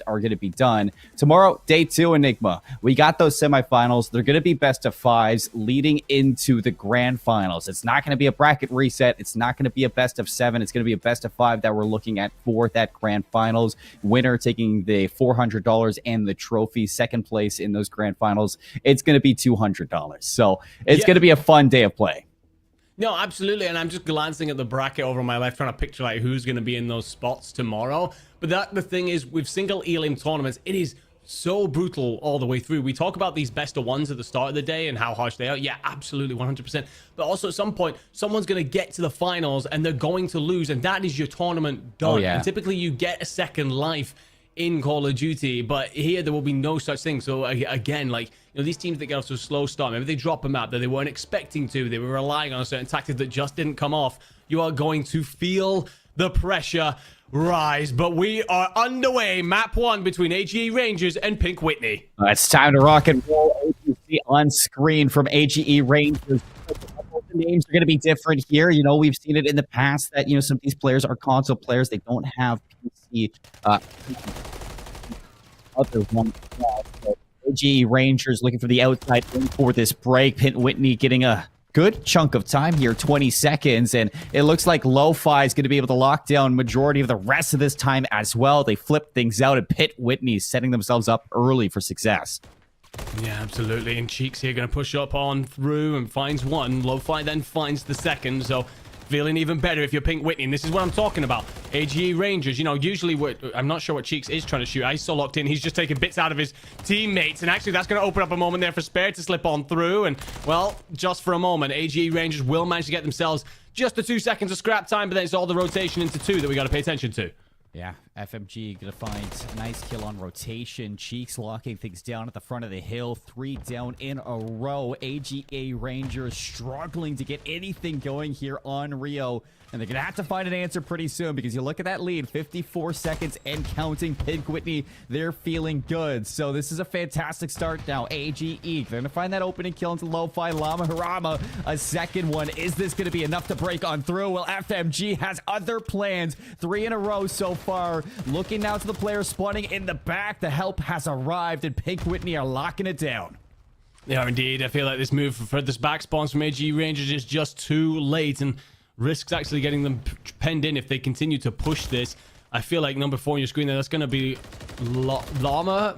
are going to be done. Tomorrow, day 2, Enigma. We got those semifinals. They're going to be best of 5s leading into the grand finals. It's not going to be a bracket reset. It's not going to be a best of 7. It's going to be a best of 5 that we're looking at for that grand finals. Winner taking the $400 and the trophy. Second place in those grand finals, it's going to be $200. So it's going to be a fun day of play. No, absolutely, and I'm just glancing at the bracket over on my left, trying to picture like who's going to be in those spots tomorrow. But the thing is, with single elim tournaments, it is so brutal all the way through. We talk about these best of 1s at the start of the day and how harsh they are. Yeah, absolutely, 100%. But also at some point, someone's going to get to the finals and they're going to lose, and that is your tournament done. And typically you get a second life in Call of Duty, but here there will be no such thing. So again, like, you know, these teams that get off to a slow start, maybe they drop a map that they weren't expecting to, they were relying on a certain tactic that just didn't come off, you are going to feel the pressure rise. But we are underway. Map 1 between AGE Rangers and Pink Whitney. It's time to rock and roll. AGC on screen from AGE Rangers. The names are going to be different here. You know, we've seen it in the past that, you know, some of these players are console players. They don't have PC other one. So AGE Rangers looking for the outside in for this break. Pink Whitney getting a good chunk of time here, 20 seconds, and it looks like Lo-Fi is going to be able to lock down majority of the rest of this time as well. They flip things out, and Pink Whitney setting themselves up early for success. Yeah, absolutely. And Cheeks here going to push up on through and finds one. Lo-Fi then finds the second. So feeling even better if you're Pink Whitney. And this is what I'm talking about. AGE Rangers, you know, usually I'm not sure what Cheeks is trying to shoot. He's so locked in. He's just taking bits out of his teammates. And actually, that's going to open up a moment there for Spare to slip on through. And, well, just for a moment, AGE Rangers will manage to get themselves just the 2 seconds of scrap time. But then it's all the rotation into 2 that we got to pay attention to. Yeah, FMG gonna find a nice kill on rotation. Cheeks locking things down at the front of the hill. 3 down in a row. AGE Rangers struggling to get anything going here on Rio. And they're gonna have to find an answer pretty soon, because you look at that lead, 54 seconds and counting. Pink Whitney, they're feeling good. So this is a fantastic start now. AGE, they're gonna find that opening kill into Lo-Fi. Llama Harama, a second one. Is this gonna be enough to break on through? Well, FMG has other plans. 3 in a row so far. Looking now to the players spawning in the back. The help has arrived, and Pink Whitney are locking it down. They are indeed. I feel like this move for this back spawns from AGE Rangers is just too late, and risks actually getting them penned in if they continue to push this. I feel like number 4 on your screen there, that's going to be Llama.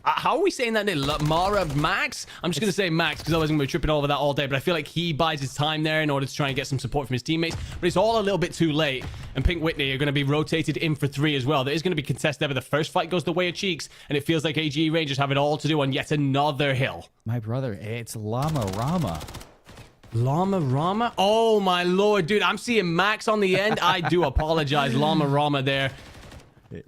How are we saying that name? Mara Max? I'm just going to say Max because I wasn't going to be tripping over that all day. But I feel like he buys his time there in order to try and get some support from his teammates. But it's all a little bit too late. And Pink Whitney are going to be rotated in for 3 as well. There is going to be contest there, but the first fight goes the way of Cheeks. And it feels like AGE Rangers have it all to do on yet another hill. My brother, it's Llama Rama. Llama Rama? Oh my lord, dude, I'm seeing Max on the end. I do apologize, Llama Rama there.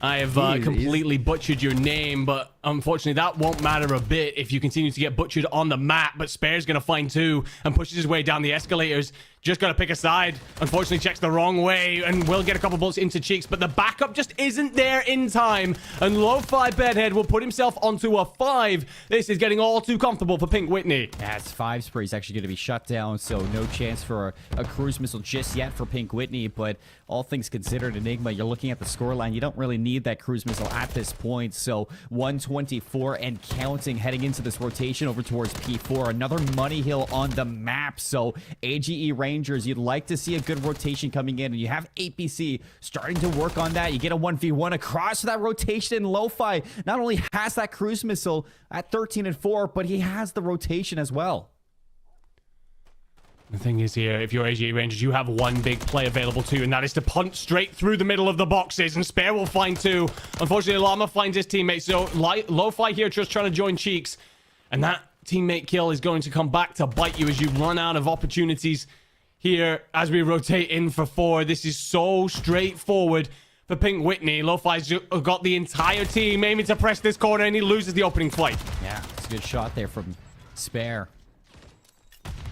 I have completely butchered your name, but unfortunately that won't matter a bit if you continue to get butchered on the map. But Spare's gonna find 2 and pushes his way down the escalators. Just gotta pick a side. Unfortunately checks the wrong way and will get a couple bullets into Cheeks, but the backup just isn't there in time. And Lo-Fi Bedhead will put himself onto a 5. This is getting all too comfortable for Pink Whitney. Yeah, it's 5 spree is actually going to be shut down, so no chance for a cruise missile just yet for Pink Whitney. But all things considered, Enigma, you're looking at the scoreline. You don't really need that cruise missile at this point. So 124 and counting heading into this rotation over towards P4. Another money hill on the map. So AGE Rangers, you'd like to see a good rotation coming in, and you have APC starting to work on that. You get a 1v1 across that rotation. Lo-Fi not only has that cruise missile at 13 and 4, but he has the rotation as well. The thing is here, if you're AGE Rangers, you have one big play available to you, and that is to punt straight through the middle of the boxes, and Spare will find 2. Unfortunately, Llama finds his teammate, so Lo-Fi here just trying to join Cheeks, and that teammate kill is going to come back to bite you as you run out of opportunities here as we rotate in for 4. This is so straightforward for Pink Whitney. Lo-Fi's got the entire team aiming to press this corner, and he loses the opening fight. Yeah, it's a good shot there from Spare.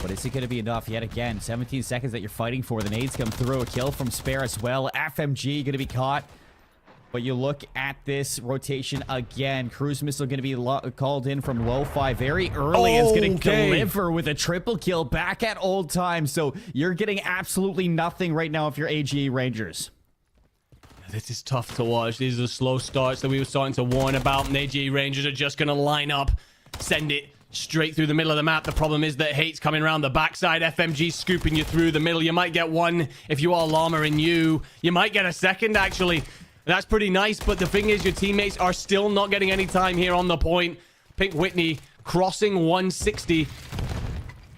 But is it going to be enough yet again? 17 seconds that you're fighting for. The nades come through. A kill from Spare as well. FMG going to be caught. But you look at this rotation again. Cruise missile going to be called in from Lo-Fi very early. It's going to deliver with a triple kill back at old time. So you're getting absolutely nothing right now if you're AGE Rangers. This is tough to watch. These are the slow starts that we were starting to warn about. And AGE Rangers are just going to line up, send it straight through the middle of the map. The problem is that Hate's coming around the backside. FMG scooping you through the middle. You might get one if you are Llama and you might get a second, actually. That's pretty nice, but the thing is, your teammates are still not getting any time here on the point. Pink Whitney crossing 160.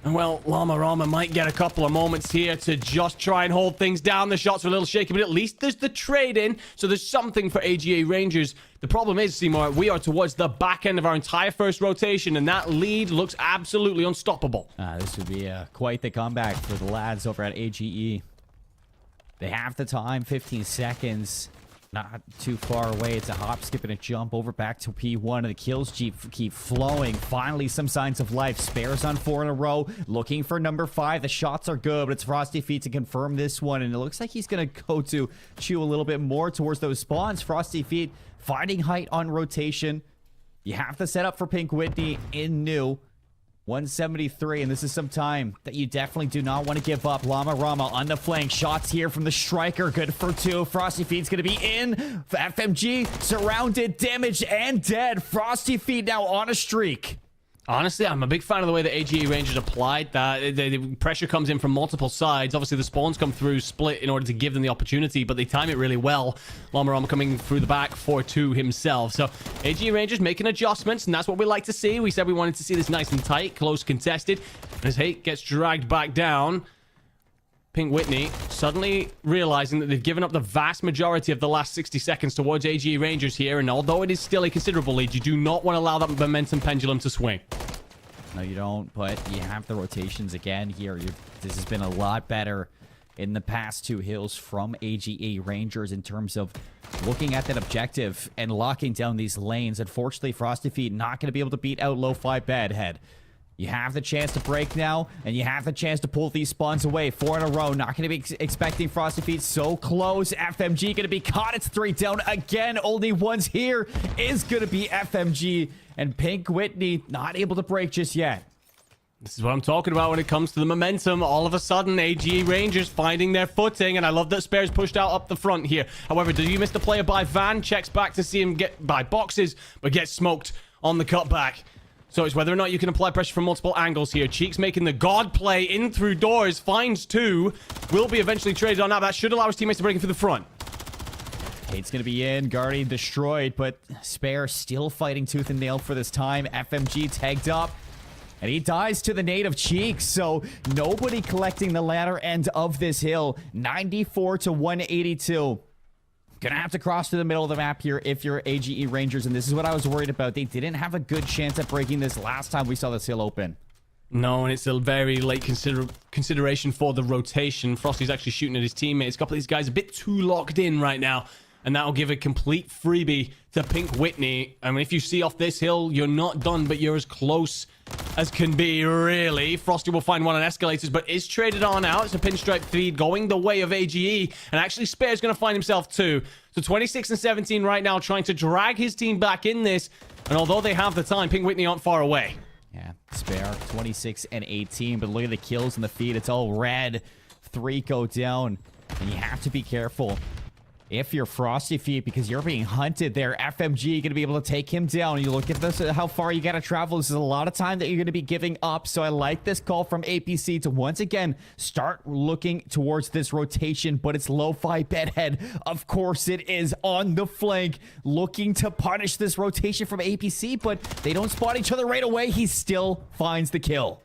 And well, Llama Rama might get a couple of moments here to just try and hold things down. The shots are a little shaky, but at least there's the trade-in, so there's something for AGA Rangers. The problem is, Seymour, we are towards the back end of our entire first rotation, and that lead looks absolutely unstoppable. This would be quite the comeback for the lads over at AGE. They have the time, 15 seconds. Not too far away. It's a hop, skip, and a jump over back to P1. And the kills keep flowing. Finally, some signs of life. Spares on 4 in a row. Looking for number 5. The shots are good, but it's Frosty Feet to confirm this one. And it looks like he's going to go to chew a little bit more towards those spawns. Frosty Feet finding height on rotation. You have to set up for Pink Whitney in new. 173, and this is some time that you definitely do not want to give up. Llama Rama on the flank. Shots here from the striker. Good for 2. Frosty Feet's going to be in. FMG surrounded, damaged, and dead. Frosty Feet now on a streak. Honestly, I'm a big fan of the way the AGA Rangers applied that. The pressure comes in from multiple sides. Obviously, the spawns come through split in order to give them the opportunity, but they time it really well. Llama Rama coming through the back for 2 himself. So, AGA Rangers making adjustments, and that's what we like to see. We said we wanted to see this nice and tight, close, contested. And as Hate gets dragged back down, Pink Whitney suddenly realizing that they've given up the vast majority of the last 60 seconds towards AGE Rangers here, and although it is still a considerable lead, you do not want to allow that momentum pendulum to swing. No, you don't, but you have the rotations again here. This has been a lot better in the past 2 hills from AGE Rangers in terms of looking at that objective and locking down these lanes. Unfortunately, Frosty Feet not going to be able to beat out Lo-Fi Bedhead. You have the chance to break now, and you have the chance to pull these spawns away. 4 in a row. Not going to be expecting Frosty Feet so close. FMG going to be caught. It's 3 down again. Only one's here is going to be FMG. And Pink Whitney not able to break just yet. This is what I'm talking about when it comes to the momentum. All of a sudden, AGE Rangers finding their footing, and I love that Spare's pushed out up the front here. However, did you miss the player by Van? Checks back to see him get by boxes, but gets smoked on the cutback. So it's whether or not you can apply pressure from multiple angles here. Cheeks making the god play in through doors. Finds 2. Will be eventually traded on out. That should allow his teammates to break in through the front. Hate's going to be in. Guardian destroyed, but Spare still fighting tooth and nail for this time. FMG tagged up. And he dies to the native Cheeks, so nobody collecting the latter end of this hill. 94 to 182. Gonna have to cross to the middle of the map here if you're AGE Rangers, and this is what I was worried about. They didn't have a good chance at breaking this last time we saw this hill open. No, and it's a very late consideration for the rotation. Frosty's actually shooting at his teammates. A couple of these guys a bit too locked in right now, and that'll give a complete freebie to Pink Whitney. I mean, if you see off this hill, you're not done, but you're as close as can be, really. Frosty will find one on escalators, but is traded on out. It's a pinstripe feed going the way of AGE, and actually Spare's going to find himself 2. So 26 and 17 right now, trying to drag his team back in this, and although they have the time, Pink Whitney aren't far away. Yeah, Spare 26 and 18, but look at the kills in the feed. It's all red. 3 go down, and you have to be careful if you're Frosty Feet, because you're being hunted there. FMG going to be able to take him down. You look at this, how far you got to travel. This is a lot of time that you're going to be giving up. So I like this call from APC to once again start looking towards this rotation, but it's Lo-Fi Bedhead. Of course it is on the flank, looking to punish this rotation from APC, but they don't spot each other right away. He still finds the kill.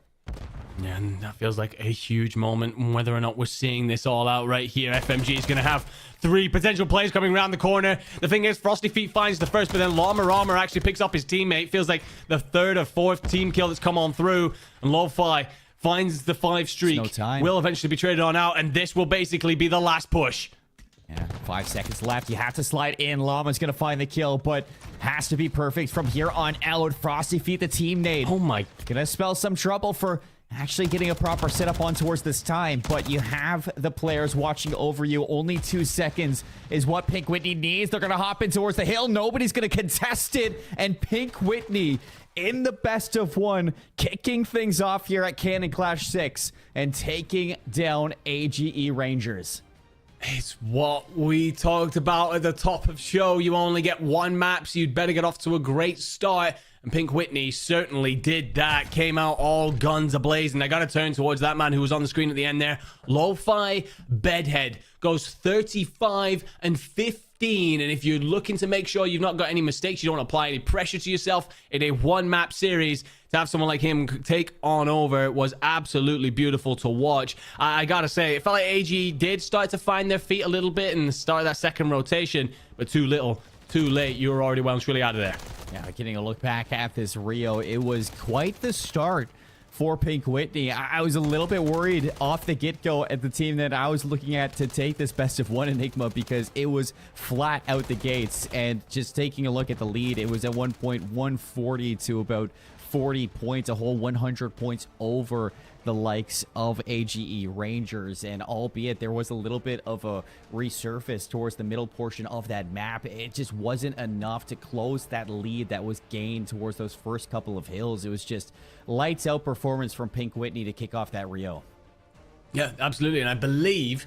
Yeah, and that feels like a huge moment, whether or not we're seeing this all out right here. FMG is going to have 3 potential plays coming around the corner. The thing is, Frosty Feet finds the first, but then Llama Rama actually picks up his teammate. Feels like the 3rd or 4th team kill that's come on through. And Lo-Fi finds the 5 streak. No time. Will eventually be traded on out, and this will basically be the last push. Yeah, 5 seconds left. You have to slide in. Llama's going to find the kill, but has to be perfect from here on out. Frosty Feet, the team nade. Oh my. Gonna spell some trouble for actually getting a proper setup on towards this time, but you have the players watching over you. Only 2 seconds is what Pink Whitney needs. They're going to hop in towards the hill. Nobody's going to contest it, and Pink Whitney in the best of 1, kicking things off here at Cannon Clash 6 and taking down AGE Rangers. It's what we talked about at the top of show. You only get one map, so you'd better get off to a great start. And Pink Whitney certainly did that. Came out all guns ablaze. And I got to turn towards that man who was on the screen at the end there. Lo-Fi Bedhead goes 35 and 15. And if you're looking to make sure you've not got any mistakes, you don't apply any pressure to yourself in a one-map series, to have someone like him take on over was absolutely beautiful to watch. I gotta say, it felt like AG did start to find their feet a little bit in the start of that second rotation, but too little, too late. You were already well and truly out of there. Yeah, getting a look back at this Rio, it was quite the start for Pink Whitney. I was a little bit worried off the get-go at the team that I was looking at to take this best of one Enigma, because it was flat out the gates. And just taking a look at the lead, it was at one point 140 to about 40 points, a whole 100 points over the likes of AGE Rangers. And albeit there was a little bit of a resurface towards the middle portion of that map, it just wasn't enough to close that lead that was gained towards those first couple of hills. It was just lights out performance from Pink Whitney to kick off that Rio. Yeah, absolutely. And I believe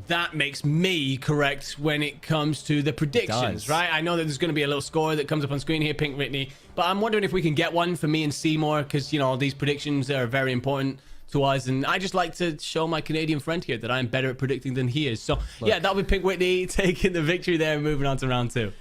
that makes me correct when it comes to the predictions, right? I know that there's going to be a little score that comes up on screen here, Pink Whitney, but I'm wondering if we can get one for me and Seymour, because, you know, these predictions are very important to us, and I just like to show my Canadian friend here that I'm better at predicting than he is. So, yeah, that'll be Pink Whitney taking the victory there and moving on to round two.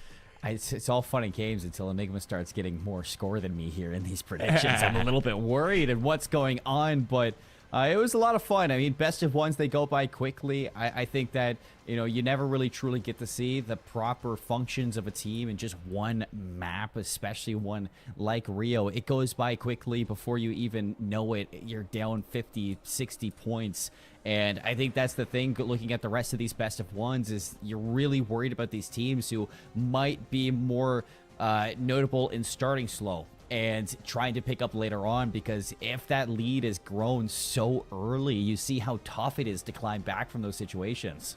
It's all fun and games until Enigma starts getting more score than me here in these predictions. I'm a little bit worried at what's going on, but it was a lot of fun. I mean, best of ones, they go by quickly. I think that, you know, you never really truly get to see the proper functions of a team in just one map, especially one like Rio. It goes by quickly. Before you even know it, you're down 50, 60 points. And I think that's the thing, looking at the rest of these best of ones, is you're really worried about these teams who might be more notable in starting slow and trying to pick up later on, because if that lead is grown so early, you see how tough it is to climb back from those situations.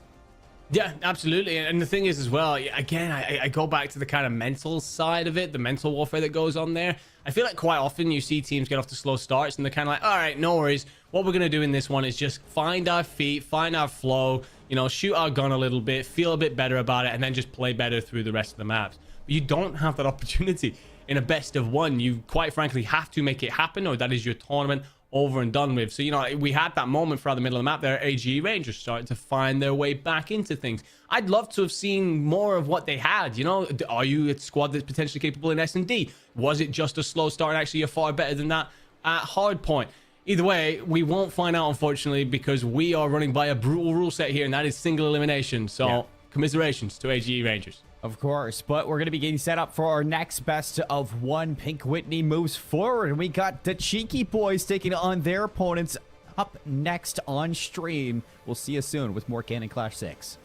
Yeah, absolutely. And the thing is as well, again, I go back to the kind of mental side of it, the mental warfare that goes on there. I feel like quite often you see teams get off to slow starts and they're kind of like, all right, no worries. What we're going to do in this one is just find our feet, find our flow, you know, shoot our gun a little bit, feel a bit better about it, and then just play better through the rest of the maps. But you don't have that opportunity in a best of one. You quite frankly have to make it happen, or that is your tournament over and done with. So, you know, we had that moment throughout the middle of the map there. AG Rangers starting to find their way back into things. I'd love to have seen more of what they had. You know, are you a squad that's potentially capable in S&D? Was it just a slow start and actually you're far better than that at hard point? Either way, we won't find out, unfortunately, because we are running by a brutal rule set here, and that is single elimination. So, commiserations to AG Rangers. Of course, but we're going to be getting set up for our next best of one. Pink Whitney moves forward, and we got the Cheeky Boys taking on their opponents up next on stream. We'll see you soon with more Cannon Clash 6.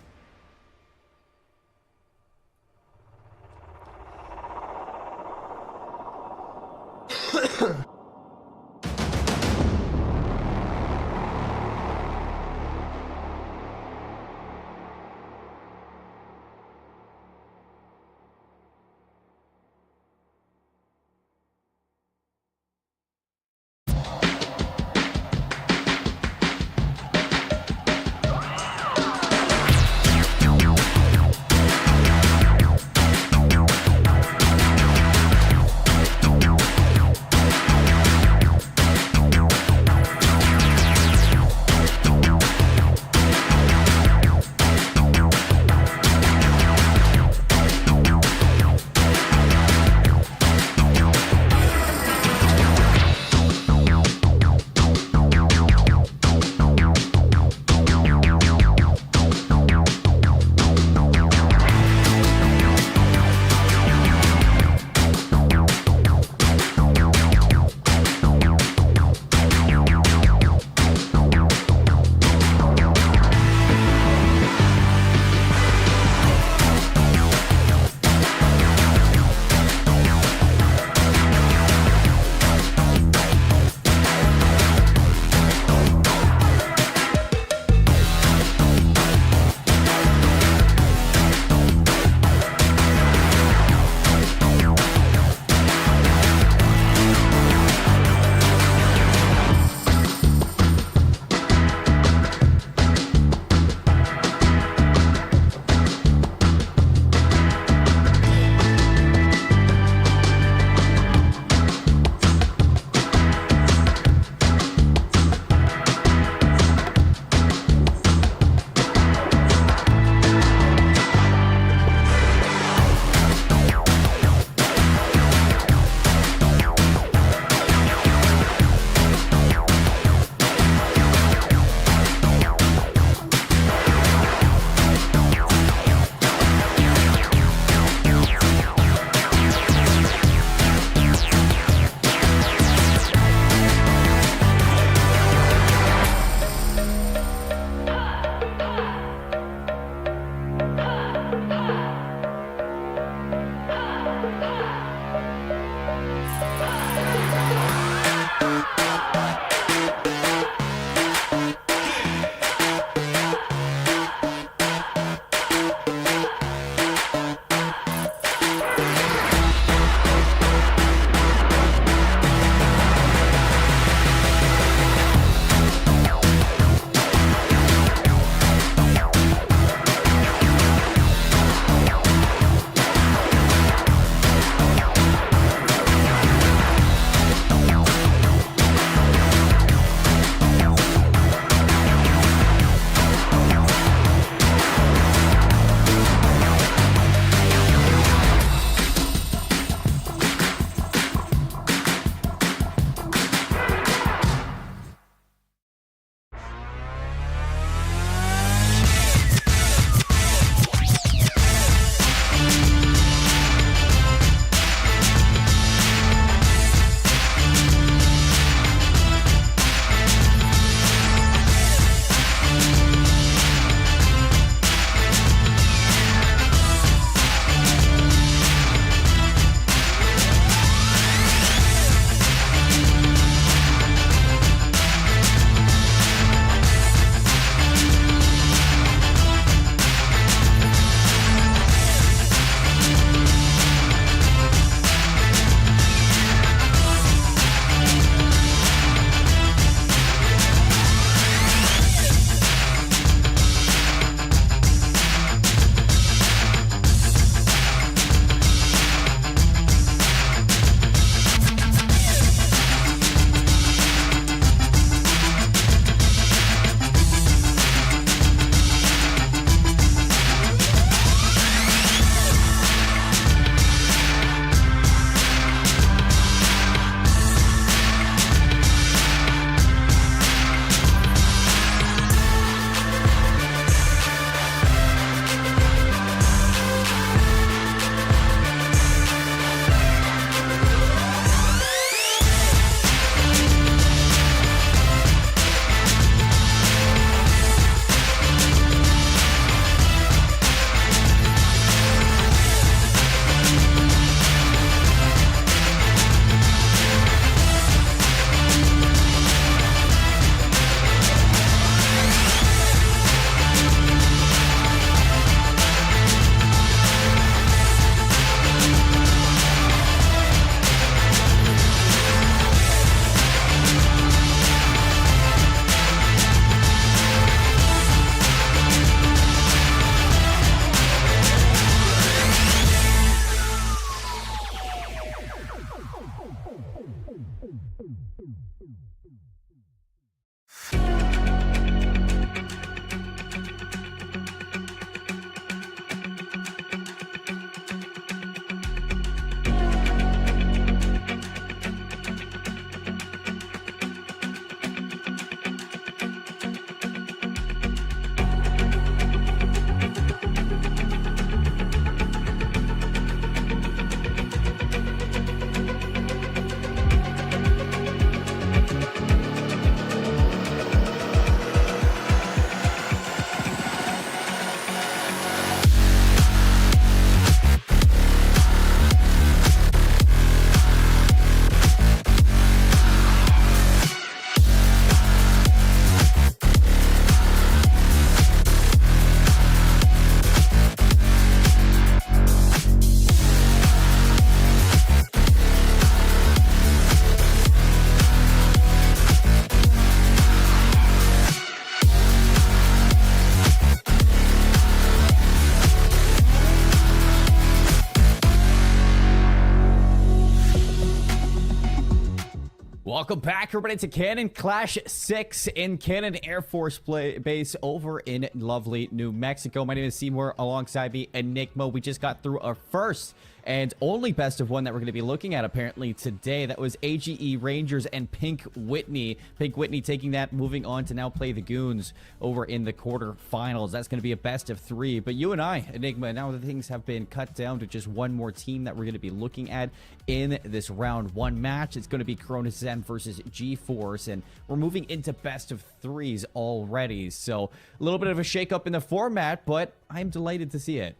Welcome back, everybody, to Cannon Clash 6 in Cannon Air Force Base over in lovely New Mexico. My name is Seymour, alongside me, Enigma. We just got through our first and only best of one that we're going to be looking at apparently today. That was AGE Rangers and Pink Whitney. Pink Whitney taking that, moving on to now play the Goons over in the quarterfinals. That's going to be a best of 3. But you and I, Enigma, now the things have been cut down to just one more team that we're going to be looking at in this round 1 match. It's going to be Corona Zen versus G-Force, and we're moving into best of 3s already. So a little bit of a shakeup in the format, but I'm delighted to see it.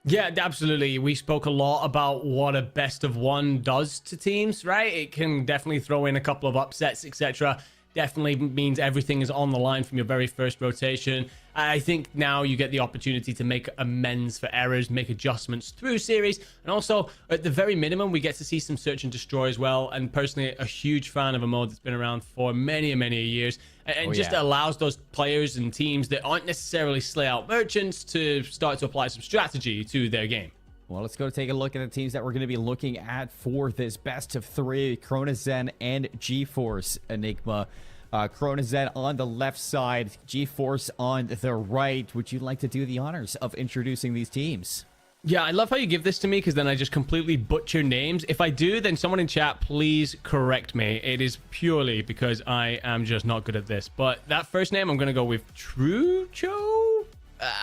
Yeah, absolutely. We spoke a lot about what a best of one does to teams, right? It can definitely throw in a couple of upsets, etc. Definitely means everything is on the line from your very first rotation. I think now you get the opportunity to make amends for errors, make adjustments through series, and also at the very minimum, we get to see some search and destroy as well. And personally, a huge fan of a mode that's been around for many, many years, and just allows those players and teams that aren't necessarily slay out merchants to start to apply some strategy to their game. Well, let's go take a look at the teams that we're going to be looking at for this best of three. Chronozen and GeForce Enigma. Chronozen on the left side, GeForce on the right. Would you like to do the honors of introducing these teams? Yeah, I love how you give this to me because then I just completely butcher names. If I do, then someone in chat, please correct me. It is purely because I am just not good at this. But that first name, I'm going to go with Trucho.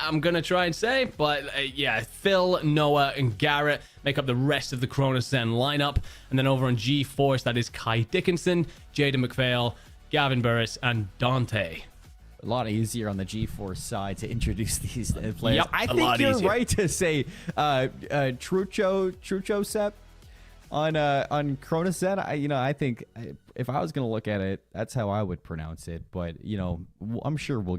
I'm going to try and say, but yeah, Phil, Noah, and Garrett make up the rest of the Chronozen lineup. And then over on GeForce, that is Kai Dickinson, Jaden McPhail, Gavin Burris, and Dante. A lot easier on the GeForce side to introduce these players. Yep, I think you're right to say Trucho Sep on Chronozen. I think if I was going to look at it, that's how I would pronounce it. But, I'm sure we'll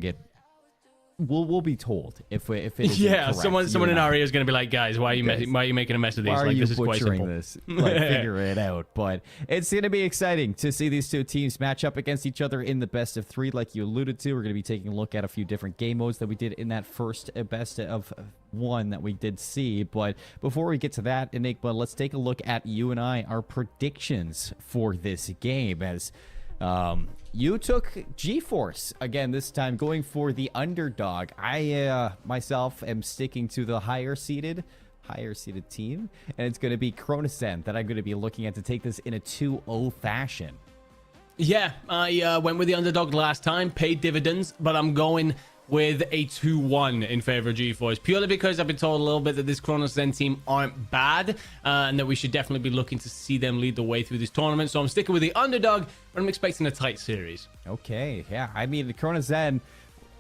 be told if it is incorrect. someone in our ear is going to be like, guys, why are you making a mess of these? Why are you this is quite butchering simple. this? Figure it out. But it's going to be exciting to see these two teams match up against each other in the best of three, like you alluded to. We're going to be taking a look at a few different game modes that we did in that first best of one that we did see. But before we get to that, Enigma, let's take a look at you and I, our predictions for this game. As you took GeForce again this time, going for the underdog. I myself am sticking to the higher seeded team, and it's going to be Chronozen that I'm going to be looking at to take this in a 2-0 fashion. Yeah, I went with the underdog last time, paid dividends, but I'm going with a 2-1 in favor of GeForce, purely because I've been told a little bit that this Chronozen team aren't bad, and that we should definitely be looking to see them lead the way through this tournament. So I'm sticking with the underdog, but I'm expecting a tight series. Okay, yeah. I mean, the Chronozen,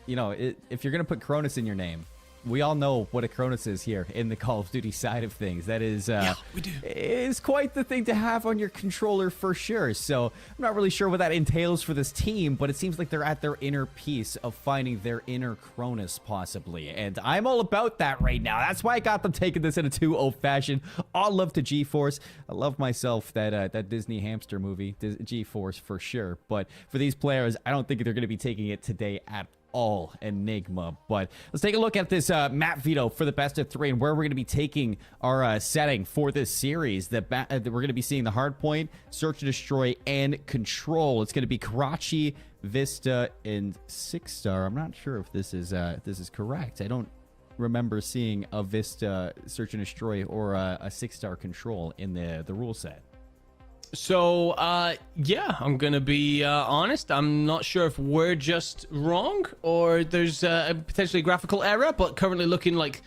if you're going to put Cronus in your name, we all know what a Cronus is here in the Call of Duty side of things. That is, yeah, we do. Is quite the thing to have on your controller for sure. So I'm not really sure what that entails for this team, but it seems like they're at their inner piece of finding their inner Cronus possibly. And I'm all about that right now. That's why I got them taking this in a 2-0 fashion. All love to GeForce. I love myself that Disney hamster movie, GeForce for sure. But for these players, I don't think they're going to be taking it today at all, Enigma. But let's take a look at this map veto for the best of three and where we're going to be taking our setting for this series. We're going to be seeing the hardpoint, search and destroy, and control. It's going to be Karachi, Vista, and 6-star. I'm not sure if this is correct. I don't remember seeing a Vista search and destroy or a 6-star control in the rule set. So, yeah, I'm going to be honest. I'm not sure if we're just wrong or there's a potentially graphical error, but currently looking like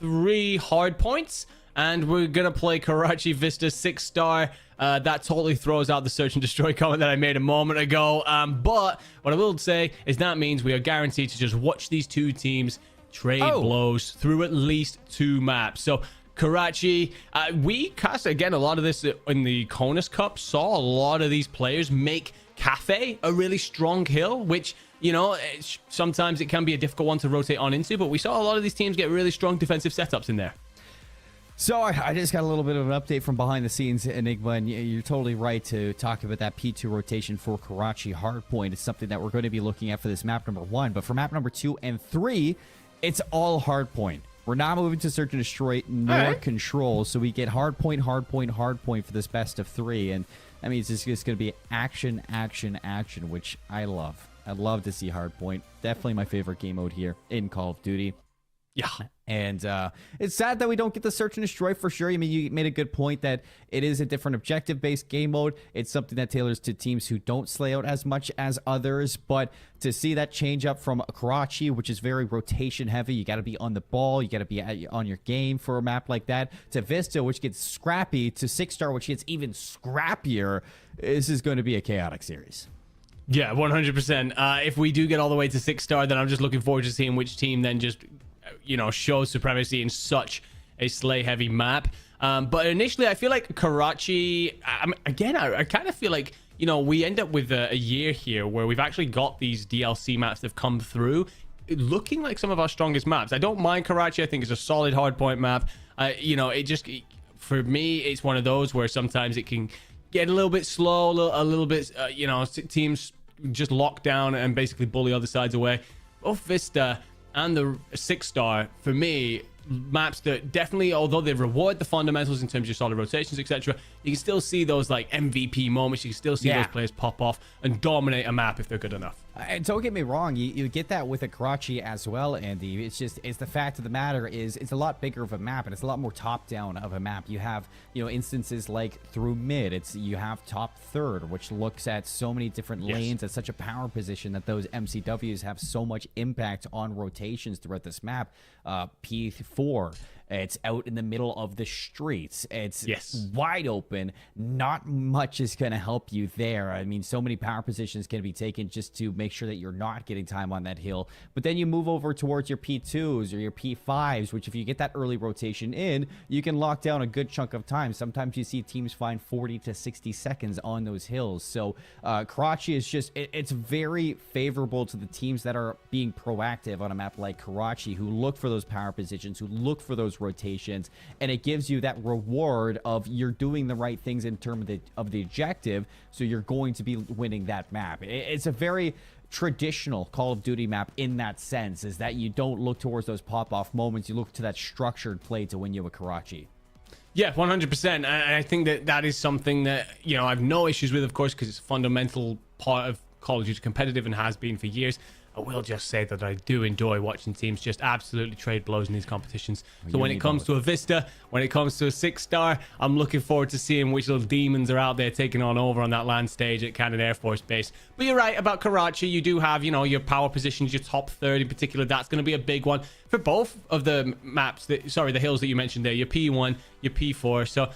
3 hard points. And we're going to play Karachi Vista 6-star. That totally throws out the search and destroy comment that I made a moment ago. But what I will say is that means we are guaranteed to just watch these two teams trade blows through at least 2 maps. So Karachi, we cast again a lot of this in the Conus Cup, saw a lot of these players make Cafe a really strong hill, which, sometimes it can be a difficult one to rotate on into, but we saw a lot of these teams get really strong defensive setups in there. So I just got a little bit of an update from behind the scenes, Enigma, and you're totally right to talk about that P2 rotation for Karachi hardpoint. It's something that we're going to be looking at for this map number 1, but for map number 2 and 3, it's all hardpoint. We're not moving to search and destroy nor control, so we get hardpoint for this best of 3, and that means it's just going to be action, which I love. I love to see hardpoint. Definitely my favorite game mode here in Call of Duty. Yeah. And it's sad that we don't get the search and destroy for sure. I mean, you made a good point that it is a different objective-based game mode. It's something that tailors to teams who don't slay out as much as others. But to see that change up from Karachi, which is very rotation-heavy, you got to be on the ball, you got to be on your game for a map like that, to Vista, which gets scrappy, to 6-star, which gets even scrappier, this is going to be a chaotic series. Yeah, 100%. If we do get all the way to 6-star, then I'm just looking forward to seeing which team then just shows supremacy in such a sleigh heavy map. But initially I feel like Karachi, I kind of feel like, we end up with a year here where we've actually got these DLC maps that have come through looking like some of our strongest maps. I don't mind Karachi. I think it's a solid hardpoint map. For me, it's one of those where sometimes it can get a little bit slow, a little bit, teams just lock down and basically bully other sides away. Both Vista and the 6-star, for me, maps that definitely, although they reward the fundamentals in terms of your solid rotations, etc., you can still see those like MVP moments. You can still see those players pop off and dominate a map if they're good enough. And don't get me wrong, you get that with a Karachi as well, Andy. It's the fact of the matter is it's a lot bigger of a map, and it's a lot more top-down of a map. You have, instances like through mid. You have top third, which looks at so many different lanes at such a power position that those MCWs have so much impact on rotations throughout this map. P4. It's out in the middle of the streets. It's wide open. Not much is going to help you there. I mean, so many power positions can be taken just to make sure that you're not getting time on that hill. But then you move over towards your P2s or your P5s, which if you get that early rotation in, you can lock down a good chunk of time. Sometimes you see teams find 40 to 60 seconds on those hills. So Karachi is just, it's very favorable to the teams that are being proactive on a map like Karachi, who look for those power positions, who look for those rotations, and it gives you that reward of you're doing the right things in terms of the objective, so you're going to be winning that map. It's a very traditional Call of Duty map in that sense, is that you don't look towards those pop-off moments, you look to that structured play to win you a Karachi. Yeah, 100%. And I think that is something that, I have no issues with, of course, because it's a fundamental part of Call of Duty competitive and has been for years. I will just say that I do enjoy watching teams just absolutely trade blows in these competitions. So when it comes to a Vista, when it comes to a 6-star, I'm looking forward to seeing which little demons are out there taking over on that land stage at Cannon Air Force Base. But you're right about Karachi. You do have, your power positions, your top third in particular. That's going to be a big one for both of the maps, the hills that you mentioned there, your P1, your P4. So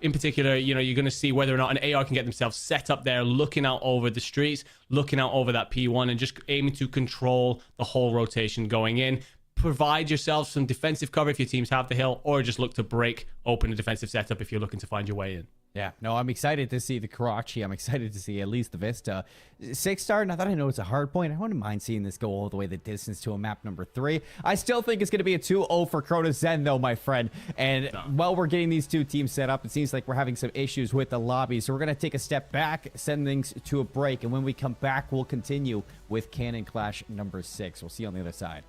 in particular, you're going to see whether or not an AR can get themselves set up there, looking out over the streets, looking out over that P1, and just aiming to control the whole rotation going in. Provide yourself some defensive cover if your teams have the hill, or just look to break open a defensive setup if you're looking to find your way in. Yeah, no, I'm excited to see the Karachi. I'm excited to see at least the Vista. 6-star, now that I know it's a hard point, I wouldn't mind seeing this go all the way the distance to a map number 3. I still think it's going to be a 2-0 for Crota Zen, though, my friend. And while we're getting these two teams set up, it seems like we're having some issues with the lobby. So we're going to take a step back, send things to a break. And when we come back, we'll continue with Cannon Clash number 6. We'll see you on the other side.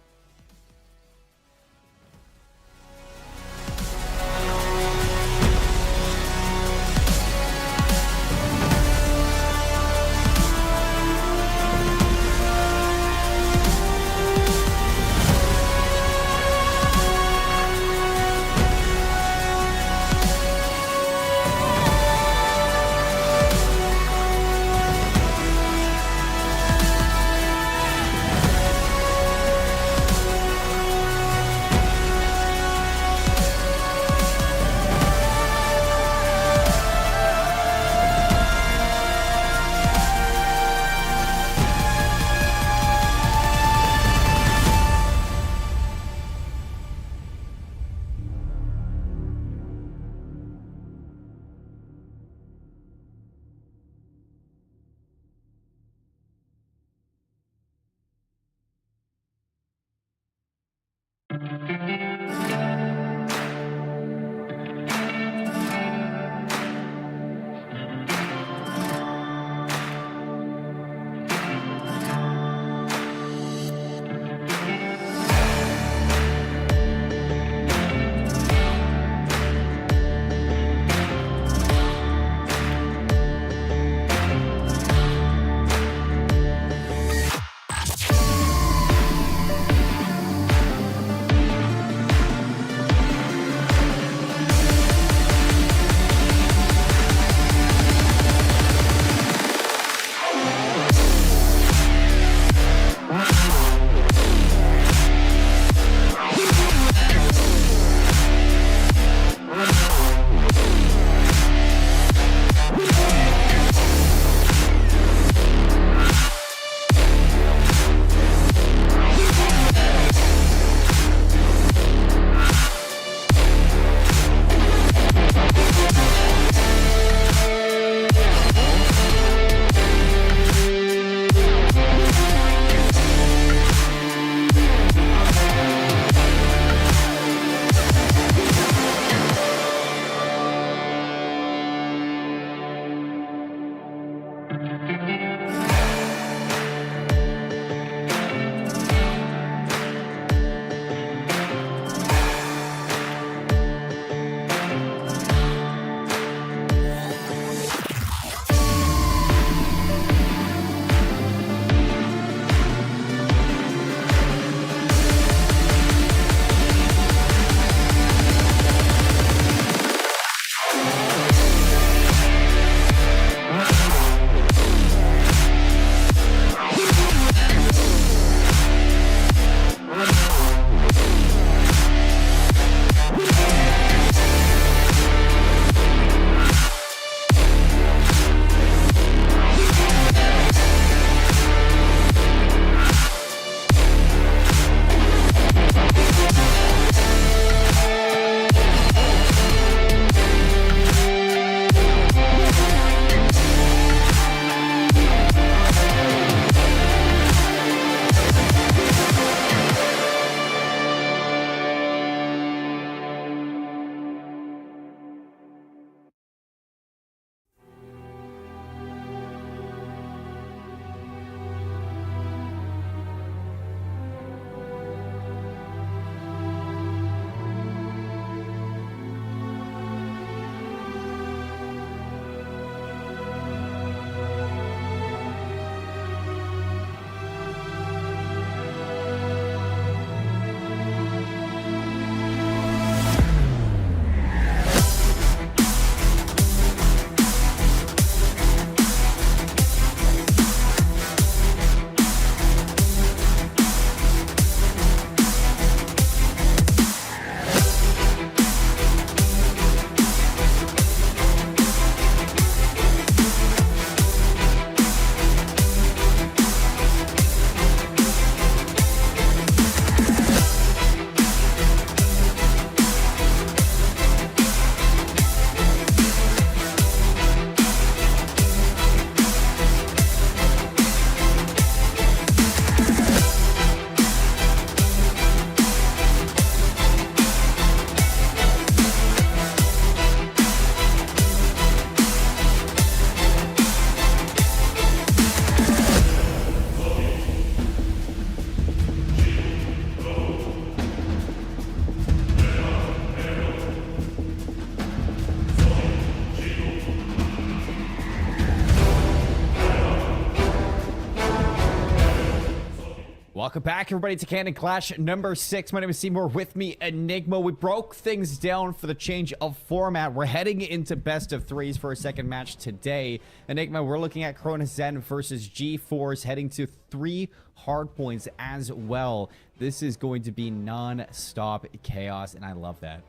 Welcome back, everybody, to Cannon Clash number 6. My name is Seymour. With me, Enigma. We broke things down for the change of format. We're heading into best of threes for a second match today. Enigma, we're looking at Corona Zen versus G-Force, heading to 3 hard points as well. This is going to be non-stop chaos, and I love that.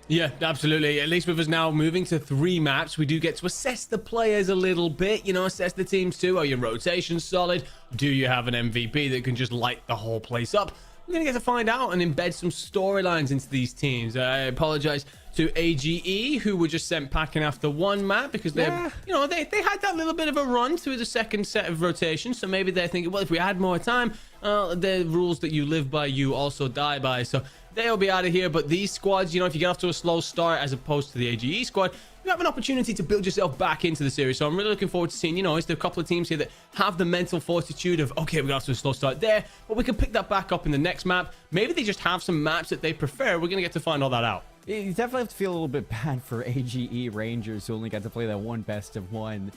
Yeah, absolutely. At least with us now moving to 3 maps, we do get to assess the players a little bit, you know, assess the teams too. Are your rotations solid? Do you have an MVP that can just light the whole place up? We're going to get to find out and embed some storylines into these teams. I apologize to AGE, who were just sent packing after 1 map because they had that little bit of a run through the second set of rotations. So maybe they're thinking, well, if we had more time, the rules that you live by, you also die by. So they'll be out of here. But these squads, you know, if you get off to a slow start as opposed to the AGE squad, you have an opportunity to build yourself back into the series. So I'm really looking forward to seeing, you know, is there a couple of teams here that have the mental fortitude of, okay, we got off to a slow start there, but we can pick that back up in the next map. Maybe they just have some maps that they prefer. We're going to get to find all that out. You definitely have to feel a little bit bad for AGE Rangers who only got to play that 1 best of 1.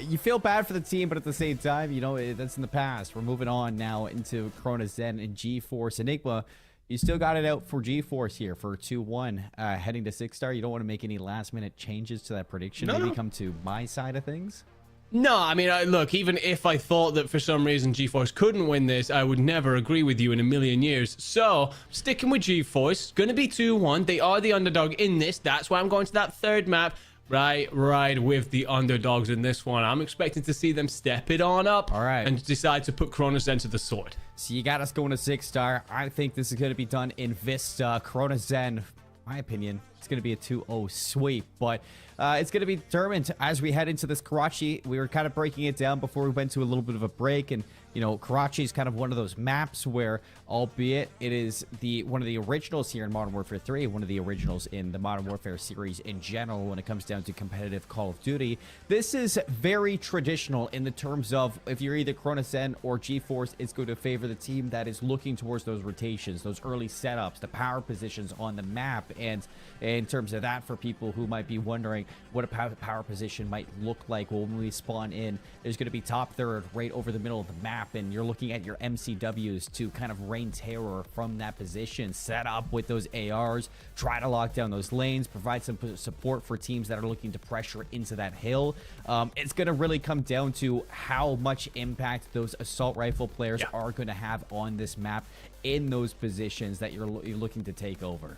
You feel bad for the team, but at the same time, you know, that's in the past. We're moving on now into Corona Zen and G-Force. Enigma, you still got it out for G-Force here for 2-1. Heading to 6-star, you don't want to make any last-minute changes to that prediction. Maybe come to my side of things? No, I mean, look, even if I thought that for some reason G-Force couldn't win this, I would never agree with you in a million years. So, sticking with G-Force, going to be 2-1. They are the underdog in this. That's why I'm going to that 3rd map. Ride with the underdogs in this one. I'm expecting to see them step it on up. All right. And decide to put Corona Zen to the sword. So you got us going to 6-star. I think this is going to be done in Vista. Corona Zen, my opinion, it's going to be a 2-0 sweep, but it's going to be determined as we head into this Karachi. We were kind of breaking it down before we went to a little bit of a break, and you know, Karachi is kind of one of those maps where, albeit it is one of the originals here in Modern Warfare 3, one of the originals in the Modern Warfare series in general when it comes down to competitive Call of Duty, this is very traditional in the terms of if you're either Corona Zen or G-Force, it's going to favor the team that is looking towards those rotations, those early setups, the power positions on the map. And in terms of that, for people who might be wondering what a power position might look like when we spawn in, there's going to be top third right over the middle of the map, and you're looking at your MCWs to kind of rain terror from that position, set up with those ARs, try to lock down those lanes, provide some support for teams that are looking to pressure into that hill. It's going to really come down to how much impact those assault rifle players are going to have on this map in those positions that you're looking to take over.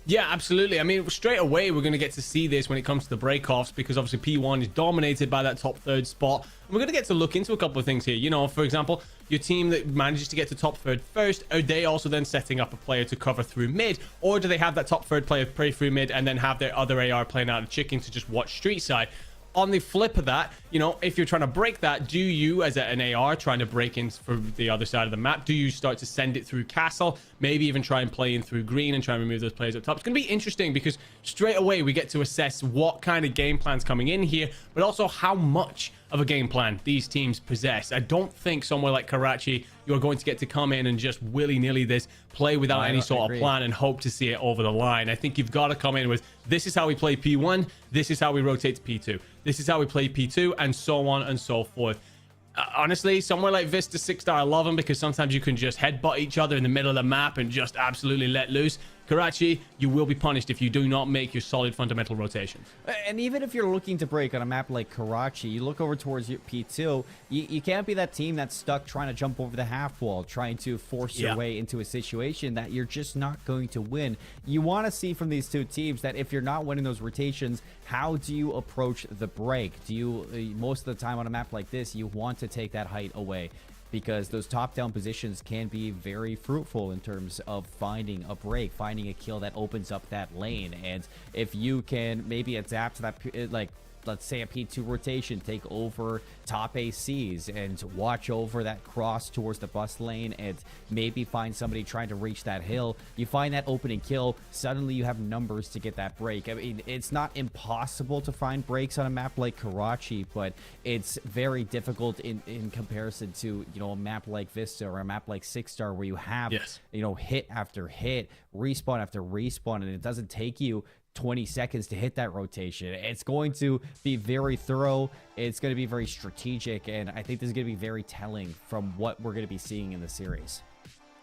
Yeah, absolutely. I mean, straight away, we're going to get to see this when it comes to the break-offs because obviously P1 is dominated by that top 3rd spot. And we're going to get to look into a couple of things here. You know, for example, your team that manages to get to top 3rd first, are they also then setting up a player to cover through mid? Or do they have that top 3rd player play through mid and then have their other AR playing out of chicken to just watch street side? On the flip of that, you know, if you're trying to break that, do you, as an AR trying to break in for the other side of the map, do you start to send it through castle, maybe even try and play in through green and try and remove those players up top? It's going to be interesting because straight away we get to assess what kind of game plan's coming in here, but also how much of a game plan these teams possess. I don't think somewhere like Karachi, you're going to get to come in and just willy-nilly this, play without any sort of plan and hope to see it over the line. I think you've got to come in with, this is how we play P1, this is how we rotate to P2, this is how we play P2, and so on and so forth. Honestly, somewhere like Vista 6-star, I love them because sometimes you can just headbutt each other in the middle of the map and just absolutely let loose. Karachi, you will be punished if you do not make your solid fundamental rotations. And even if you're looking to break on a map like Karachi, you look over towards your P2, you can't be that team that's stuck trying to jump over the half wall, trying to force your way into a situation that you're just not going to win. You want to see from these two teams that if you're not winning those rotations, how do you approach the break? Do you, most of the time on a map like this, you want to take that height away, because those top-down positions can be very fruitful in terms of finding a break, finding a kill that opens up that lane. And if you can maybe adapt to that, like let's say a P2 rotation, take over top ACs and watch over that cross towards the bus lane and maybe find somebody trying to reach that hill. You find that opening kill, suddenly you have numbers to get that break. I mean, it's not impossible to find breaks on a map like Karachi, but it's very difficult in comparison to, you know, a map like Vista or a map like 6-star where you have, you know, hit after hit, respawn after respawn, and it doesn't take you 20 seconds to hit that rotation. It's going to be very thorough. It's going to be very strategic. And I think this is going to be very telling from what we're going to be seeing in the series.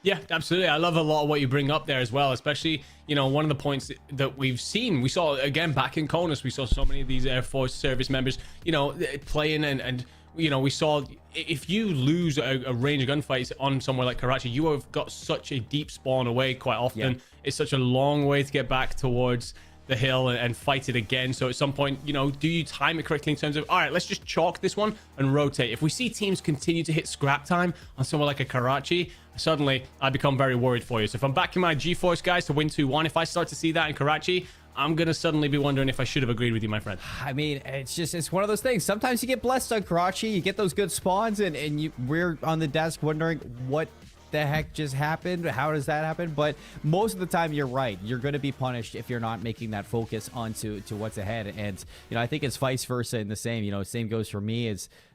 Yeah, absolutely. I love a lot of what you bring up there as well, especially, you know, one of the points that we've seen. We saw, again, back in Conus, we saw so many of these Air Force service members, you know, playing and you know, we saw if you lose a range of gunfights on somewhere like Karachi, you have got such a deep spawn away quite often. Yeah. It's such a long way to get back towards the hill and fight it again. So at some point, you know, do you time it correctly in terms of, all right, let's just chalk this one and rotate? If we see teams continue to hit scrap time on somewhere like a Karachi, suddenly I become very worried for you. So if I'm backing my GeForce guys to win 2-1, if I start to see that in Karachi, I'm gonna suddenly be wondering if I should have agreed with you, my friend. I mean, it's one of those things. Sometimes you get blessed on Karachi, you get those good spawns, and we're on the desk wondering what the heck just happened. How does that happen? But most of the time, you're right. You're going to be punished if you're not making that focus onto what's ahead. And you know, I think it's vice versa in the same. You know, same goes for me.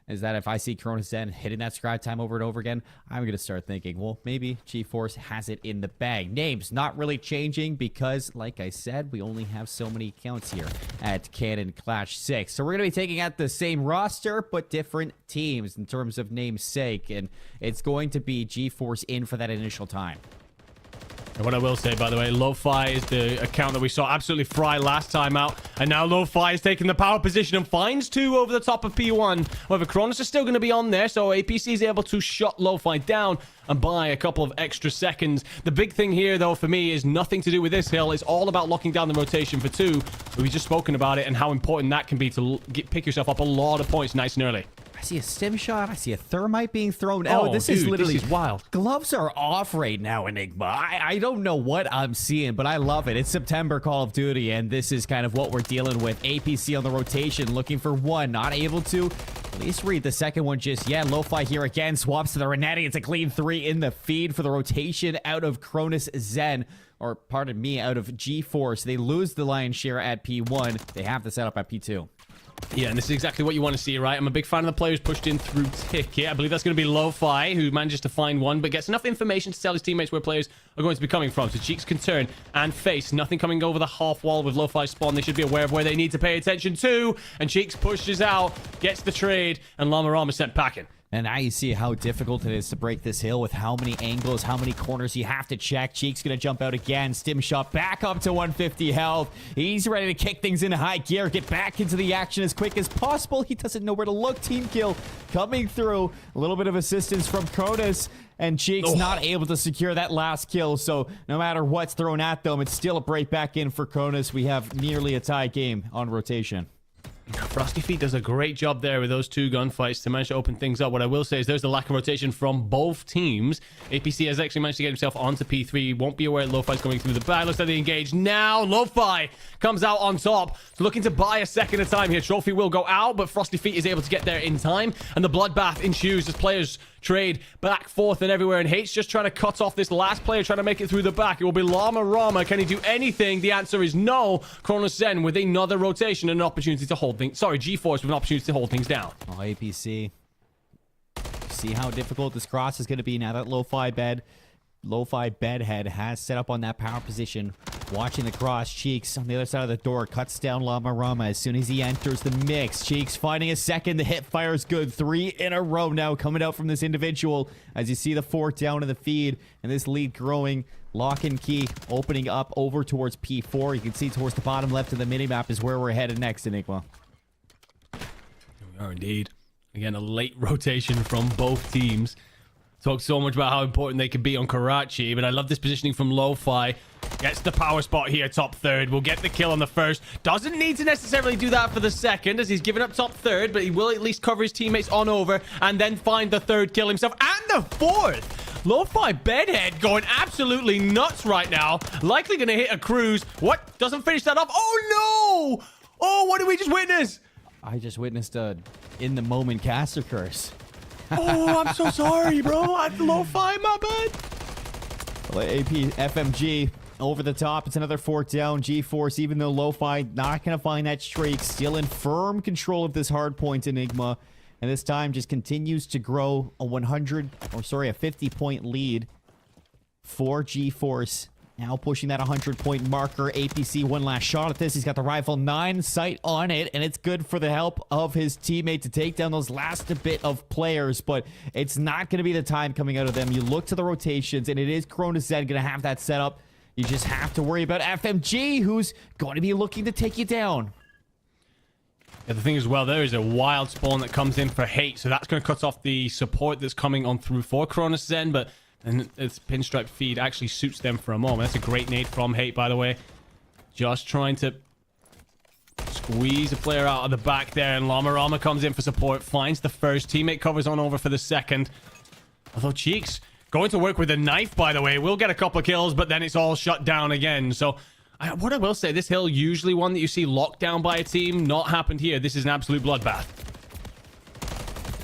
Is that if I see Cronus Zen hitting that scrap time over and over again, I'm going to start thinking, well, maybe GeForce has it in the bag. Names not really changing because, like I said, we only have so many accounts here at Canon Clash 6. So we're going to be taking out the same roster, but different teams in terms of namesake. And it's going to be GeForce in for that initial time. And what I will say, by the way, Lo-Fi is the account that we saw absolutely fry last time out. And now Lo-Fi is taking the power position and finds 2 over the top of P1. However, Cronus is still going to be on there, so APC is able to shut Lo-Fi down and buy a couple of extra seconds. The big thing here, though, for me, is nothing to do with this hill. It's all about locking down the rotation for 2. We've just spoken about it and how important that can be to pick yourself up a lot of points nice and early. I see a stim shot. I see a thermite being thrown out. This is literally... This is wild. Gloves are off right now, Enigma. I don't know what I'm seeing, but I love it. It's September Call of Duty, and this is kind of what we're dealing with. APC on the rotation, looking for 1. Not able to at least read the second one just yet. Lo-Fi here again. Swaps to the Renetti. It's a clean 3 in the feed for the rotation out of Cronus Zen. Or, pardon me, out of GeForce. They lose the lion's share at P1. They have the setup at P2. Yeah, and this is exactly what you want to see, right? I'm a big fan of the players pushed in through Ticket. I believe that's going to be Lo-Fi, who manages to find 1, but gets enough information to tell his teammates where players are going to be coming from. So Cheeks can turn and face. Nothing coming over the half wall with Lo-Fi spawn. They should be aware of where they need to pay attention to. And Cheeks pushes out, gets the trade, and Llama Rama sent packing. And now you see how difficult it is to break this hill with how many angles, how many corners you have to check. Cheek's going to jump out again. Stim shot back up to 150 health. He's ready to kick things into high gear, get back into the action as quick as possible. He doesn't know where to look. Team kill coming through. A little bit of assistance from Cronus. And Cheeks not able to secure that last kill. So no matter what's thrown at them, it's still a break back in for Cronus. We have nearly a tie game on rotation. Frosty Feet does a great job there with those 2 gunfights to manage to open things up. What I will say is there's the lack of rotation from both teams. APC has actually managed to get himself onto P3. Won't be aware Lo-Fi's going through the back. Looks like they engage now. Lo-Fi comes out on top, looking to buy a second of time here. Trophy will go out, but Frosty Feet is able to get there in time. And the bloodbath ensues as players trade back, forth, and everywhere. And Hate's just trying to cut off this last player, trying to make it through the back. It will be Llama Rama. Can he do anything? The answer is no. Cronus Zen with another rotation and an opportunity to hold things. Sorry, GeForce with an opportunity to hold things down. Oh, APC. See how difficult this cross is going to be now that Lo-Fi Bedhead has set up on that power position. Watching the cross. Cheeks on the other side of the door. Cuts down Llama Rama as soon as he enters the mix. Cheeks finding a second. The hit fire is good. 3 in a row now coming out from this individual. As you see the 4 down in the feed. And this lead growing. Lock and key opening up over towards P4. You can see towards the bottom left of the minimap is where we're headed next, Enigma. We are indeed. Again, a late rotation from both teams. Talk so much about how important they could be on Karachi, but I love this positioning from Lo-Fi. Gets the power spot here, top 3rd. Will get the kill on the 1st. Doesn't need to necessarily do that for the 2nd, as he's given up top 3rd, but he will at least cover his teammates on over and then find the 3rd kill himself. And the 4th! Lo-Fi Bedhead going absolutely nuts right now. Likely going to hit a cruise. What? Doesn't finish that off. Oh, no! Oh, what did we just witness? I just witnessed a in-the-moment caster curse. Oh, I'm so sorry, bro. Lo-Fi, my bad. Well, AP, FMG, over the top. It's another 4 down. GeForce, even though Lo-Fi not going to find that streak, still in firm control of this hard point, Enigma. And this time just continues to grow a 50-point lead for GeForce Now pushing that 100-point marker. APC one last shot at this. He's got the rifle 9 sight on it, and it's good for the help of his teammate to take down those last bit of players, but it's not going to be the time coming out of them. You look to the rotations, and it is Corona Zen going to have that set up. You just have to worry about FMG, who's going to be looking to take you down. Yeah, the thing as well, there is a wild spawn that comes in for Hate, so that's going to cut off the support that's coming on through for Corona Zen, but and its pinstripe feed actually suits them for a moment. That's a great nade from Hate, by the way. Just trying to squeeze a player out of the back there, and Llama comes in for support, finds the first. Teammate covers on over for the second. Although Cheeks going to work with a knife, by the way. We'll get a couple of kills, but then it's all shut down again. So what I will say, this hill, usually one that you see locked down by a team, not happened here. This is an absolute bloodbath.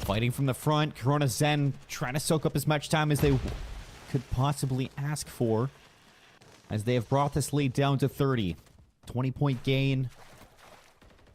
Fighting from the front, Corona Zen trying to soak up as much time as they could possibly ask for, as they have brought this lead down to 30. 20-point gain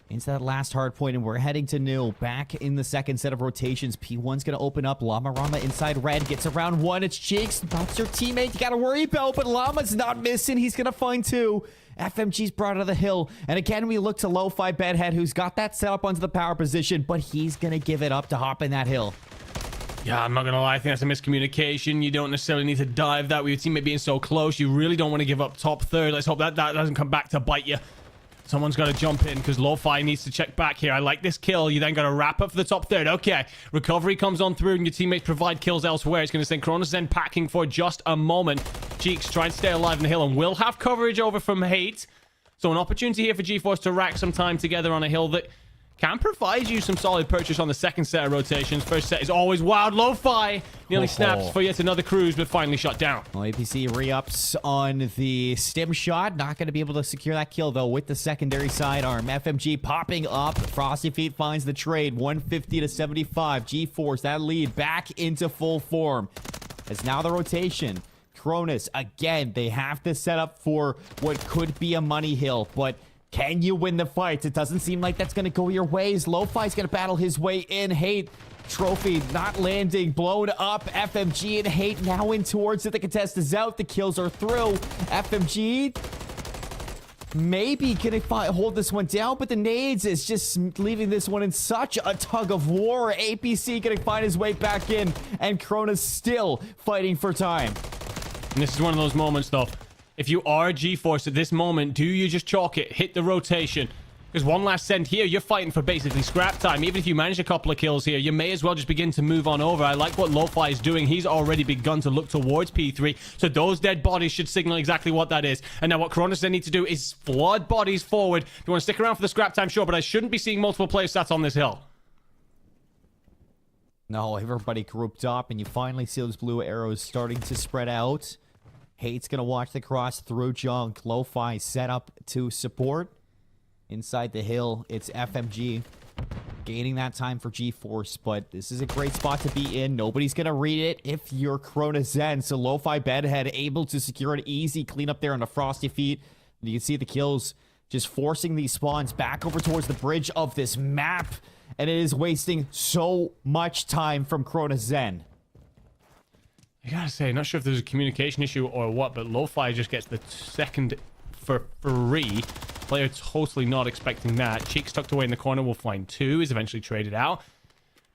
into that last hard point, and we're heading to new. Back in the second set of rotations. P1's going to open up. Llama inside red. Gets around one. It's Cheeks. That's your teammate you got to worry about, but Llama's not missing. He's going to find 2. FMG's brought out of the hill. And again, we look to Lo-Fi Bedhead, who's got that set up onto the power position, but he's going to give it up to hop in that hill. Yeah, I'm not going to lie. I think that's a miscommunication. You don't necessarily need to dive that with your teammate being so close. You really don't want to give up top third. Let's hope that doesn't come back to bite you. Someone's got to jump in because Lo-Fi needs to check back here. I like this kill. You then got to wrap up for the top third. Okay, recovery comes on through and your teammates provide kills elsewhere. It's going to send Corona Zen packing for just a moment. Cheeks trying to stay alive in the hill and will have coverage over from Hate. So an opportunity here for GeForce to rack some time together on a hill that can provide you some solid purchase on the second set of rotations. First set is always wild. Lo-Fi nearly snaps for yet another cruise, but finally shut down. Well, APC re-ups on the stim shot. Not going to be able to secure that kill, though, with the secondary sidearm. FMG popping up. Frosty Feet finds the trade. 150 to 75. GeForce, that lead back into full form. As now the rotation. Cronus, again, they have to set up for what could be a money hill, but can you win the fights? It doesn't seem like that's going to go your ways. Lo-Fi's going to battle his way in. Hate, trophy not landing, blown up. FMG and Hate now in towards it. The contest is out. The kills are through. FMG maybe can hold this one down, but the nades is just leaving this one in such a tug of war. APC going to find his way back in, and Corona's still fighting for time. And this is one of those moments, though. If you are GeForce at this moment, do you just chalk it? Hit the rotation. Because one last send here, you're fighting for basically scrap time. Even if you manage a couple of kills here, you may as well just begin to move on over. I like what Lo-Fi is doing. He's already begun to look towards P3. So those dead bodies should signal exactly what that is. And now what Cronus then need to do is flood bodies forward. If you want to stick around for the scrap time, sure, but I shouldn't be seeing multiple players sat on this hill. No, everybody grouped up, and you finally see those blue arrows starting to spread out. Hate's going to watch the cross through junk. Lo-Fi set up to support. Inside the hill, it's FMG gaining that time for GeForce, but this is a great spot to be in. Nobody's going to read it if you're Corona Zen. So Lo-Fi Bedhead able to secure an easy cleanup there on the Frosty Feet. And you can see the kills just forcing these spawns back over towards the bridge of this map. And it is wasting so much time from Corona Zen. I gotta say, not sure if there's a communication issue or what, but Lo-Fi just gets the second for free. Player totally not expecting that. Cheeks tucked away in the corner will find 2, is eventually traded out.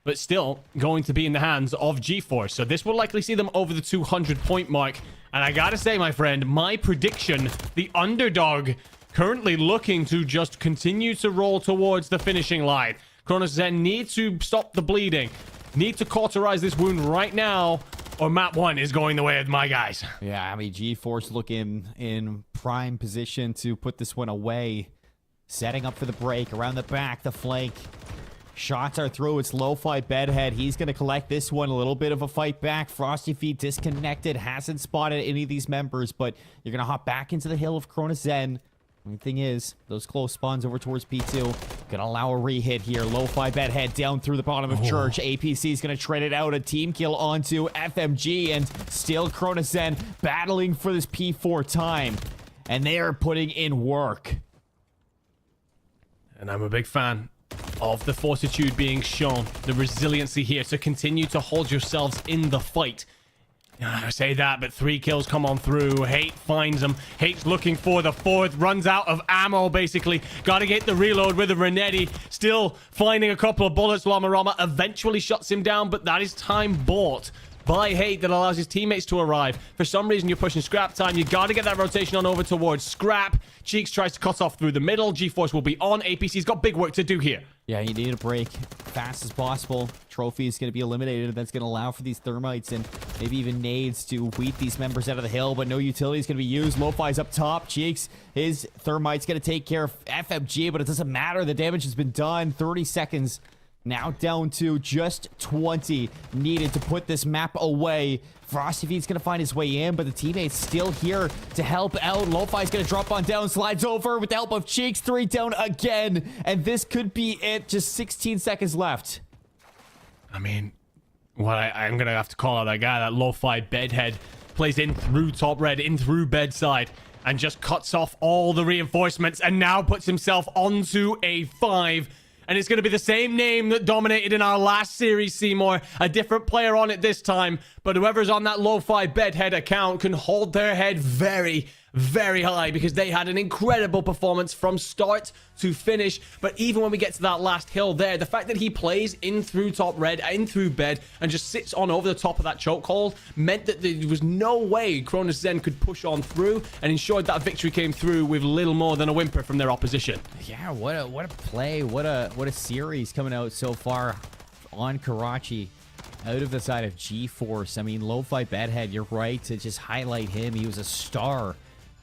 But still going to be in the hands of GeForce. So this will likely see them over the 200-point mark. And I gotta say, my friend, my prediction, the underdog currently looking to just continue to roll towards the finishing line. Corona Zen need to stop the bleeding. Need to cauterize this wound right now, or map 1 is going the way of my guys. Yeah, I mean, GeForce looking in prime position to put this one away. Setting up for the break. Around the back, the flank. Shots are through. It's Lo-Fi Bedhead. He's going to collect this one. A little bit of a fight back. Frosty Feet disconnected. Hasn't spotted any of these members, but you're going to hop back into the hill of Corona Zen. The thing is, those close spawns over towards P2 gonna allow a re-hit here. Lo-Fi Bedhead down through the bottom of Church. APC is gonna trade it out. A team kill onto FMG, and still Corona Zen battling for this P4 time. And they are putting in work. And I'm a big fan of the fortitude being shown. The resiliency here to continue to hold yourselves in the fight. I say that, but 3 kills come on through. Hate finds him. Hate's looking for the 4th. Runs out of ammo, basically. Got to get the reload with a Renetti. Still finding a couple of bullets. Lamarama eventually shuts him down, but that is time bought by Hate that allows his teammates to arrive. For some reason, you're pushing Scrap time. You got to get that rotation on over towards Scrap. Cheeks tries to cut off through the middle. G-Force will be on. APC's got big work to do here. Yeah, you need a break fast as possible. Trophy is going to be eliminated. That's going to allow for these thermites and maybe even nades to weed these members out of the hill, but no utility is going to be used. Lo-Fi's up top. Cheeks, his thermite's going to take care of FMG, but it doesn't matter. The damage has been done. 30 seconds now down to just 20 needed to put this map away. Frosty-Feet's going to find his way in, but the teammates still here to help out. Lo-Fi's going to drop on down, slides over with the help of Cheeks. 3 down again, and this could be it. Just 16 seconds left. I mean, what I'm going to have to call out that guy, that Lo-Fi bedhead, plays in through top red, in through bedside, and just cuts off all the reinforcements, and now puts himself onto a 5. And it's going to be the same name that dominated in our last series, Seymour. A different player on it this time. But whoever's on that Lo-Fi bedhead account can hold their head very, very high, because they had an incredible performance from start to finish. But even when we get to that last hill there, the fact that he plays in through top red, in through bed, and just sits on over the top of that chokehold meant that there was no way Cronus Zen could push on through, and ensured that victory came through with little more than a whimper from their opposition. Yeah, what a play, what a series coming out so far on Karachi. Out of the side of G-Force. I mean, Lo-Fi bedhead, you're right to just highlight him. He was a star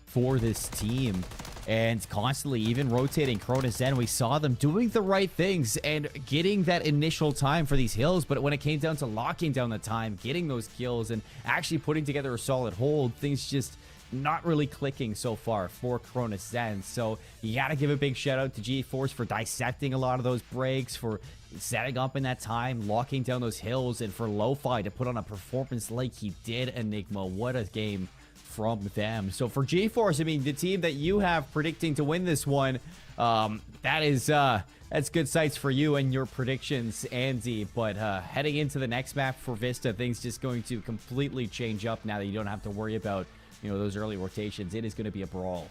for this team, and constantly even rotating Cronus Zen. We saw them doing the right things and getting that initial time for these hills, but when it came down to locking down the time, getting those kills, and actually putting together a solid hold, things just not really clicking so far for Cronus Zen. So you gotta give a big shout out to G-Force for dissecting a lot of those breaks, for setting up in that time, locking down those hills, and for Lo-Fi to put on a performance like he did. Enigma, what a game from them. So for G-Force, I mean, the team that you have predicting to win this one, that's good sights for you and your predictions, Andy. But heading into the next map for Vista, things just going to completely change up now that you don't have to worry about, you know, those early rotations. It is going to be a brawl.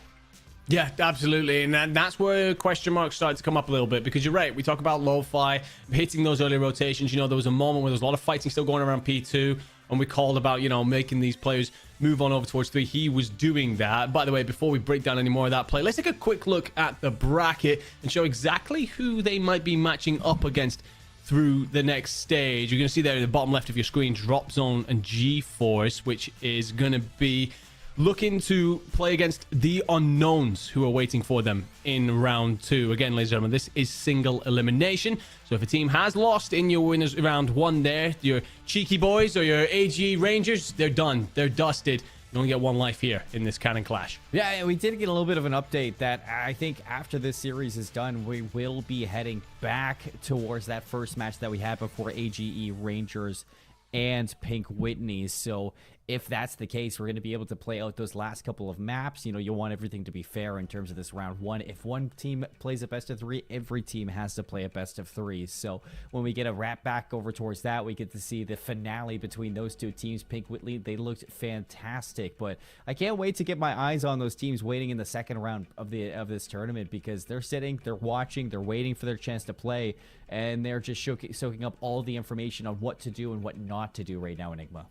Yeah, absolutely. And that's where question marks start to come up a little bit, because you're right. We talk about Lo-Fi hitting those early rotations. You know, there was a moment where there was a lot of fighting still going around P2, and we called about, you know, making these players move on over towards 3. He was doing that. By the way, before we break down any more of that play, let's take a quick look at the bracket and show exactly who they might be matching up against through the next stage. You're going to see there at the bottom left of your screen, Drop Zone and G-Force, which is going to be looking to play against the unknowns who are waiting for them in round 2. Again, ladies and gentlemen, this is single elimination. So if a team has lost in your winners round 1 there, your cheeky boys or your AG Rangers, they're done. They're dusted. You only get 1 life here in this Cannon Clash. Yeah, we did get a little bit of an update that I think after this series is done, we will be heading back towards that first match that we had before AGE Rangers and Pink Whitney's. So if that's the case, we're going to be able to play out those last couple of maps. You know, you want everything to be fair in terms of this round 1. If one team plays a best of 3, every team has to play a best of 3. So when we get a wrap back over towards that, we get to see the finale between those two teams. Pink Whitley, they looked fantastic, but I can't wait to get my eyes on those teams waiting in the second round of this tournament, because they're sitting, they're watching, they're waiting for their chance to play, and they're just soaking up all the information on what to do and what not to do right now, Enigma.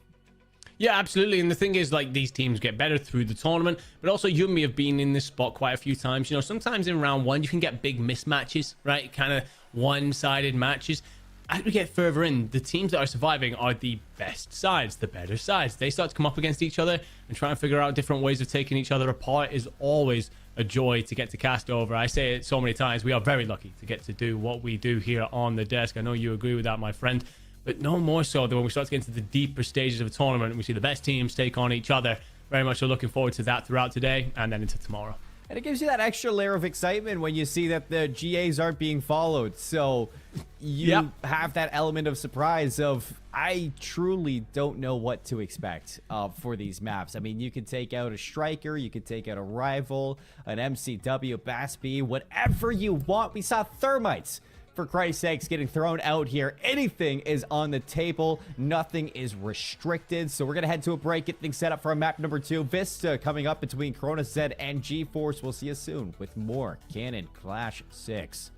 Yeah, absolutely. And the thing is, like, these teams get better through the tournament, but also you and me have been in this spot quite a few times. You know, sometimes in round 1, you can get big mismatches, right? Kind of one-sided matches. As we get further in, the teams that are surviving are the best sides, the better sides. They start to come up against each other and try and figure out different ways of taking each other apart. Is always a joy to get to cast over. I say it so many times. We are very lucky to get to do what we do here on the desk. I know you agree with that, my friend. But no more so than when we start to get into the deeper stages of a tournament and we see the best teams take on each other. Very much so looking forward to that throughout today and then into tomorrow. And it gives you that extra layer of excitement when you see that the GAs aren't being followed. So you have that element of surprise of, I truly don't know what to expect for these maps. I mean, you could take out a Striker, you could take out a Rival, an MCW, Bass B, whatever you want. We saw Thermites for Christ's sakes, getting thrown out here. Anything is on the table. Nothing is restricted. So we're going to head to a break, get things set up for our map number 2. Vista coming up between Corona Z and G-Force. We'll see you soon with more Cannon Clash 6.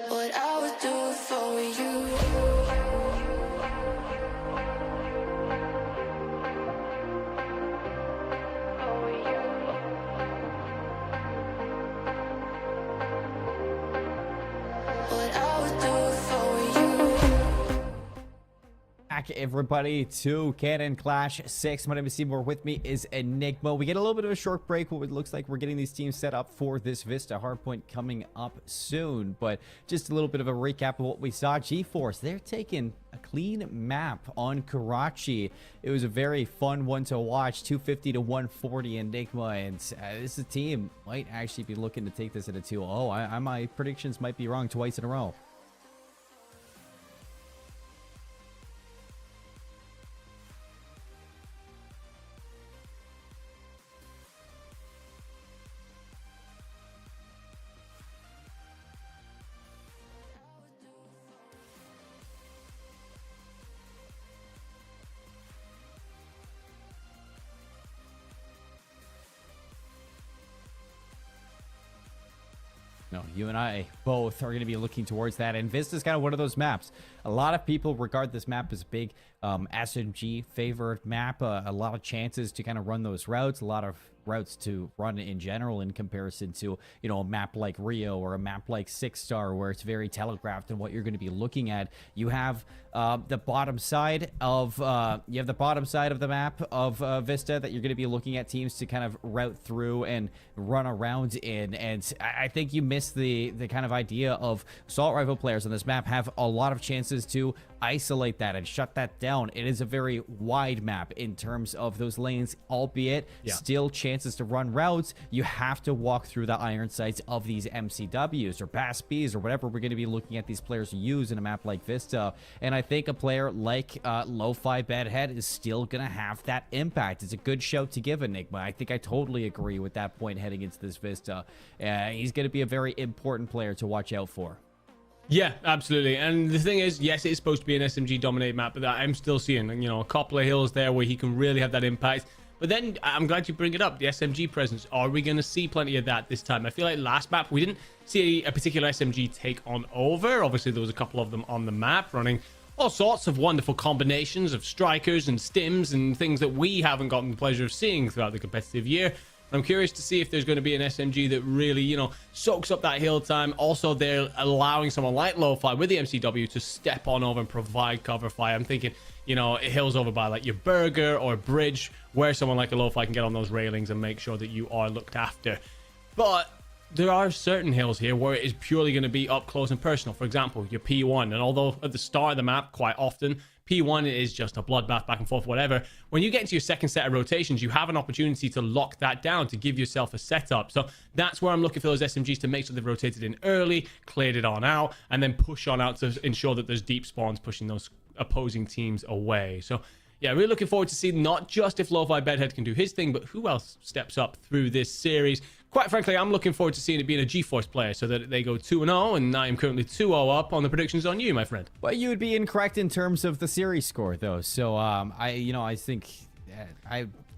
What I would do for you. What I would do for you. Back, everybody, to Cannon Clash 6. My name is Seymour. With me is Enigma. We get a little bit of a short break. What it looks like we're getting these teams set up for this Vista hardpoint coming up soon. But just a little bit of a recap of what we saw. G-Force, they're taking a clean map on Karachi. It was a very fun one to watch. 250 to 140 Enigma. And this team might actually be looking to take this at a 2-0. My predictions might be wrong twice in a row. No, you and I both are going to be looking towards that. And Vista's kind of one of those maps. A lot of people regard this map as a big SMG favored map. A lot of chances to kind of run those routes. A lot of routes to run in general in comparison to, you know, a map like Rio or a map like Six Star, where it's very telegraphed in what you're going to be looking at. You have the bottom side of the map of Vista that you're going to be looking at teams to kind of route through and run around in. And I think you miss the kind of idea of assault rifle players on this map have a lot of chances to isolate that and shut that down. It is a very wide map in terms of those lanes, albeit still chances to run routes. You have to walk through the iron sights of these MCWs or Bass Bs or whatever we're going to be looking at these players use in a map like Vista. And I think a player like Lo-Fi Bedhead is still going to have that impact. It's a good shout to give Enigma. I think I totally agree with that point heading into this Vista. He's going to be a very important player to watch out for. Yeah, absolutely. And the thing is, yes, it's supposed to be an SMG dominated map, but I'm still seeing, you know, a couple of hills there where he can really have that impact. But then I'm glad you bring it up, the SMG presence. Are we going to see plenty of that this time? I feel like last map we didn't see a particular SMG take on over. Obviously, there was a couple of them on the map running all sorts of wonderful combinations of strikers and stims and things that we haven't gotten the pleasure of seeing throughout the competitive year. I'm curious to see if there's going to be an SMG that really, you know, soaks up that hill time. Also, they're allowing someone like Lo-Fi with the MCW to step on over and provide cover fire. I'm thinking, you know, hills over by like your Burger or Bridge, where someone like a Lo-Fi can get on those railings and make sure that you are looked after. But there are certain hills here where it is purely going to be up close and personal. For example, your P1, and although at the start of the map, quite often, P1 is just a bloodbath back and forth, whatever. When you get into your second set of rotations, you have an opportunity to lock that down, to give yourself a setup. So that's where I'm looking for those SMGs to make sure they've rotated in early, cleared it on out, and then push on out to ensure that there's deep spawns pushing those opposing teams away. So yeah, really looking forward to seeing not just if Lo-Fi Bedhead can do his thing, but who else steps up through this series. Quite frankly, I'm looking forward to seeing it being a GeForce player so that they go 2-0, and I am currently 2-0 up on the predictions on you, my friend. Well, you would be incorrect in terms of the series score, though. So, I think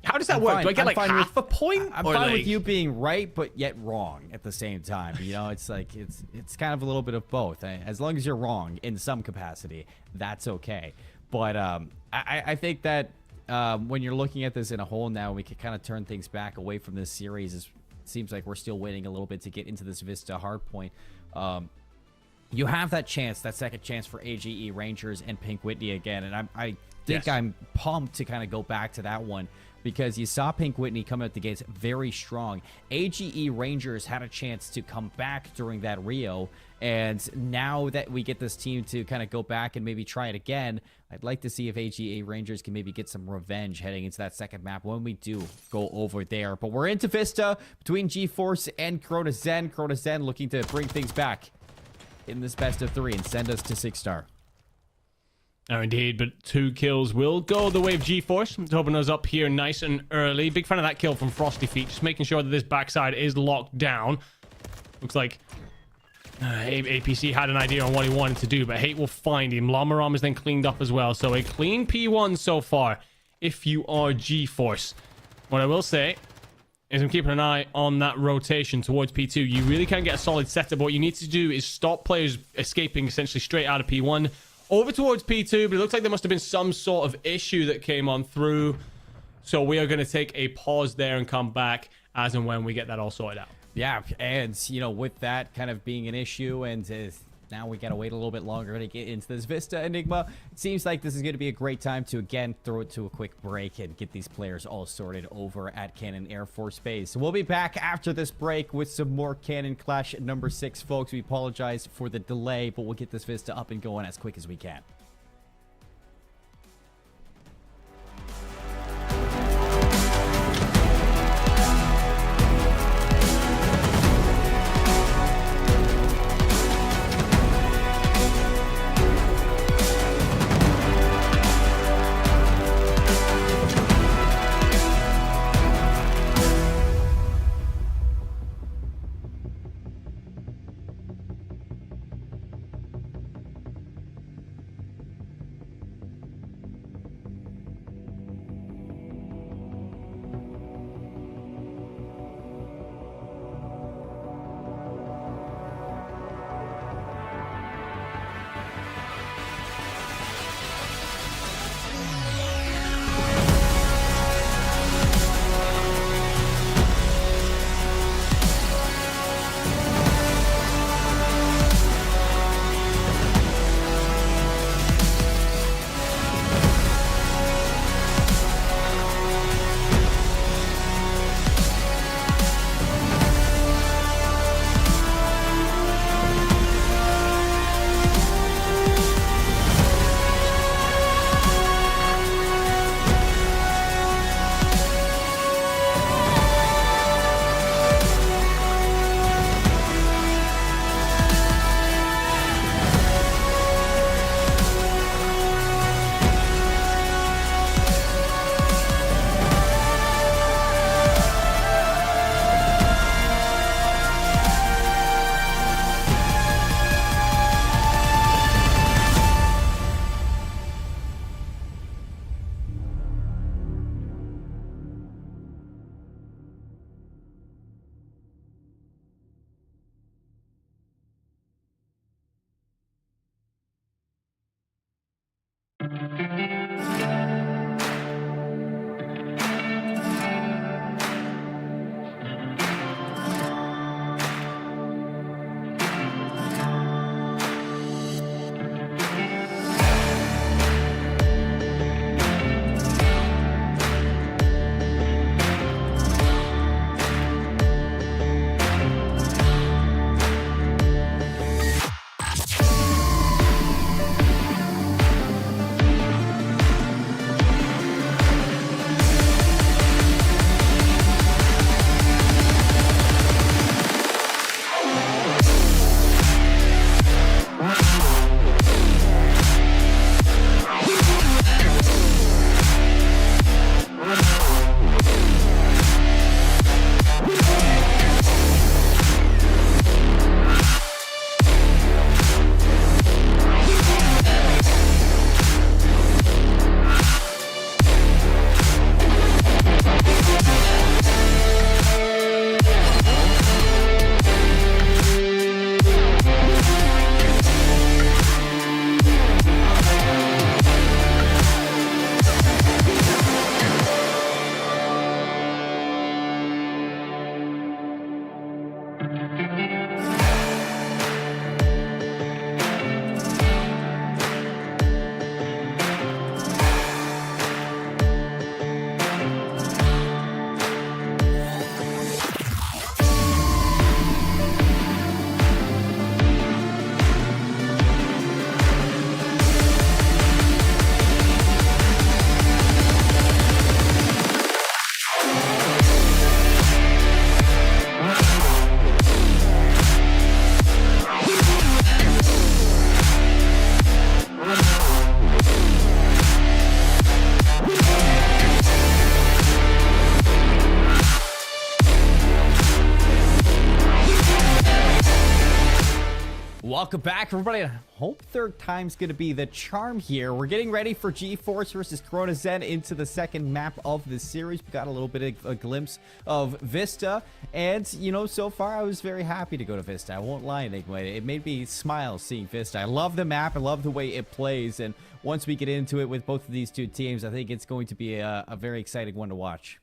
How does that work? Do I get like half a point? I'm fine with you being right, but yet wrong at the same time. You know, it's like it's kind of a little bit of both. As long as you're wrong in some capacity, that's okay. But I think that when you're looking at this in a whole now, we can kind of turn things back away from this series. It seems like we're still waiting a little bit to get into this Vista hardpoint. You have that chance, that second chance for AGE Rangers and Pink Whitney again, and I think I'm pumped to kind of go back to that one, because you saw Pink Whitney come out the gates very strong. AGE Rangers had a chance to come back during that Rio, and now that we get this team to kind of go back and maybe try it again, I'd like to see if AGE Rangers can maybe get some revenge heading into that second map when we do go over there. But we're into Vista between GeForce and Corona Zen. Corona Zen looking to bring things back in this best of 3 and send us to 6-star. Oh, indeed, but 2 kills will go the way of GeForce. It's opening us up here nice and early. Big fan of that kill from Frosty Feet, just making sure that this backside is locked down. Looks like APC had an idea on what he wanted to do, but Hate will find him. Lamaram is then cleaned up as well, so a clean P1 so far if you are GeForce. What I will say is I'm keeping an eye on that rotation towards P2. You really can't get a solid setup. What you need to do is stop players escaping essentially straight out of P1 over towards P2, but it looks like there must have been some sort of issue that came on through. So we are going to take a pause there and come back as and when we get that all sorted out. Yeah, and, you know, with that kind of being an issue, and now we got to wait a little bit longer to get into this Vista Enigma, it seems like this is going to be a great time to, again, throw it to a quick break and get these players all sorted over at Cannon Air Force Base. So we'll be back after this break with some more Cannon Clash number 6, folks. We apologize for the delay, but we'll get this Vista up and going as quick as we can. welcome back, everybody. I hope third time's going to be the charm here. We're getting ready for GeForce versus Corona Zen into the second map of the series. We got a little bit of a glimpse of Vista, and, you know, so far I was very happy to go to Vista. I won't lie, it made me smile seeing Vista. I love the map. I love the way it plays, and once we get into it with both of these two teams, I think it's going to be a very exciting one to watch.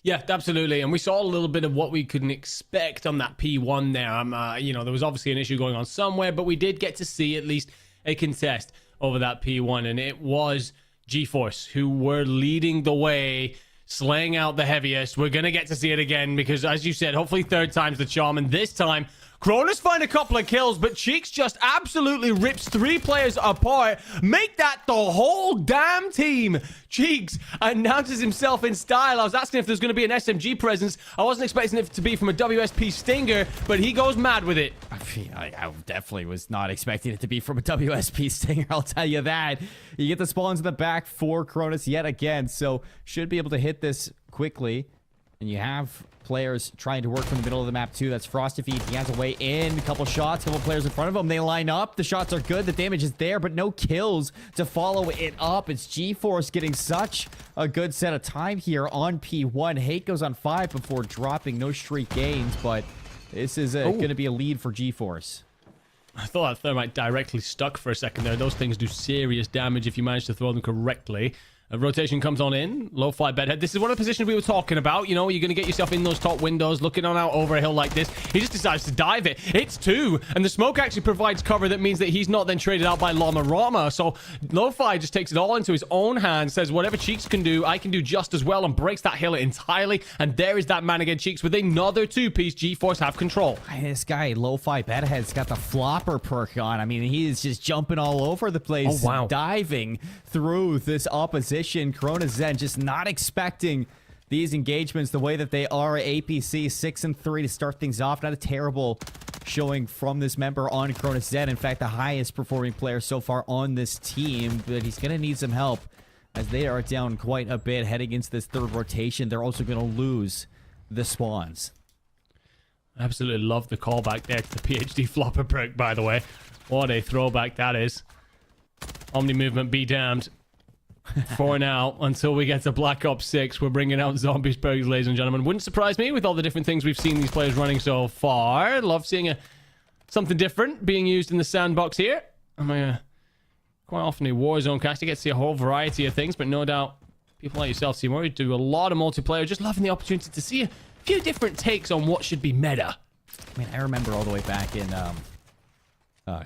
Yeah, absolutely. And we saw a little bit of what we couldn't expect on that P1 there. You know, there was obviously an issue going on somewhere, but we did get to see at least a contest over that P1. And it was GeForce who were leading the way, slaying out the heaviest. We're going to get to see it again because, as you said, hopefully third time's the charm. And this time, Kronos find a couple of kills, but Cheeks just absolutely rips 3 players apart. Make that the whole damn team. Cheeks announces himself in style. I was asking if there's going to be an SMG presence. I wasn't expecting it to be from a WSP Stinger, but he goes mad with it. I definitely was not expecting it to be from a WSP Stinger, I'll tell you that. You get the spawns in the back for Cronus yet again, so should be able to hit this quickly. And you have players trying to work from the middle of the map too. That's Frostifeed. He has a way in. A couple shots. A couple players in front of him. They line up. The shots are good. The damage is there, but no kills to follow it up. It's GeForce getting such a good set of time here on P1. Hate goes on 5 before dropping. No streak gains, but this is going to be a lead for GeForce. I thought that thermite directly stuck for a second there. Those things do serious damage if you manage to throw them correctly. A rotation comes on in. Low-fi bedhead. This is one of the positions we were talking about. You know, you're going to get yourself in those top windows, looking on out over a hill like this. He just decides to dive it. It's 2. And the smoke actually provides cover that means that he's not then traded out by Llama Rama. So Lo-Fi just takes it all into his own hands, says whatever Cheeks can do, I can do just as well, and breaks that hill entirely. And there is that man again, Cheeks, with another 2-piece. GeForce have control. This guy, Lo-Fi Bedhead's got the flopper perk on. I mean, he is just jumping all over the place. Oh, wow. Diving through this opposition. Corona Zen just not expecting these engagements the way that they are. APC 6-3 to start things off. Not a terrible showing from this member on Corona Zen. In fact, the highest performing player so far on this team, but he's going to need some help as they are down quite a bit heading into this third rotation. They're also going to lose the spawns. Absolutely love the callback there to the PhD flopper perk, by the way. What a throwback that is. Omni movement be damned. For now, until we get to Black Ops 6, we're bringing out Zombies perks, ladies and gentlemen. Wouldn't surprise me with all the different things we've seen these players running so far. Love seeing something different being used in the sandbox here. I'm quite often a Warzone cast. You get to see a whole variety of things, but no doubt people like yourself, Seymour, do a lot of multiplayer. Just loving the opportunity to see a few different takes on what should be meta. I mean, I remember all the way back in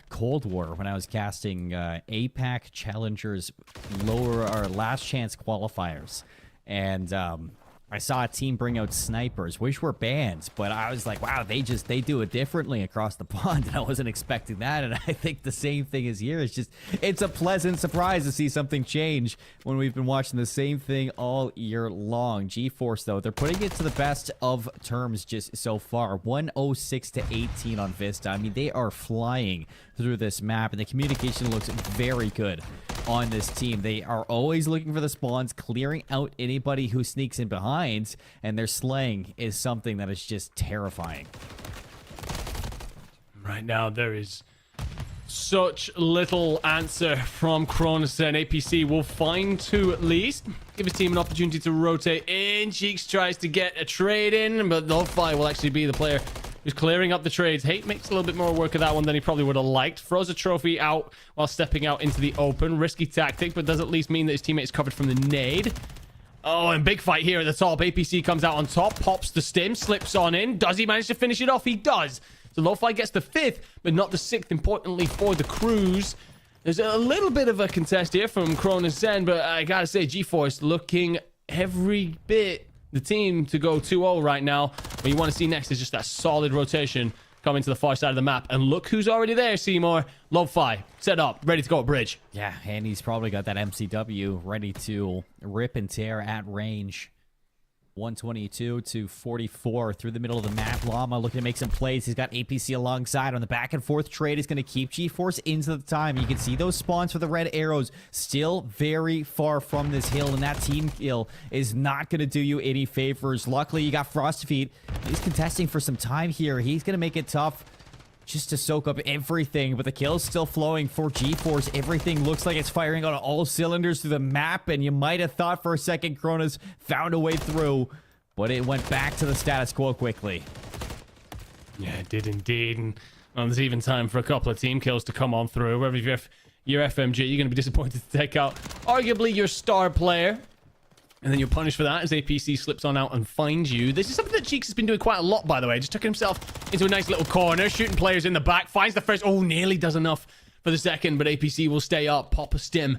Cold War when I was casting APAC Challengers lower or last chance qualifiers, and I saw a team bring out snipers, which were banned, but I was like, wow, they do it differently across the pond, and I wasn't expecting that. And I think the same thing is here. It's a pleasant surprise to see something change when we've been watching the same thing all year long. GeForce, though, they're putting it to the best of terms just so far. 106 to 18 on Vista. I mean, they are flying through this map, and the communication looks very good on this team. They are always looking for the spawns, clearing out anybody who sneaks in behind, and their slaying is something that is just terrifying. Right now, there is such little answer from Cronus, and APC will find 2 at least. Give his team an opportunity to rotate in. Cheeks tries to get a trade in, but Lo-Fi will actually be the player who's clearing up the trades. Hate makes a little bit more work of that one than he probably would have liked. Throws a trophy out while stepping out into the open. Risky tactic, but does at least mean that his teammate is covered from the nade. Oh, and big fight here at the top. APC comes out on top, pops the stim, slips on in. Does he manage to finish it off? He does. So Lo-Fi gets the 5th, but not the 6th, importantly, for the Cruise. There's a little bit of a contest here from Cronus Zen, but I gotta say, GeForce looking every bit the team to go 2-0 right now. What you want to see next is just that solid rotation coming to the far side of the map. And look who's already there, Seymour. Lo-Fi, set up, ready to go at bridge. Yeah, and he's probably got that MCW ready to rip and tear at range. 122 to 44 through the middle of the map. Llama looking to make some plays. He's got APC alongside on the back and forth trade. Is going to keep GeForce into the time. You can see those spawns for the red arrows still very far from this hill, and that team kill is not going to do you any favors. Luckily, you got Frostfeet. He's contesting for some time here. He's going to make it tough just to soak up everything, but the kill's still flowing for GeForce. Everything looks like it's firing on all cylinders through the map, and you might have thought for a second Cronus found a way through, but it went back to the status quo quickly. Yeah, it did indeed. And there's even time for a couple of team kills to come on through. Wherever your FMG, you're going to be disappointed to take out arguably your star player. And then you're punished for that as APC slips on out and finds you. This is something that Cheeks has been doing quite a lot, by the way. Just tucking himself into a nice little corner, shooting players in the back, finds the first. Oh, nearly does enough for the second, but APC will stay up, pop a stim,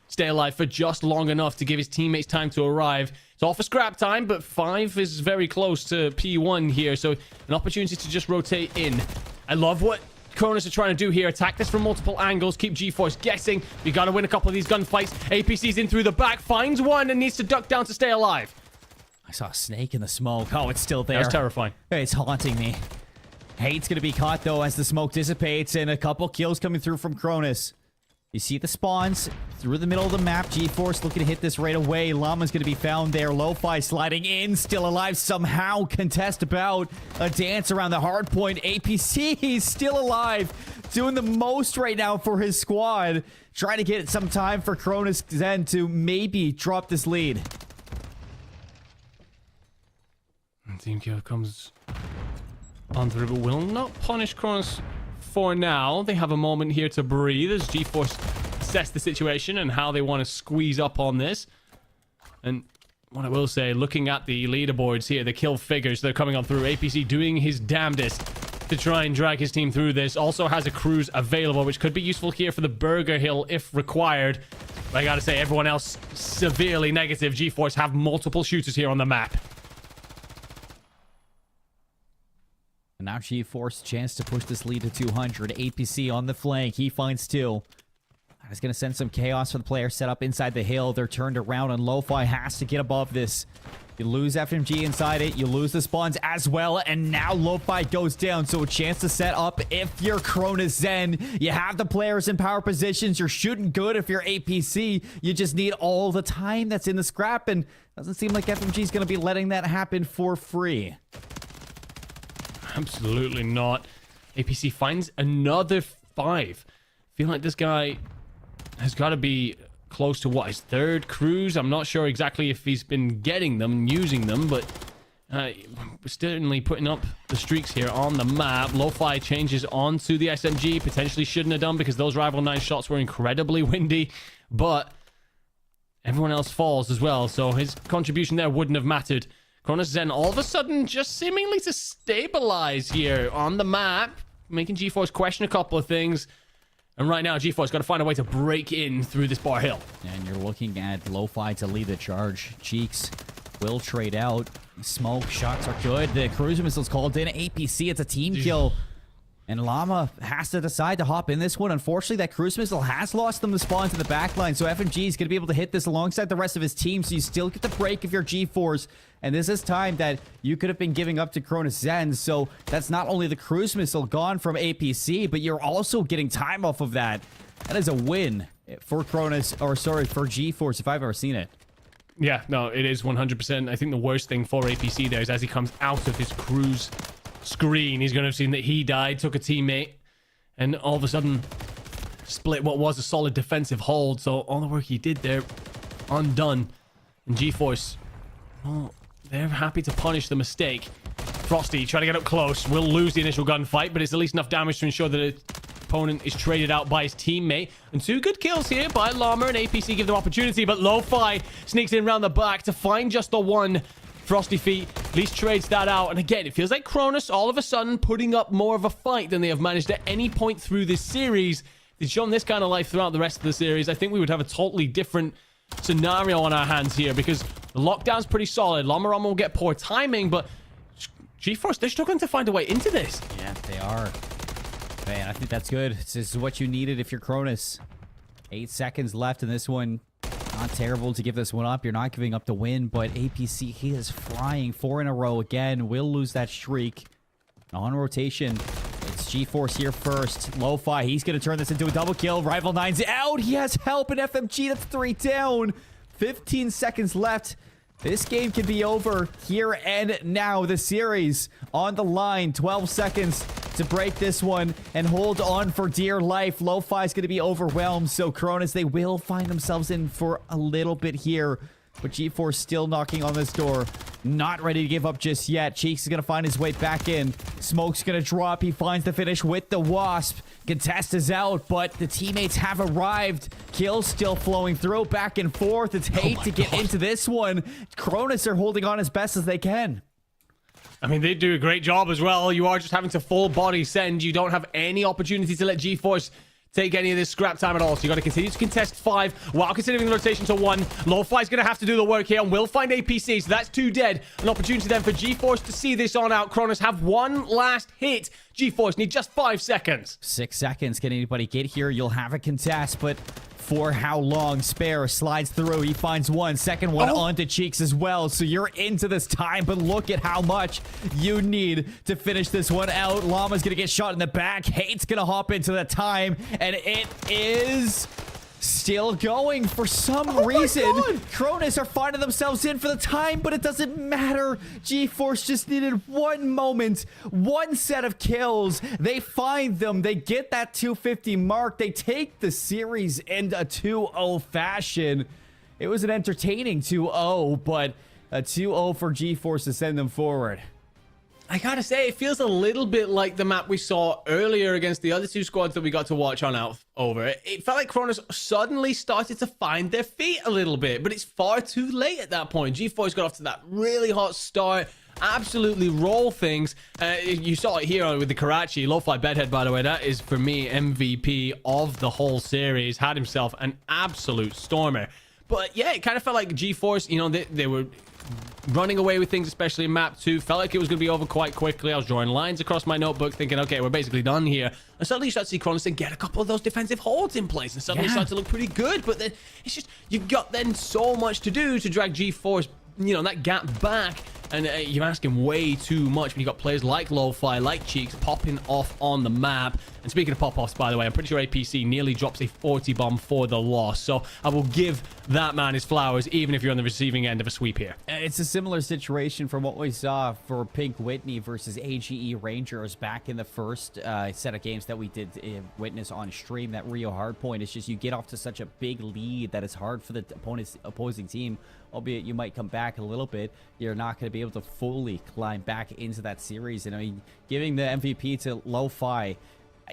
stay alive for just long enough to give his teammates time to arrive. It's all for scrap time, but 5 is very close to P1 here, so an opportunity to just rotate in. I love what Cronus are trying to do here. Attack this from multiple angles. Keep GeForce guessing. We got to win a couple of these gunfights. APC's in through the back. Finds one and needs to duck down to stay alive. I saw a snake in the smoke. Oh, it's still there. That's terrifying. It's haunting me. Hate's going to be caught, though, as the smoke dissipates, and a couple kills coming through from Cronus. You see the spawns through the middle of the map. GeForce looking to hit this right away. Llama's going to be found there. Lo-Fi sliding in, still alive somehow. Contest about a dance around the hard point. APC, he's still alive. Doing the most right now for his squad. Trying to get some time for Cronus Zen to maybe drop this lead. And team kill comes on through, but will not punish Cronus for now. They have a moment here to breathe as GeForce assess the situation and how they want to squeeze up on this. And what I will say, looking at the leaderboards here, the kill figures that are coming on through, APC doing his damnedest to try and drag his team through this. Also has a cruise available, which could be useful here for the Burger Hill if required. But I gotta say, everyone else severely negative. GeForce have multiple shooters here on the map. And now GeForce chance to push this lead to 200. APC on the flank. He finds 2. That's going to send some chaos for the player set up inside the hill. They're turned around, and Lo-Fi has to get above this. You lose FMG inside it. You lose the spawns as well, and now Lo-Fi goes down. So a chance to set up if you're Cronus Zen. You have the players in power positions. You're shooting good if you're APC. You just need all the time that's in the scrap, and doesn't seem like FMG is going to be letting that happen for free. Absolutely not. APC finds another 5. Feel like this guy has got to be close to what, his 3rd cruise? I'm not sure exactly if he's been getting them and using them, but certainly putting up the streaks here on the map. Lo-Fi changes onto the SMG. Potentially shouldn't have done because those Rival 9 shots were incredibly windy, but everyone else falls as well, so his contribution there wouldn't have mattered. Cronus Zen all of a sudden just seemingly to stabilize here on the map, making GeForce question a couple of things. And right now, GeForce got to find a way to break in through this bar hill. And you're looking at Lo-Fi to lead the charge. Cheeks will trade out. Smoke shots are good. The cruiser missile's called in. APC, it's a team kill. And Llama has to decide to hop in this one. Unfortunately, that cruise missile has lost them the spawn to the backline, so FMG is going to be able to hit this alongside the rest of his team, so you still get the break if you're GeForce. And this is time that you could have been giving up to Cronus Zen, so that's not only the cruise missile gone from APC, but you're also getting time off of that. That is a win for Cronus, or sorry, for GeForce, if I've ever seen it. Yeah, no, it is 100%. I think the worst thing for APC there is as he comes out of his cruise screen, he's going to have seen that he died, took a teammate, and all of a sudden split what was a solid defensive hold. So all the work he did there undone. And GeForce, well, they're happy to punish the mistake. Frosty trying to get up close, will lose the initial gunfight, but it's at least enough damage to ensure that his opponent is traded out by his teammate. And 2 good kills here by Llama, and APC give them opportunity, but Lo-Fi sneaks in around the back to find just the one. Frosty Feet at least trades that out. And again, it feels like Cronus all of a sudden putting up more of a fight than they have managed at any point through this series. They've shown this kind of life throughout the rest of the series. I think we would have a totally different scenario on our hands here because the lockdown's pretty solid. Llama will get poor timing, but GeForce, they're struggling to find a way into this. Yeah, they are. Man, I think that's good. This is what you needed if you're Cronus. 8 seconds left in this one. Not terrible to give this one up. You're not giving up the win, but APC, he is flying 4 in a row again. Will lose that streak. On rotation, it's GeForce here first. Lo-Fi, he's going to turn this into a double kill. Rival 9's out. He has help in FMG. That's 3 down. 15 seconds left. This game can be over here and now. The series on the line. 12 seconds to break this one and hold on for dear life. Lo-Fi's going to be overwhelmed, so Cronus, they will find themselves in for a little bit here. But G-Force still knocking on this door. Not ready to give up just yet. Cheeks is going to find his way back in. Smoke's going to drop. He finds the finish with the Wasp. Contest is out, but the teammates have arrived. Kills still flowing through. Back and forth. It's hate to get into this one. Cronus are holding on as best as they can. I mean, they do a great job as well. You are just having to full body send. You don't have any opportunity to let G-Force take any of this scrap time at all. So you got to continue to contest 5 while considering the rotation to 1. Lo-Fi's going to have to do the work here and will find APC. So that's 2 dead. An opportunity then for G-Force to see this on out. Cronus have one last hit. G-Force need just 5 seconds. 6 seconds. Can anybody get here? You'll have a contest, but for how long? Spare slides through. He finds one. Second one onto Cheeks as well. So you're into this time, but look at how much you need to finish this one out. Llama's going to get shot in the back. Hate's going to hop into the time, and it is still going for some reason. Cronus are finding themselves in for the time, but it doesn't matter. G-Force just needed one moment, one set of kills. They find them. They get that 250 mark. They take the series in a 2-0 fashion. It was an entertaining 2-0, but a 2-0 for G-Force to send them forward. I gotta say, it feels a little bit like the map we saw earlier against the other 2 squads that we got to watch on out over. It felt like Cronus suddenly started to find their feet a little bit, but it's far too late at that point. G4's got off to that really hot start, absolutely roll things. You saw it here with the Karachi. Lo-Fi Bedhead, by the way, that is for me MVP of the whole series. Had himself an absolute stormer. But yeah, it kind of felt like G-Force, you know, they were running away with things, especially in map 2. Felt like it was going to be over quite quickly. I was drawing lines across my notebook thinking, okay, we're basically done here. And suddenly you start to see Cronus get a couple of those defensive holds in place, and suddenly it starts to look pretty good. But then it's just, you've got then so much to do to drag G-Force, you know, that gap back. And you're asking way too much when you got players like Lo-Fi, like Cheeks, popping off on the map. And speaking of pop-offs, by the way, I'm pretty sure APC nearly drops a 40 bomb for the loss. So I will give that man his flowers, even if you're on the receiving end of a sweep here. It's a similar situation from what we saw for Pink Whitney versus AGE Rangers back in the first set of games that we did witness on stream. That Rio hardpoint, it's just you get off to such a big lead that it's hard for the opposing team. Albeit you might come back a little bit, you're not going to be able to fully climb back into that series. And I mean, giving the MVP to Lo-Fi,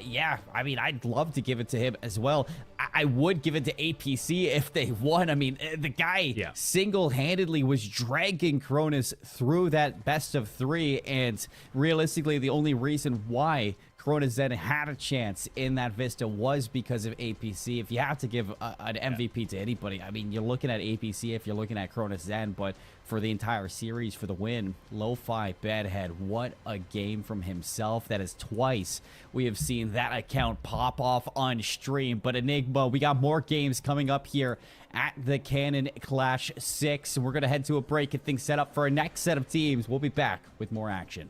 yeah, I mean, I'd love to give it to him as well. I would give it to APC if they won. I mean, the guy single-handedly was dragging Cronus through that best of 3, and realistically, the only reason why Cronus then had a chance in that Vista was because of APC. If you have to give an MVP to anybody, I mean, you're looking at APC if you're looking at Cronus Zen, but for the entire series, for the win, Lo-Fi Bedhead, what a game from himself. That is twice we have seen that account pop off on stream. But Enigma, we got more games coming up here at the Cannon Clash 6. We're going to head to a break, get things set up for our next set of teams. We'll be back with more action.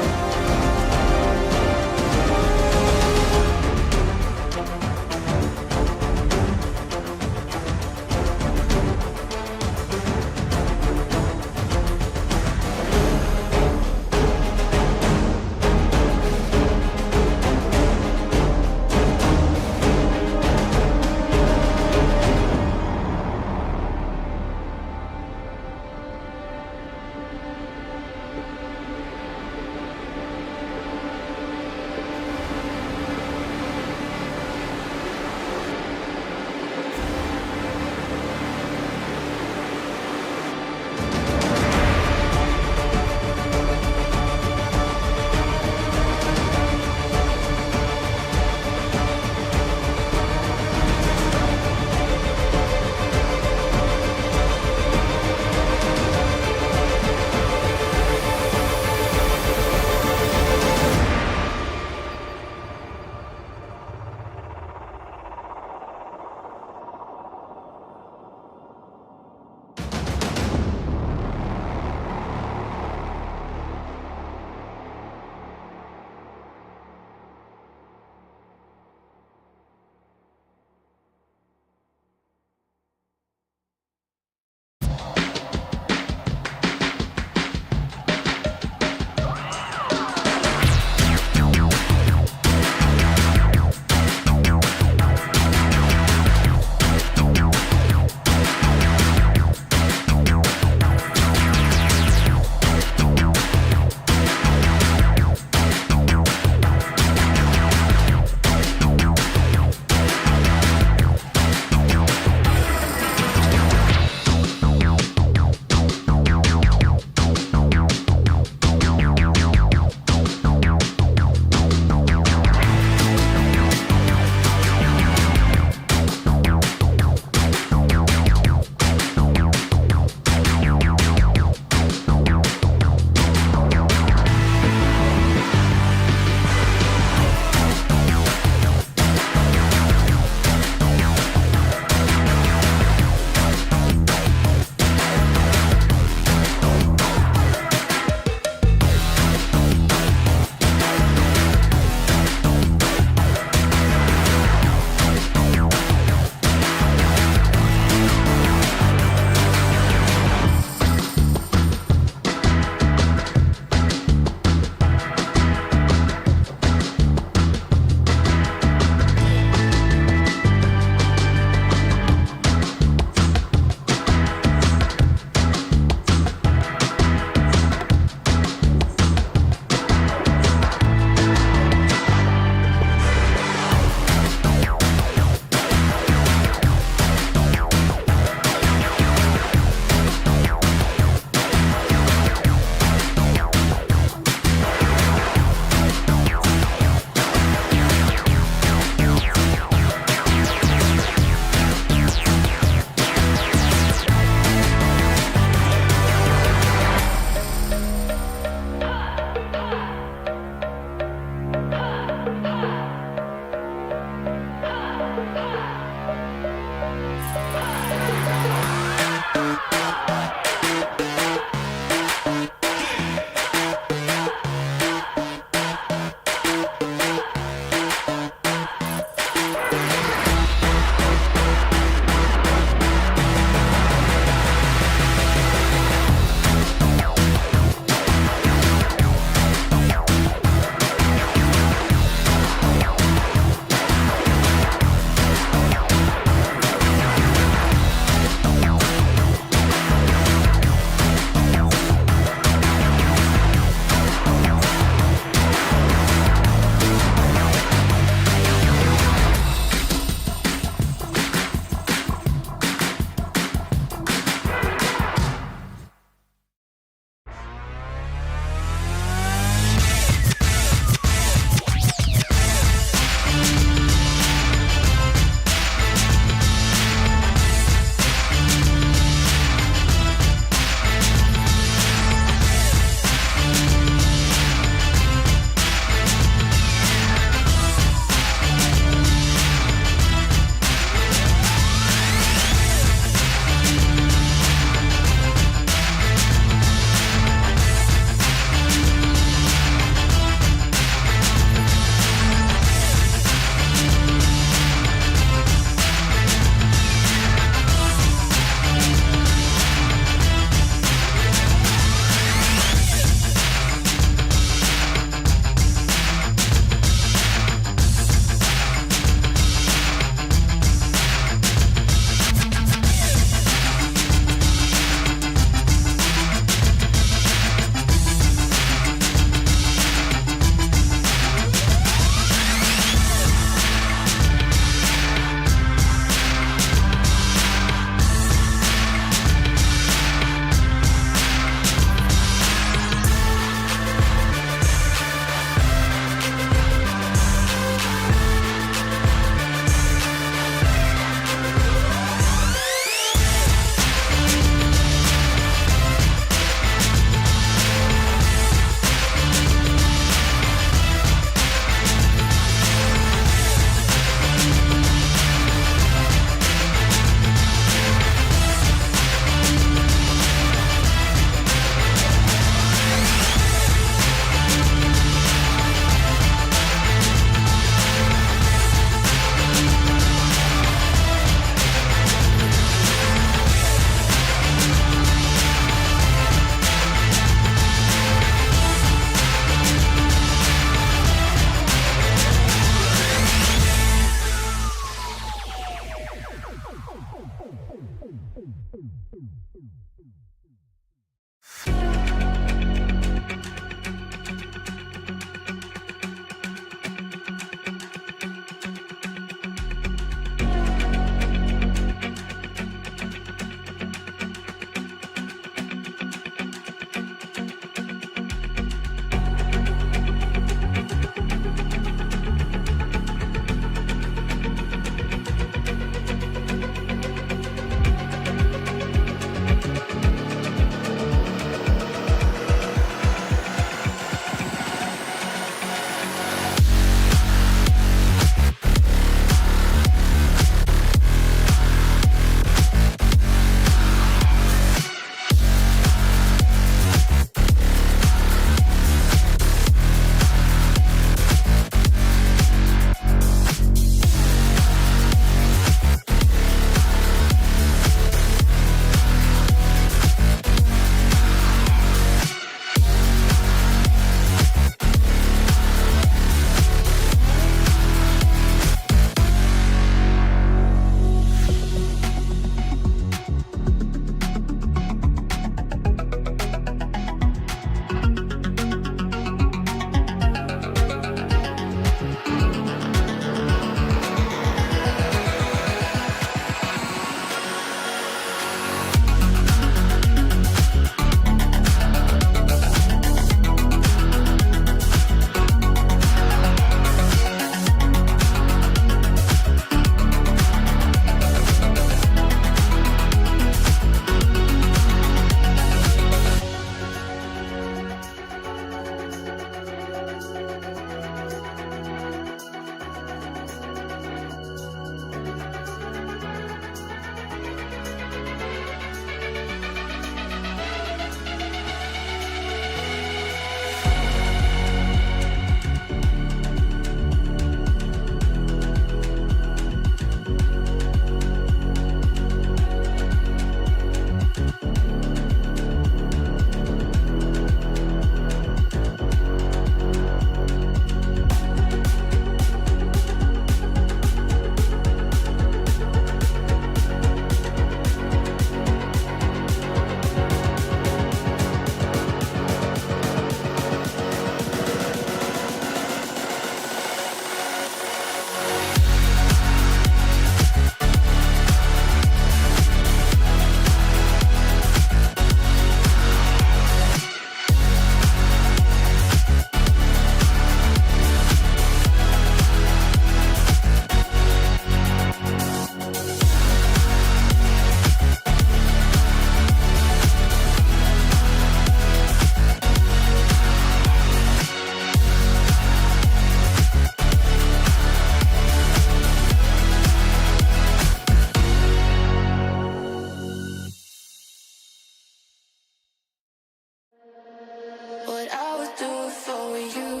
What I would do for you.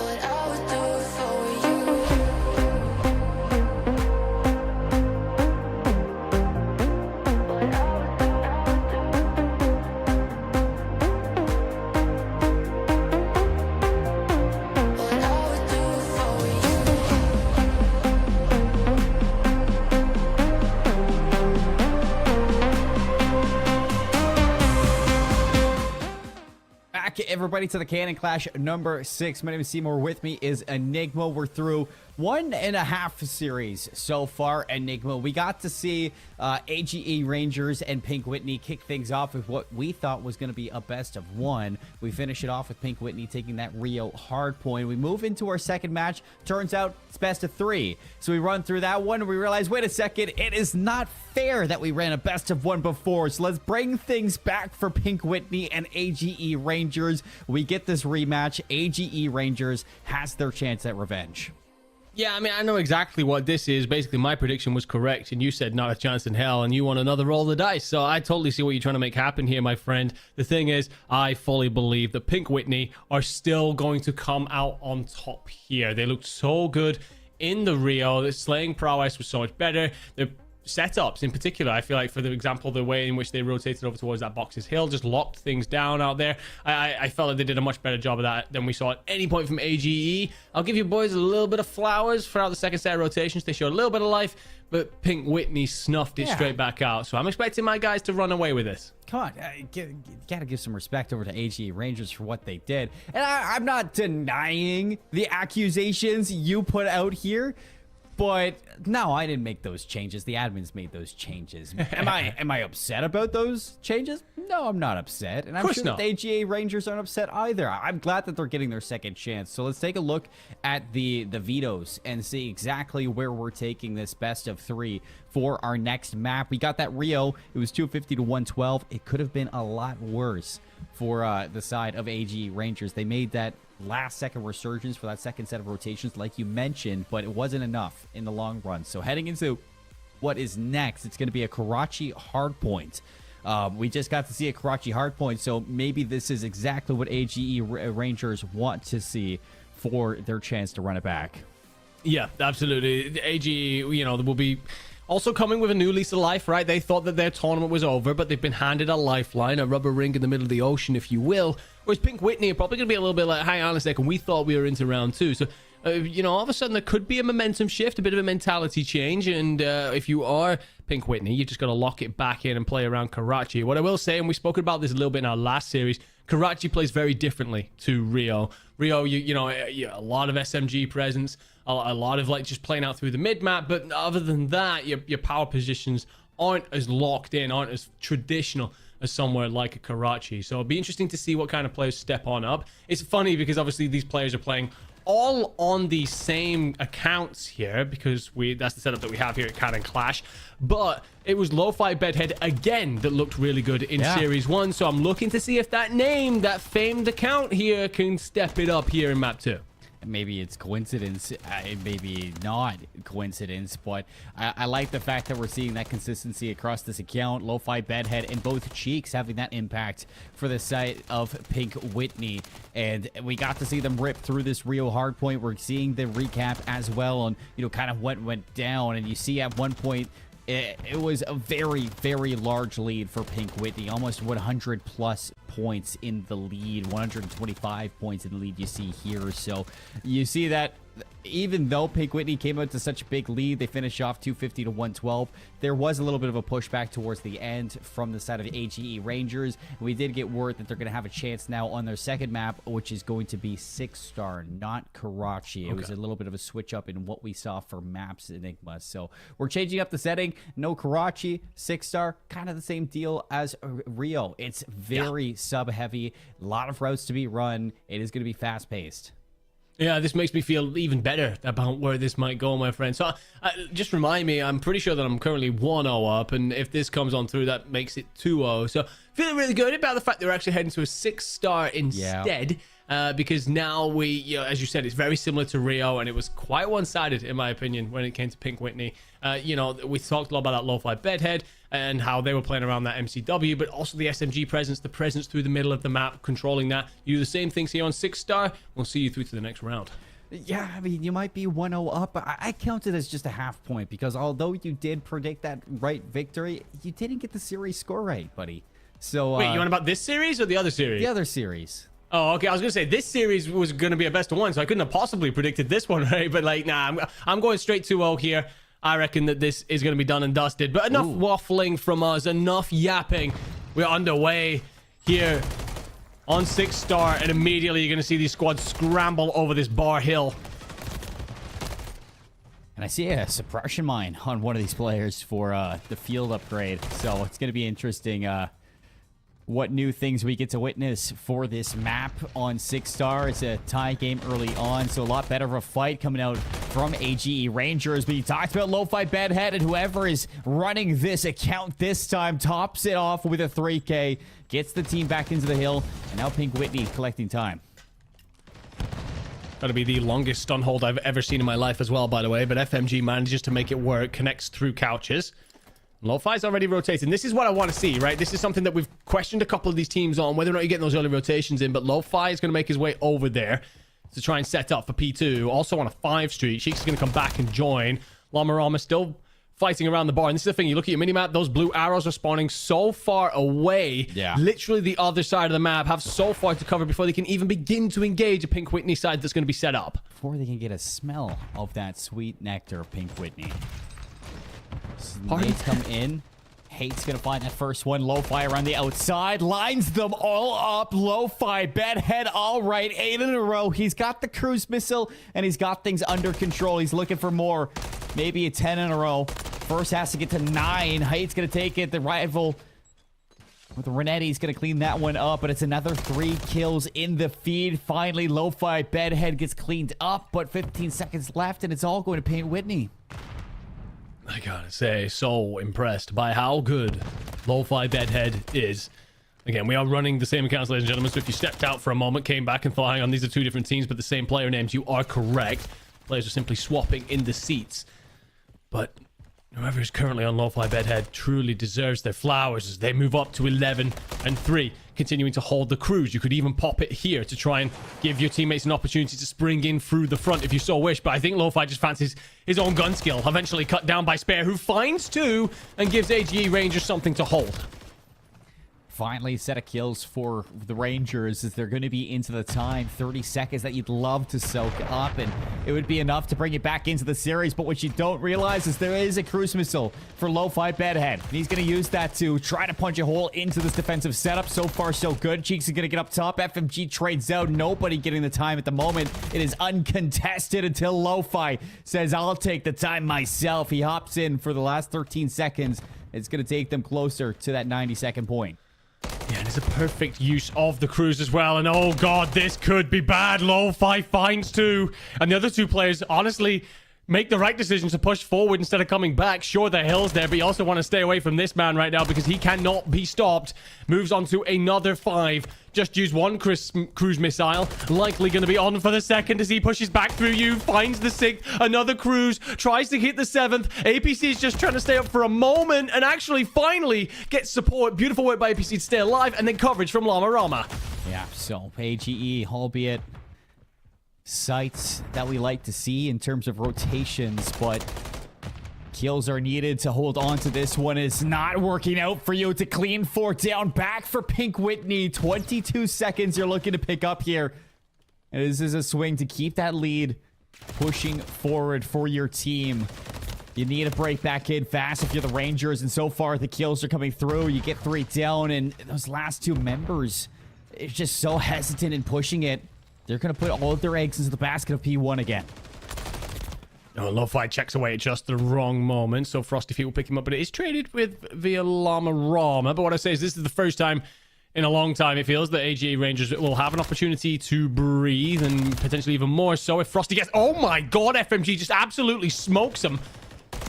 What I would do for you. What I would do for you. Back, everybody, to the Cannon Clash number 6. My name is Seymour. With me is Enigma. We're through 1.5 series so far, Enigma. We got to see AGE Rangers and Pink Whitney kick things off with what we thought was going to be a best of 1. We finish it off with Pink Whitney taking that Rio hard point. We move into our second match. Turns out it's best of 3. So we run through that one and we realize, wait a second, it is not fair that we ran a best of 1 before. So let's bring things back for Pink Whitney and AGE Rangers. We get this rematch. AGE Rangers has their chance at revenge. Yeah, I mean, I know exactly what this is. Basically, my prediction was correct, and you said not a chance in hell, and you want another roll of the dice. So I totally see what you're trying to make happen here, my friend. The thing is, I fully believe that Pink Whitney are still going to come out on top here. They looked so good in the Rio. The slaying prowess was so much better. They're setups in particular. I feel like, for the example, the way in which they rotated over towards that Boxes Hill just locked things down out there. I felt like they did a much better job of that than we saw at any point from AGE. I'll give you boys a little bit of flowers throughout the second set of rotations. They showed a little bit of life, but Pink Whitney snuffed it straight back out. So I'm expecting my guys to run away with this. Come on, gotta give some respect over to AGE Rangers for what they did. And I'm not denying the accusations you put out here, but no, I didn't make those changes. The admins made those changes. Am I upset about those changes? No, I'm not upset. And I'm sure that the AGA Rangers aren't upset either. I'm glad that they're getting their second chance. So let's take a look at the vetoes and see exactly where we're taking this best of 3 for our next map. We got that Rio. It was 250 to 112. It could have been a lot worse for the side of AGE Rangers. They made that last second resurgence for that second set of rotations like you mentioned, but it wasn't enough in the long run. So heading into what is next, it's going to be a Karachi hardpoint. We just got to see a Karachi hardpoint, so maybe this is exactly what AGE Rangers want to see for their chance to run it back. Yeah, absolutely. AGE, you know, will be also coming with a new lease of life, right? They thought that their tournament was over, but they've been handed a lifeline, a rubber ring in the middle of the ocean, if you will. Whereas Pink Whitney are probably going to be a little bit like, hang on a second, we thought we were into round 2. So, you know, all of a sudden there could be a momentum shift, a bit of a mentality change. And if you are Pink Whitney, you just got to lock it back in and play around Karachi. What I will say, and we spoke about this a little bit in our last series, Karachi plays very differently to Rio. Rio, you know, a lot of SMG presence, a lot of like just playing out through the mid map. But other than that, your power positions aren't as locked in, aren't as traditional as somewhere like a Karachi. So it'll be interesting to see what kind of players step on up. It's funny because obviously these players are playing all on the same accounts here because that's the setup that we have here at Cannon Clash. But it was Lo-Fi Bedhead again that looked really good in Series 1. So I'm looking to see if that name, that famed account here, can step it up here in Map 2. Maybe it's coincidence, maybe not coincidence, but I like the fact that we're seeing that consistency across this account. Lo-Fi Bedhead and both Cheeks having that impact for the side of Pink Whitney. And we got to see them rip through this Rio hardpoint. We're seeing the recap as well on, you know, kind of what went down. And you see at one point, it was a very, very large lead for Pink Whitney. Almost 100 plus points in the lead. 125 points in the lead you see here. So you see that even though Pink Whitney came out to such a big lead, they finished off 250 to 112. There was a little bit of a pushback towards the end from the side of AGE Rangers. We did get word that they're going to have a chance now on their second map, which is going to be 6-star, not Karachi. It was a little bit of a switch up in what we saw for maps Enigma. So we're changing up the setting. No Karachi, 6-star, kind of the same deal as Rio. It's very sub-heavy, a lot of routes to be run. It is going to be fast-paced. Yeah, this makes me feel even better about where this might go, my friend. So just remind me, I'm pretty sure that I'm currently 1-0 up, and if this comes on through, that makes it 2-0. So feeling really good about the fact that we're actually heading to a 6-star instead. Because now we, you know, as you said, it's very similar to Rio, and it was quite one-sided, in my opinion, when it came to Pink Whitney. You know, we talked a lot about that Lo-Fi Bedhead and how they were playing around that MCW, but also the SMG presence, the presence through the middle of the map, controlling that. You do the same things here on 6-star. We'll see you through to the next round. Yeah, I mean, you might be 1-0 up, but I count it as just a half point because although you did predict that right victory, you didn't get the series score right, buddy. So wait, you want about this series or the other series? The other series. Oh, okay. I was gonna say this series was gonna be a best of one, so I couldn't have possibly predicted this one, right? But like, nah, I'm going straight 2-0 here. I reckon that this is gonna be done and dusted. But enough waffling from us, enough yapping. We're underway here on 6-star, and immediately you're gonna see these squads scramble over this bar hill. And I see a suppression mine on one of these players for the field upgrade, so it's gonna be interesting. What new things we get to witness for this map on 6-star. It's a tie game early on, so a lot better of a fight coming out from AGE Rangers. But you talked about Lo-Fi Bedhead, and whoever is running this account this time tops it off with a 3K, gets the team back into the hill, and now Pink Whitney collecting time. That'll be the longest stun hold I've ever seen in my life as well, by the way, but FMG manages to make it work, connects through couches. Lo-Fi's already rotating. This is what I want to see, right? This is something that we've questioned a couple of these teams on, whether or not you're getting those early rotations in, but Lo-Fi is going to make his way over there to try and set up for P2. Also on a 5 street. Sheik's going to come back and join. Lamarama still fighting around the bar. And this is the thing, you look at your minimap, those blue arrows are spawning so far away. Yeah. Literally the other side of the map, have so far to cover before they can even begin to engage a Pink Whitney side that's going to be set up. Before they can get a smell of that sweet nectar of Pink Whitney. Nades come in. Hate's gonna find that first one. Lo-Fi around the outside. Lines them all up. Lo-Fi, bedhead, all right. 8 in a row. He's got the cruise missile, and he's got things under control. He's looking for more. Maybe a 10 in a row. First has to get to 9. Hate's gonna take it. The rival with Renetti's gonna clean that one up, but it's another 3 kills in the feed. Finally, Lo-Fi, bedhead gets cleaned up, but 15 seconds left, and it's all going to Pink Whitney. I gotta say, so impressed by how good Lo-Fi Bedhead is. Again, we are running the same accounts, ladies and gentlemen, so if you stepped out for a moment, came back and thought, hang on, these are 2 different teams, but the same player names, you are correct. Players are simply swapping in the seats. But whoever is currently on Lo-Fi Bedhead truly deserves their flowers as they move up to 11 and 3, continuing to hold the cruise. You could even pop it here to try and give your teammates an opportunity to spring in through the front if you so wish, but I think Lo-Fi just fancies his own gun skill, eventually cut down by Spare, who finds 2 and gives AGE Rangers something to hold. Finally, set of kills for the Rangers as they're going to be into the time. 30 seconds that you'd love to soak up, and it would be enough to bring it back into the series. But what you don't realize is there is a cruise missile for Lo-Fi Bedhead, and he's going to use that to try to punch a hole into this defensive setup. So far, so good. Cheeks is going to get up top. FMG trades out. Nobody getting the time at the moment. It is uncontested until Lo-Fi says, I'll take the time myself. He hops in for the last 13 seconds. It's going to take them closer to that 90-second point. Yeah, and it's a perfect use of the cruise as well. And oh god, this could be bad. Lo-Fi finds 2. And the other 2 players, honestly, make the right decision to push forward instead of coming back. Sure, the hill's there, but you also want to stay away from this man right now because he cannot be stopped. Moves on to another 5. Just used 1 cruise missile. Likely going to be on for the 2nd as he pushes back through you. Finds the 6th. Another cruise. Tries to hit the 7th. APC is just trying to stay up for a moment and actually finally gets support. Beautiful work by APC to stay alive, and then coverage from Llama Rama. Yeah, so AGE, albeit sites that we like to see in terms of rotations, but kills are needed to hold on to this one. It's not working out for you to clean 4 down. Back for Pink Whitney. 22 seconds you're looking to pick up here. And this is a swing to keep that lead pushing forward for your team. You need to break back in fast if you're the Rangers, and so far the kills are coming through. You get 3 down, and those last 2 members, it's just so hesitant in pushing it. They're going to put all of their eggs into the basket of P1 again. Oh, Lo-Fi checks away at just the wrong moment, so Frosty Feet will pick him up, but it is traded with via Llama Rama. But what I say is this is the first time in a long time, it feels, that AGA Rangers will have an opportunity to breathe, and potentially even more so if Frosty gets... Oh my god, FMG just absolutely smokes him.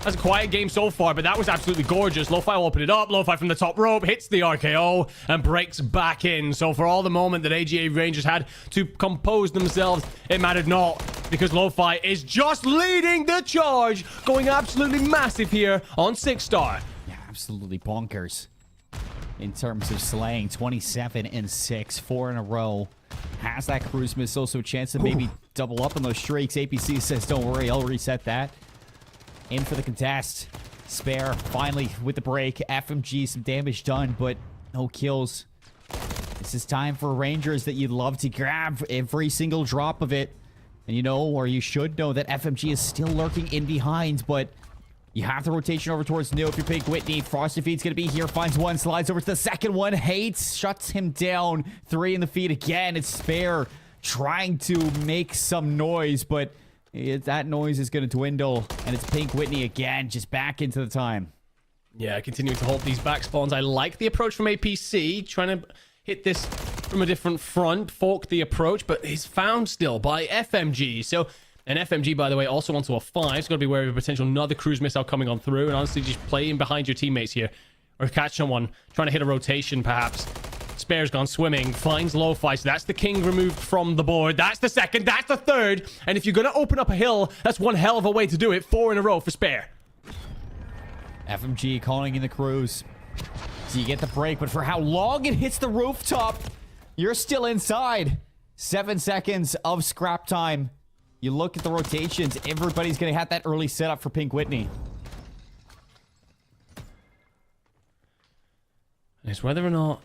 That's a quiet game so far, but that was absolutely gorgeous. Lo-Fi will open it up. Lo-Fi from the top rope hits the RKO and breaks back in. So for all the moment that AGA Rangers had to compose themselves, it mattered not, because Lo-Fi is just leading the charge, going absolutely massive here on 6-star. Yeah, absolutely bonkers in terms of slaying. 27 and 6, 4 in a row. Has that cruise missile, so a chance to maybe double up on those streaks. APC says, don't worry, I'll reset that. In for the contest. Spare finally with the break. FMG, some damage done, but no kills. This is time for Rangers that you'd love to grab every single drop of it. And you know, or you should know, that FMG is still lurking in behind, but you have the rotation over towards New if you're Pink Whitney. Frosty Feet's gonna be here, finds one, slides over to the second one, hates, shuts him down. 3 in the feed again. It's Spare trying to make some noise, but that noise is going to dwindle, and it's Pink Whitney again, just back into the time. Yeah, continuing to hold these back spawns. I like the approach from APC, trying to hit this from a different front, fork the approach, but he's found still by FMG. So, and FMG, by the way, also onto a 5, so got to be wary of a potential another cruise missile coming on through, and honestly, just play in behind your teammates here, or catch someone, trying to hit a rotation, perhaps. Spare's gone swimming, finds Lo-Fi, so that's the king removed from the board. That's the second, that's the third, and if you're going to open up a hill, that's one hell of a way to do it. 4 in a row for Spare. FMG calling in the cruise. So you get the break, but for how long it hits the rooftop, you're still inside. 7 seconds of scrap time. You look at the rotations, everybody's going to have that early setup for Pink Whitney. And it's whether or not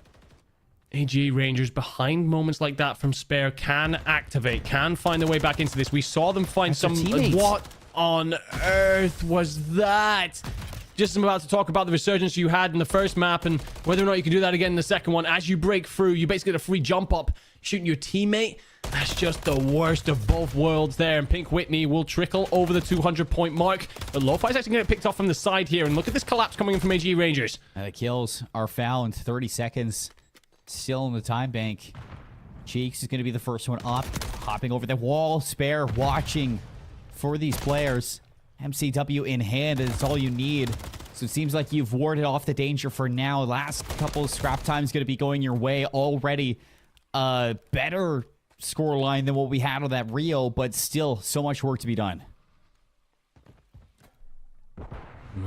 AG Rangers, behind moments like that from Spare, can activate, can find their way back into this. We saw them find That's their some... teammates. What on earth was that? Just I'm about to talk about the resurgence you had in the first map and whether or not you can do that again in the second one. As you break through, you basically get a free jump up, shooting your teammate. That's just the worst of both worlds there. And Pink Whitney will trickle over the 200-point mark. But Lo-Fi's actually going to get picked off from the side here. And look at this collapse coming in from AG Rangers. The kills are found. 30 seconds still in the time bank. Cheeks is going to be the first one up. Hopping over the wall. Spare watching for these players. MCW in hand is all you need. So it seems like you've warded off the danger for now. Last couple of scrap times going to be going your way already. Better scoreline than what we had on that Rio, but still so much work to be done.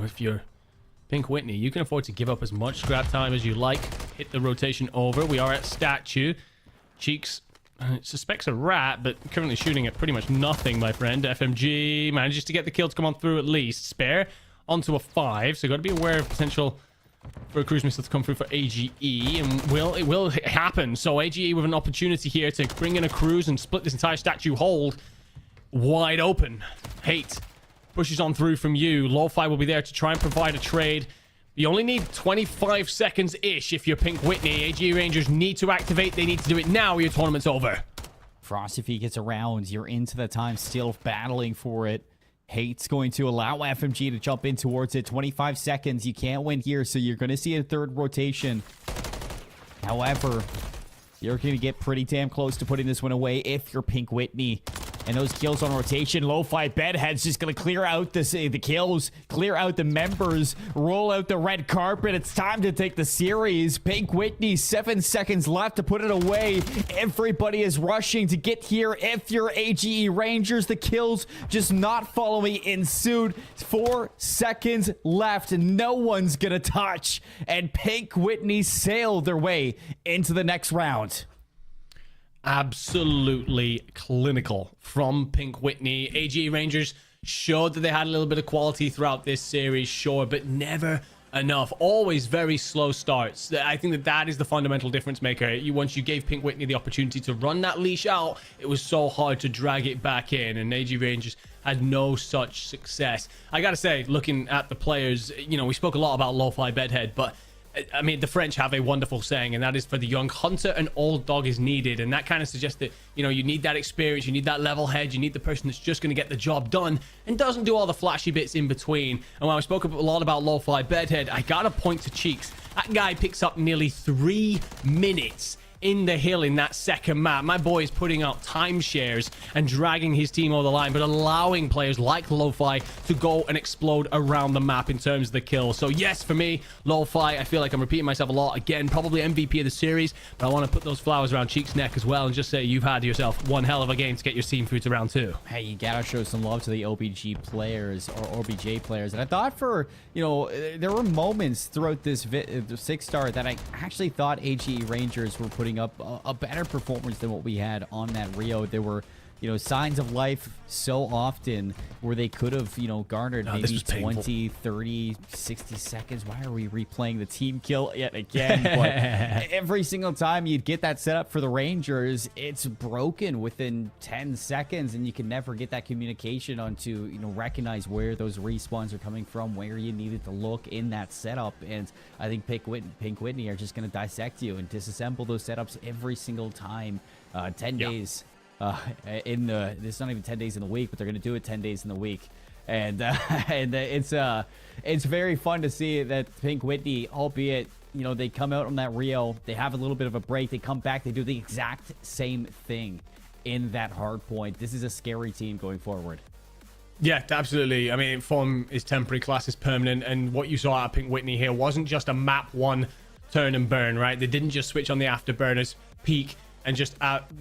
If you're Pink Whitney, you can afford to give up as much scrap time as you like. Hit the rotation over. We are at statue. Cheeks suspects a rat, but currently shooting at pretty much nothing, my friend. FMG manages to get the kill to come on through at least. Spare onto a 5, so got to be aware of potential for a cruise missile to come through for AGE, and it will happen. So AGE with an opportunity here to bring in a cruise and split this entire statue hold wide open. Hate pushes on through from you. Lo-Fi will be there to try and provide a trade. You only need 25 seconds-ish if you're Pink Whitney. AGE Rangers need to activate. They need to do it now or your tournament's over. Frost, if he gets around, you're into the time still battling for it. Hate's going to allow FMG to jump in towards it. 25 seconds. You can't win here, so you're going to see a third rotation. However, you're going to get pretty damn close to putting this one away if you're Pink Whitney. And those kills on rotation, Lo-Fi Bedhead's just going to clear out the kills, clear out the members, roll out the red carpet. It's time to take the series. Pink Whitney, 7 seconds left to put it away. Everybody is rushing to get here. If you're AGE Rangers, the kills just not following in suit. 4 seconds left. No one's going to touch. And Pink Whitney sail their way into the next round. Absolutely clinical from Pink Whitney. AG Rangers showed that they had a little bit of quality throughout this series, sure, but never enough. Always very slow starts. I think that is the fundamental difference maker. Once you gave Pink Whitney the opportunity to run that leash out, it was so hard to drag it back in, and AG Rangers had no such success. I gotta say, looking at the players, we spoke a lot about Lo-Fi Bedhead, but I mean, the French have a wonderful saying, and that is, for the young hunter, an old dog is needed. And that kind of suggests that, you need that experience, you need that level head, you need the person that's just going to get the job done and doesn't do all the flashy bits in between. And while I spoke a lot about Lo-Fi Bedhead, I got to point to Cheeks. That guy picks up nearly 3 minutes in the hill in that second map. My boy is putting out timeshares and dragging his team over the line, but allowing players like Lo-Fi to go and explode around the map in terms of the kills. So yes, for me, Lo-Fi, I feel like I'm repeating myself a lot. Again, probably MVP of the series, but I want to put those flowers around Cheeks' neck as well and just say you've had yourself one hell of a game to get your team through to round 2. Hey, you gotta show some love to the OBG players or OBJ players. And I thought there were moments throughout this 6-star that I actually thought AGE Rangers were putting up a better performance than what we had on that Rio. There were, signs of life so often where they could have, garnered maybe 20, 30, 60 seconds. Why are we replaying the team kill yet again? But every single time you'd get that set up for the Rangers, it's broken within 10 seconds, and you can never get that communication onto, recognize where those respawns are coming from, where you needed to look in that setup. And I think Pink Whitney are just going to dissect you and disassemble those setups every single time. 10 days. It's not even 10 days in the week, but they're going to do it 10 days in the week. And it's very fun to see that Pink Whitney, albeit, they come out on that Rio, they have a little bit of a break, they come back, they do the exact same thing in that hard point. This is a scary team going forward. Yeah, absolutely. I mean, form is temporary, class is permanent, and what you saw out of Pink Whitney here wasn't just a map 1 turn and burn, right? They didn't just switch on the afterburners, peak, and just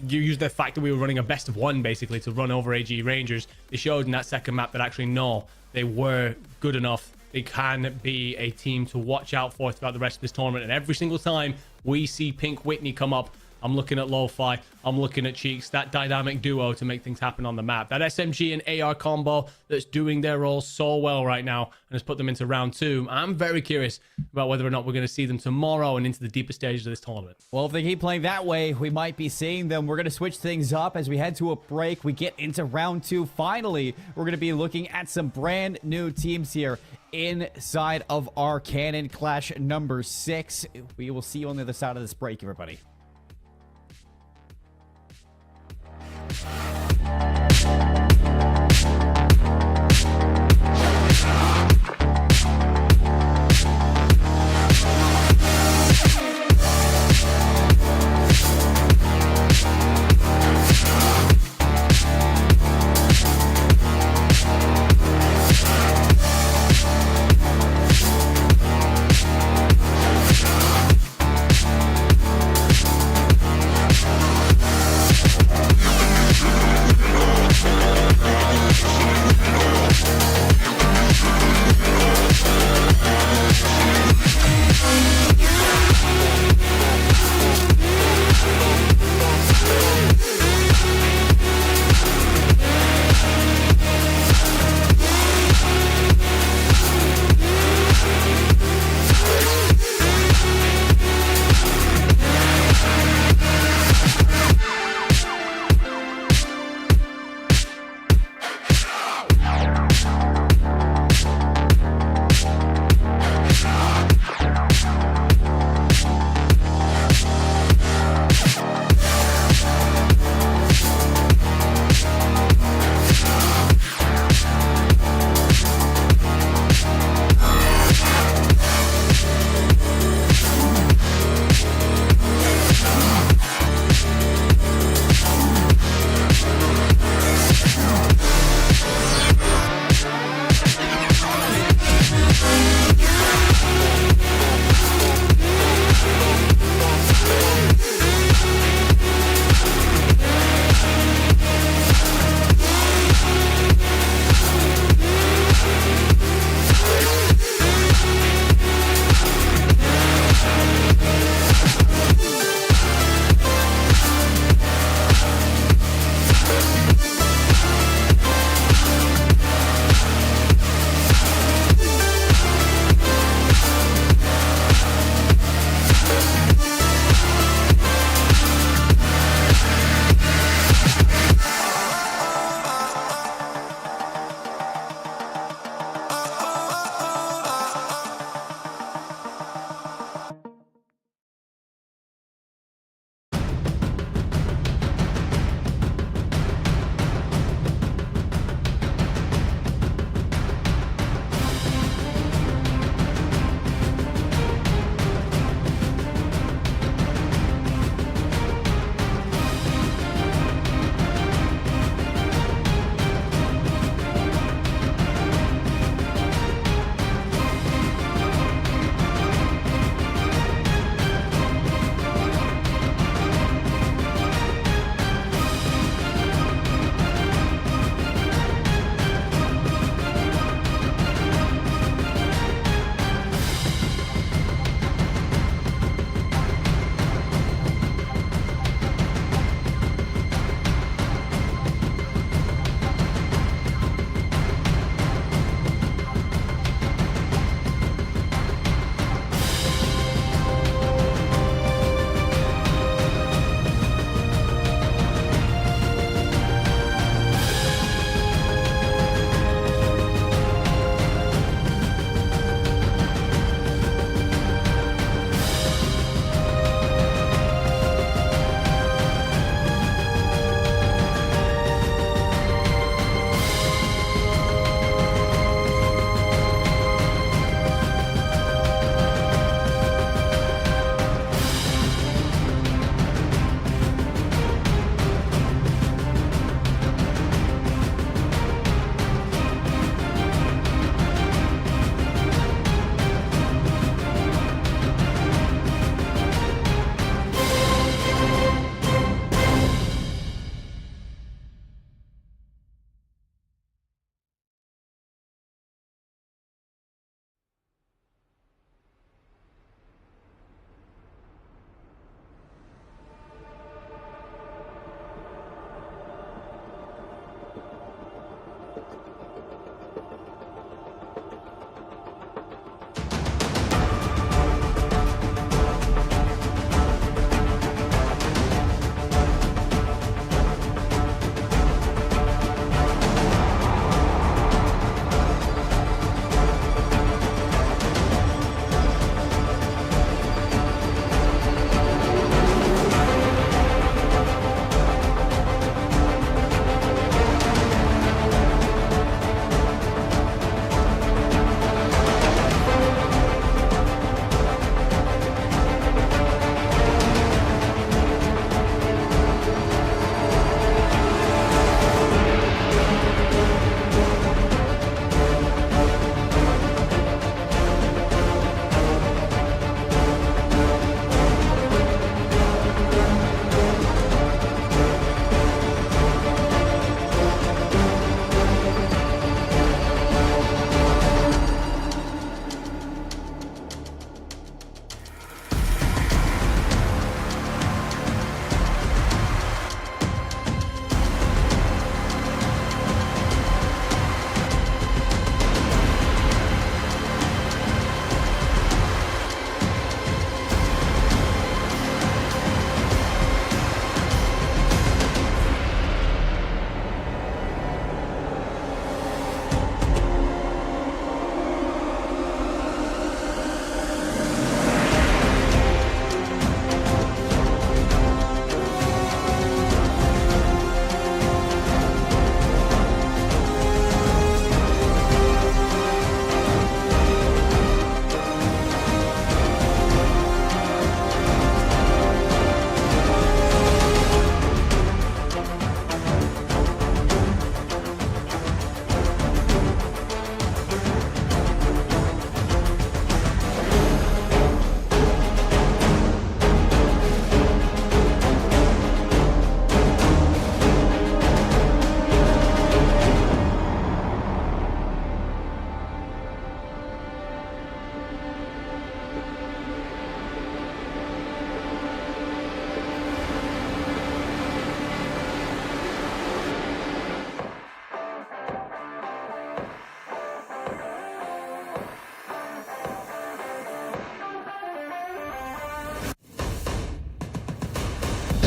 you used the fact that we were running a best of 1 basically to run over AG Rangers. They showed in that second map that actually no, they were good enough. They can be a team to watch out for throughout the rest of this tournament. And every single time we see Pink Whitney come up I'm looking at Lo-Fi. I'm looking at Cheeks, that dynamic duo to make things happen on the map. That SMG and AR combo that's doing their role so well right now and has put them into round 2. I'm very curious about whether or not we're going to see them tomorrow and into the deeper stages of this tournament. Well, if they keep playing that way, we might be seeing them. We're going to switch things up as we head to a break. We get into round 2. Finally, we're going to be looking at some brand new teams here inside of our Cannon Clash number 6. We will see you on the other side of this break, everybody.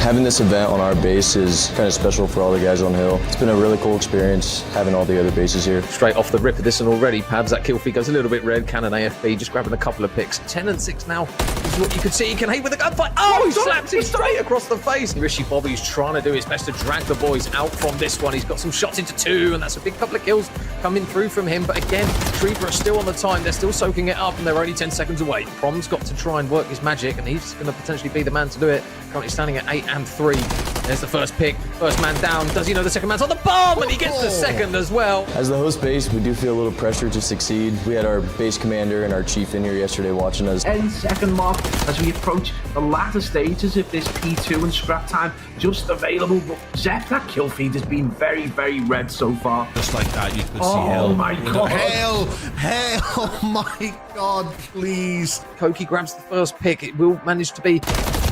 Having this event on our base is kind of special for all the guys on Hill. It's been a really cool experience having all the other bases here. Straight off the rip of this and already, Pabs, that kill feed goes a little bit red. Cannon AFB just grabbing a couple of picks. 10 and 6 now. This is what you can see. He can hate with a gunfight. Oh, he slaps him straight across the face. Rishi Bobby's trying to do his best to drag the boys out from this one. He's got some shots into 2, and that's a big couple of kills coming through from him. But again, Trooper are still on the time. They're still soaking it up, and they're only 10 seconds away. Prom's got to try and work his magic, and he's going to potentially be the man to do it. Currently standing at 8 and 3. There's the first pick. First man down. Does he know the second man's on the bomb? And he gets the second as well. As the host base, we do feel a little pressure to succeed. We had our base commander and our chief in here yesterday watching us. 10-second mark as we approach the latter stages of this P2 and scrap time just available. But Zep, that kill feed has been very, very red so far. Just like that, you could see Oh my god. Hail! Hail! Oh my god, please. Koki grabs the first pick. It will manage to be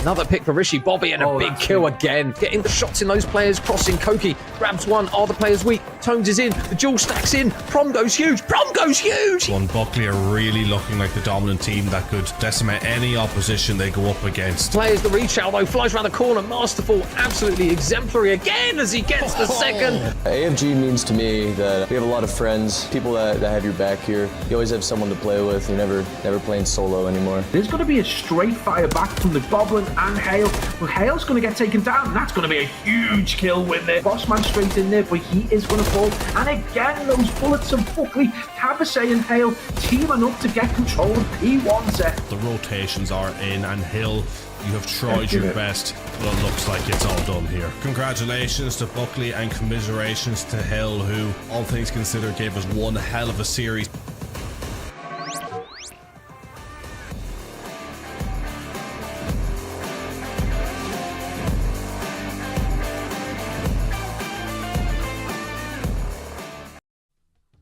another pick for Rishi Bobby and a big kill again. Getting the shots in those players crossing. Koki grabs one. Are the players weak? Tones is in. The duel stacks in. Prom goes huge. Prom goes huge. One Buckley are really looking like the dominant team that could decimate any opposition they go up against. Players the reach out though. Flies around the corner. Masterful. Absolutely exemplary again as he gets the second. AFG means to me that we have a lot of friends, people that have your back here. You always have someone to play with. You're never playing solo anymore. There's going to be a straight fire back from the Goblin and Hale. But Hale's going to get taken down, and that's going to be a huge kill with it. Bossman straight in there, but he is going to fall. And again, those bullets of Buckley, Cabasay and Hale teaming up to get control of P1 set. The rotations are in, and Hill, you have tried your best, but it looks like it's all done here. Congratulations to Buckley and commiserations to Hill, who, all things considered, gave us one hell of a series.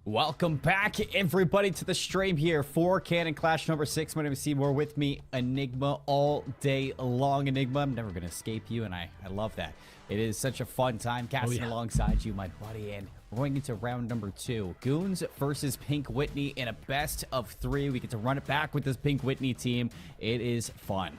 Welcome back, everybody, to the stream here for Cannon Clash number 6. My name is Seymour. With me, Enigma, all day long. Enigma, I'm never going to escape you, and I love that. It is such a fun time casting alongside you, my buddy, and we're going into round number 2. Goons versus Pink Whitney in a best of 3. We get to run it back with this Pink Whitney team. It is fun.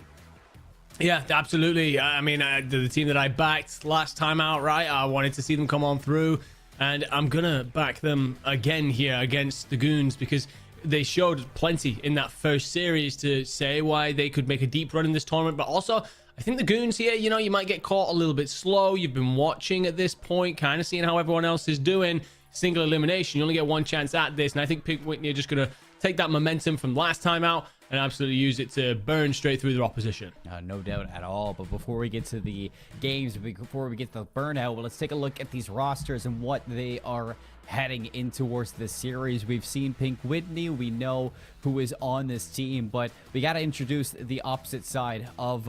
Yeah, absolutely. I mean, the team that I backed last time out, right? I wanted to see them come on through. And I'm going to back them again here against the Goons because they showed plenty in that first series to say why they could make a deep run in this tournament. But also, I think the Goons here, you know, you might get caught a little bit slow. You've been watching at this point, kind of seeing how everyone else is doing. Single elimination. You only get one chance at this. And I think Pink Whitney are just going to take that momentum from last time out and absolutely use it to burn straight through their opposition. No doubt at all. But before we get to the games, before we get to the burnout, well, let's take a look at these rosters and what they are heading in towards this series. We've seen Pink Whitney. We know who is on this team, but we got to introduce the opposite side of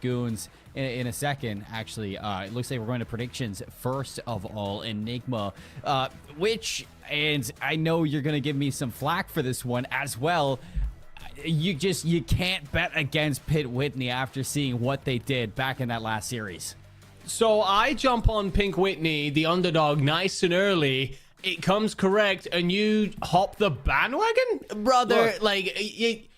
Goons in a second. Actually, it looks like we're going to predictions first of all. Enigma, and I know you're going to give me some flack for this one as well. You can't bet against Pink Whitney after seeing what they did back in that last series. So I jump on Pink Whitney, the underdog, nice and early. It comes correct, and you hop the bandwagon, brother. Look. Like,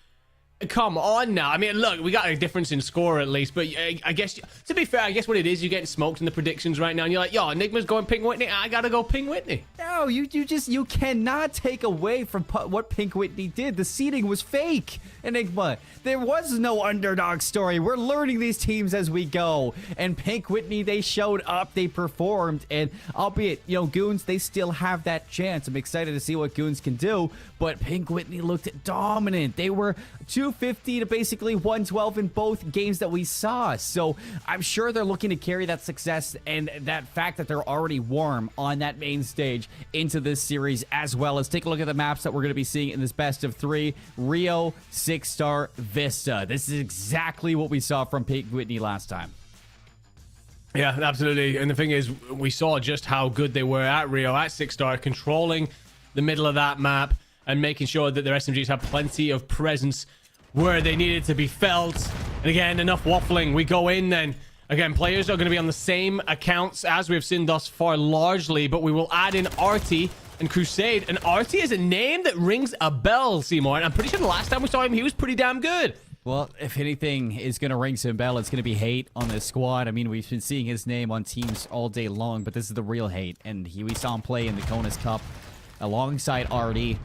come on now. I mean, look, we got a difference in score at least, but I guess, to be fair, I guess what it is, you're getting smoked in the predictions right now, and you're like, yo, Enigma's going Pink Whitney, I gotta go Pink Whitney. No, you cannot take away from what Pink Whitney did. The seeding was fake, Enigma. There was no underdog story. We're learning these teams as we go. And Pink Whitney, they showed up, they performed, and albeit, you know, Goons, they still have that chance. I'm excited to see what Goons can do, but Pink Whitney looked dominant. They were 250 to basically 112 in both games that we saw. So I'm sure they're looking to carry that success and that fact that they're already warm on that main stage into this series as well. Let's take a look at the maps that we're going to be seeing in this best of 3. Rio, 6-star, Vista. This is exactly what we saw from Pink Whitney last time. Yeah, absolutely. And the thing is, we saw just how good they were at Rio, at 6-star, controlling the middle of that map and making sure that their SMGs have plenty of presence where they needed to be felt. And again, enough waffling. We go in then. Again, players are going to be on the same accounts as we've seen thus far largely, but we will add in Artie and Crusade. And Artie is a name that rings a bell, Seymour. And I'm pretty sure the last time we saw him, he was pretty damn good. Well, if anything is going to ring some bell, it's going to be hate on this squad. I mean, we've been seeing his name on teams all day long, but this is the real hate. And we saw him play in the Konas Cup alongside Artie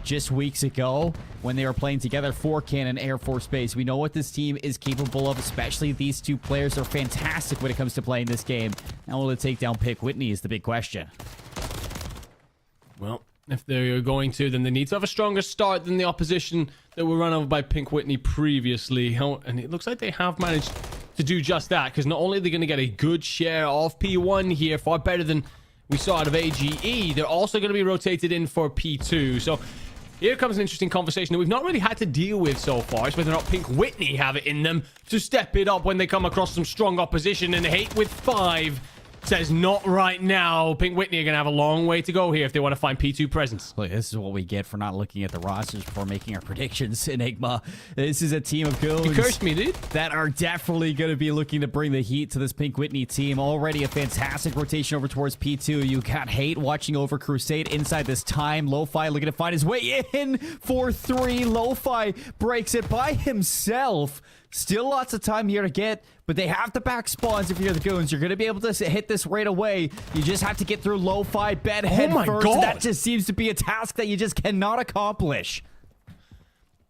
just weeks ago when they were playing together for Cannon Air Force Base. We know what this team is capable of, especially these two players are fantastic when it comes to playing this game. Now, will it take down Pick Whitney is the big question. Well, if they're going to, then they need to have a stronger start than the opposition that were run over by Pink Whitney previously. And it looks like they have managed to do just that, because not only are they going to get a good share of P1 here, far better than we saw out of AGE, they're also going to be rotated in for P2. So here comes an interesting conversation that we've not really had to deal with so far. It's whether or not Pink Whitney have it in them to step it up when they come across some strong opposition. And Hate with 5 says not right now. Pink Whitney are going to have a long way to go here if they want to find P2 presence. Look, this is what we get for not looking at the rosters before making our predictions, Enigma. This is a team of goons. You cursed me, dude. That are definitely going to be looking to bring the heat to this Pink Whitney team. Already a fantastic rotation over towards P2. You got Hate watching over Crusade inside this time. Lo-Fi looking to find his way in for 3. Lo-Fi breaks it by himself. Still lots of time here to get, but they have the back spawns if you're the goons. You're going to be able to hit this right away. You just have to get through Lo-Fi bed head first. God. That just seems to be a task that you just cannot accomplish.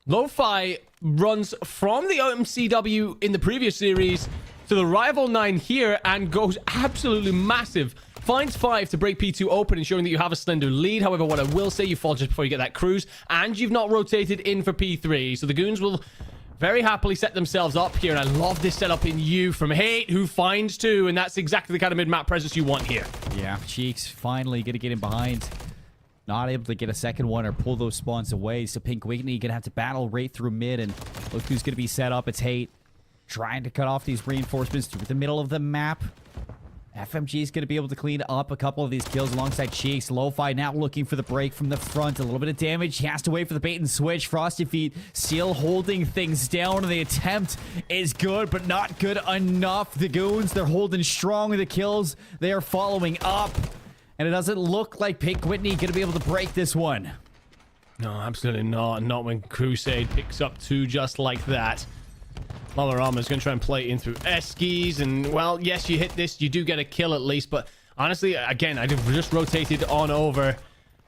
Lo-Fi runs from the MCW in the previous series to the Rival 9 here and goes absolutely massive. Finds 5 to break P2 open, ensuring that you have a slender lead. However, what I will say, you fall just before you get that cruise, and you've not rotated in for P3. So the goons will very happily set themselves up here, and I love this setup in you from Hate, who finds 2, and that's exactly the kind of mid-map presence you want here. Yeah, Cheeks finally going to get in behind. Not able to get a second one or pull those spawns away, so Pink Whitney going to have to battle right through mid, and look who's going to be set up. It's Hate trying to cut off these reinforcements through the middle of the map. FMG is going to be able to clean up a couple of these kills alongside Cheeks. Lo-Fi now looking for the break from the front. A little bit of damage. He has to wait for the bait and switch. Frosty Feet still holding things down. The attempt is good, but not good enough. The goons, they're holding strong with the kills. They are following up. And it doesn't look like Pink Whitney going to be able to break this one. No, absolutely not. Not when Crusade picks up 2 just like that. Malarama is going to try and play in through Eskies, and, well, yes, you hit this, you do get a kill at least, but honestly, again, I'd have just rotated on over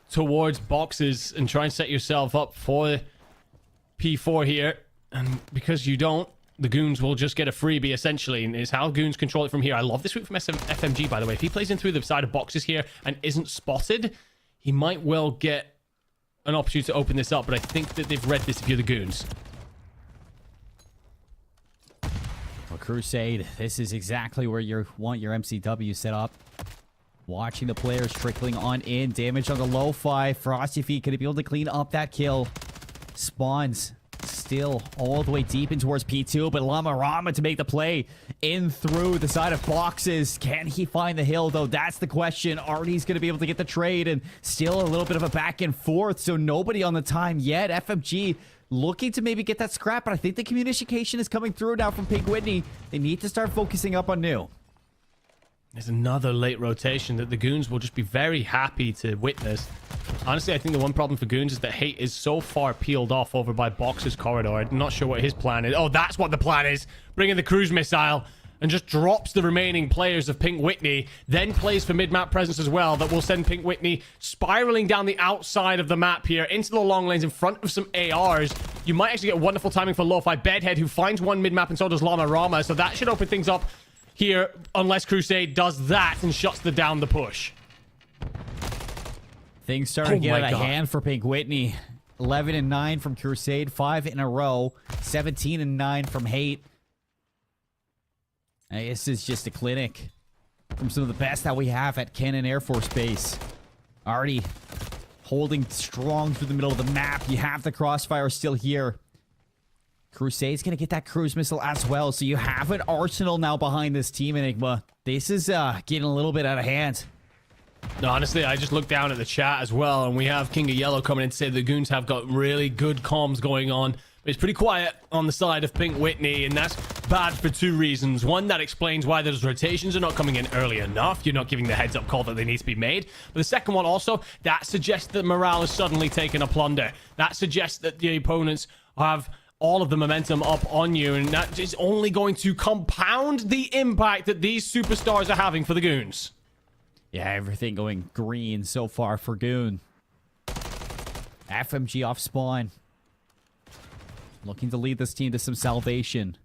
towards boxes and try and set yourself up for P4 here, and because you don't, the goons will just get a freebie, essentially, and is how goons control it from here. I love this route from FMG, by the way. If he plays in through the side of boxes here and isn't spotted, he might well get an opportunity to open this up, but I think that they've read this if you're the goons. Well, Crusade, this is exactly where you want your MCW set up. Watching the players trickling on in. Damage on the Lo-Fi. Frosty Feet going to be able to clean up that kill. Spawns still all the way deep in towards P2, but Llama Rama to make the play in through the side of boxes. Can he find the hill, though? That's the question. Artie's going to be able to get the trade, and still a little bit of a back and forth, so nobody on the time yet. FMG looking to maybe get that scrap, but I think the communication is coming through now from Pink Whitney. They need to start focusing up on new. There's another late rotation that the goons will just be very happy to witness. Honestly, I think the one problem for goons is that Hate is so far peeled off over by Box's corridor. I'm not sure what his plan is. Oh, that's what the plan is. Bring in the cruise missile and just drops the remaining players of Pink Whitney, then plays for mid-map presence as well. That will send Pink Whitney spiraling down the outside of the map here into the long lanes in front of some ARs. You might actually get wonderful timing for Lo-Fi Bedhead, who finds one mid-map, and so does Llama Rama. So that should open things up here, unless Crusade does that and shuts down the push. Things starting to get out of hand for Pink Whitney. 11-9 from Crusade, 5 in a row. 17-9 from Hate. This is just a clinic from some of the best that we have at Cannon Air Force Base. Already holding strong through the middle of the map. You have the crossfire still here. Crusade's going to get that cruise missile as well. So you have an arsenal now behind this team, Enigma. This is getting a little bit out of hand. No, honestly, I just looked down at the chat as well, and we have King of Yellow coming in to say the goons have got really good comms going on. But it's pretty quiet on the side of Pink Whitney, and that's bad for 2 reasons. One, that explains why those rotations are not coming in early enough. You're not giving the heads-up call that they need to be made. But the second one also, that suggests that morale is suddenly taking a plunder. That suggests that the opponents have all of the momentum up on you, and that is only going to compound the impact that these superstars are having for the Goons. Yeah, everything going green so far for Goon. FMG off spawn. Looking to lead this team to some salvation.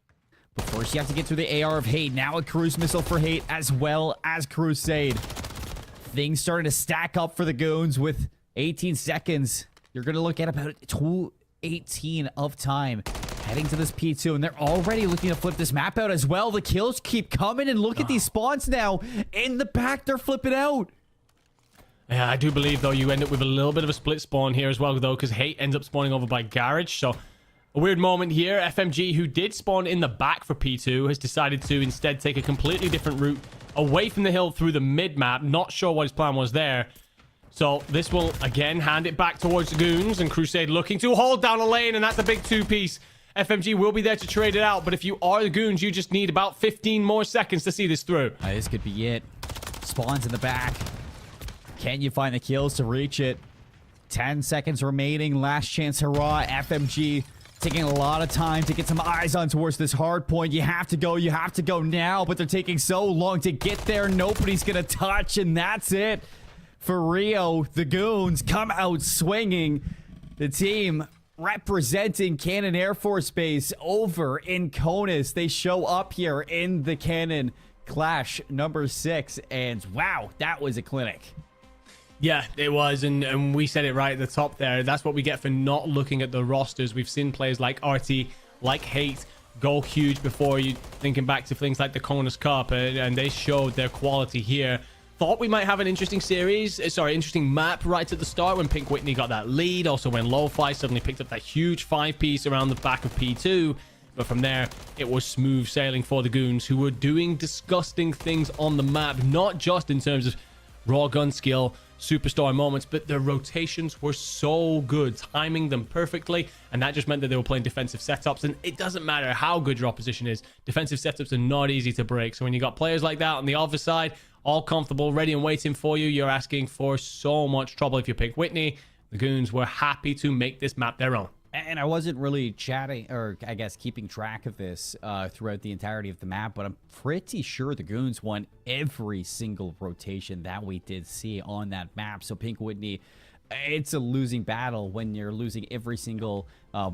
But first you have to get through the AR of Hate. Now a cruise missile for Hate as well as Crusade. Things starting to stack up for the Goons with 18 seconds. You're going to look at about 2:18 of time heading to this P2, and they're already looking to flip this map out as well. The kills keep coming, and look at these spawns now. In the back, they're flipping out. Yeah, I do believe, though, you end up with a little bit of a split spawn here as well, though, because Hate ends up spawning over by Garage. So a weird moment here. FMG, who did spawn in the back for P2, has decided to instead take a completely different route away from the hill through the mid-map. Not sure what his plan was there. So this will, again, hand it back towards the Goons, and Crusade looking to hold down a lane, and that's a big two-piece. FMG will be there to trade it out, but if you are the Goons, you just need about 15 more seconds to see this through. This could be it. Spawns in the back. Can you find the kills to reach it? 10 seconds remaining. Last chance hurrah. FMG taking a lot of time to get some eyes on towards this hard point. You have to go now, but they're taking so long to get there. Nobody's gonna touch, and that's it. For Rio, the Goons come out swinging. The team representing Cannon Air Force Base over in Conus. They show up here in the Cannon Clash number 6, and wow, that was a clinic. Yeah, it was, and we said it right at the top there. That's what we get for not looking at the rosters. We've seen players like RT, like Hate, go huge before. You thinking back to things like the Conus Cup, and they showed their quality here. Thought we might have an interesting interesting map right at the start when Pink Whitney got that lead. Also when Lo-Fi suddenly picked up that huge 5-piece around the back of P2. But from there, it was smooth sailing for the Goons, who were doing disgusting things on the map, not just in terms of raw gun skill, superstar moments, but their rotations were so good, timing them perfectly, and that just meant that they were playing defensive setups. And it doesn't matter how good your opposition is, defensive setups are not easy to break. So when you got players like that on the other side, all comfortable, ready and waiting for you, you're asking for so much trouble. If you pick Whitney, the Goons were happy to make this map their own. And I wasn't really chatting, or I guess keeping track of this throughout the entirety of the map, but I'm pretty sure the Goons won every single rotation that we did see on that map. So Pink Whitney, it's a losing battle when you're losing every single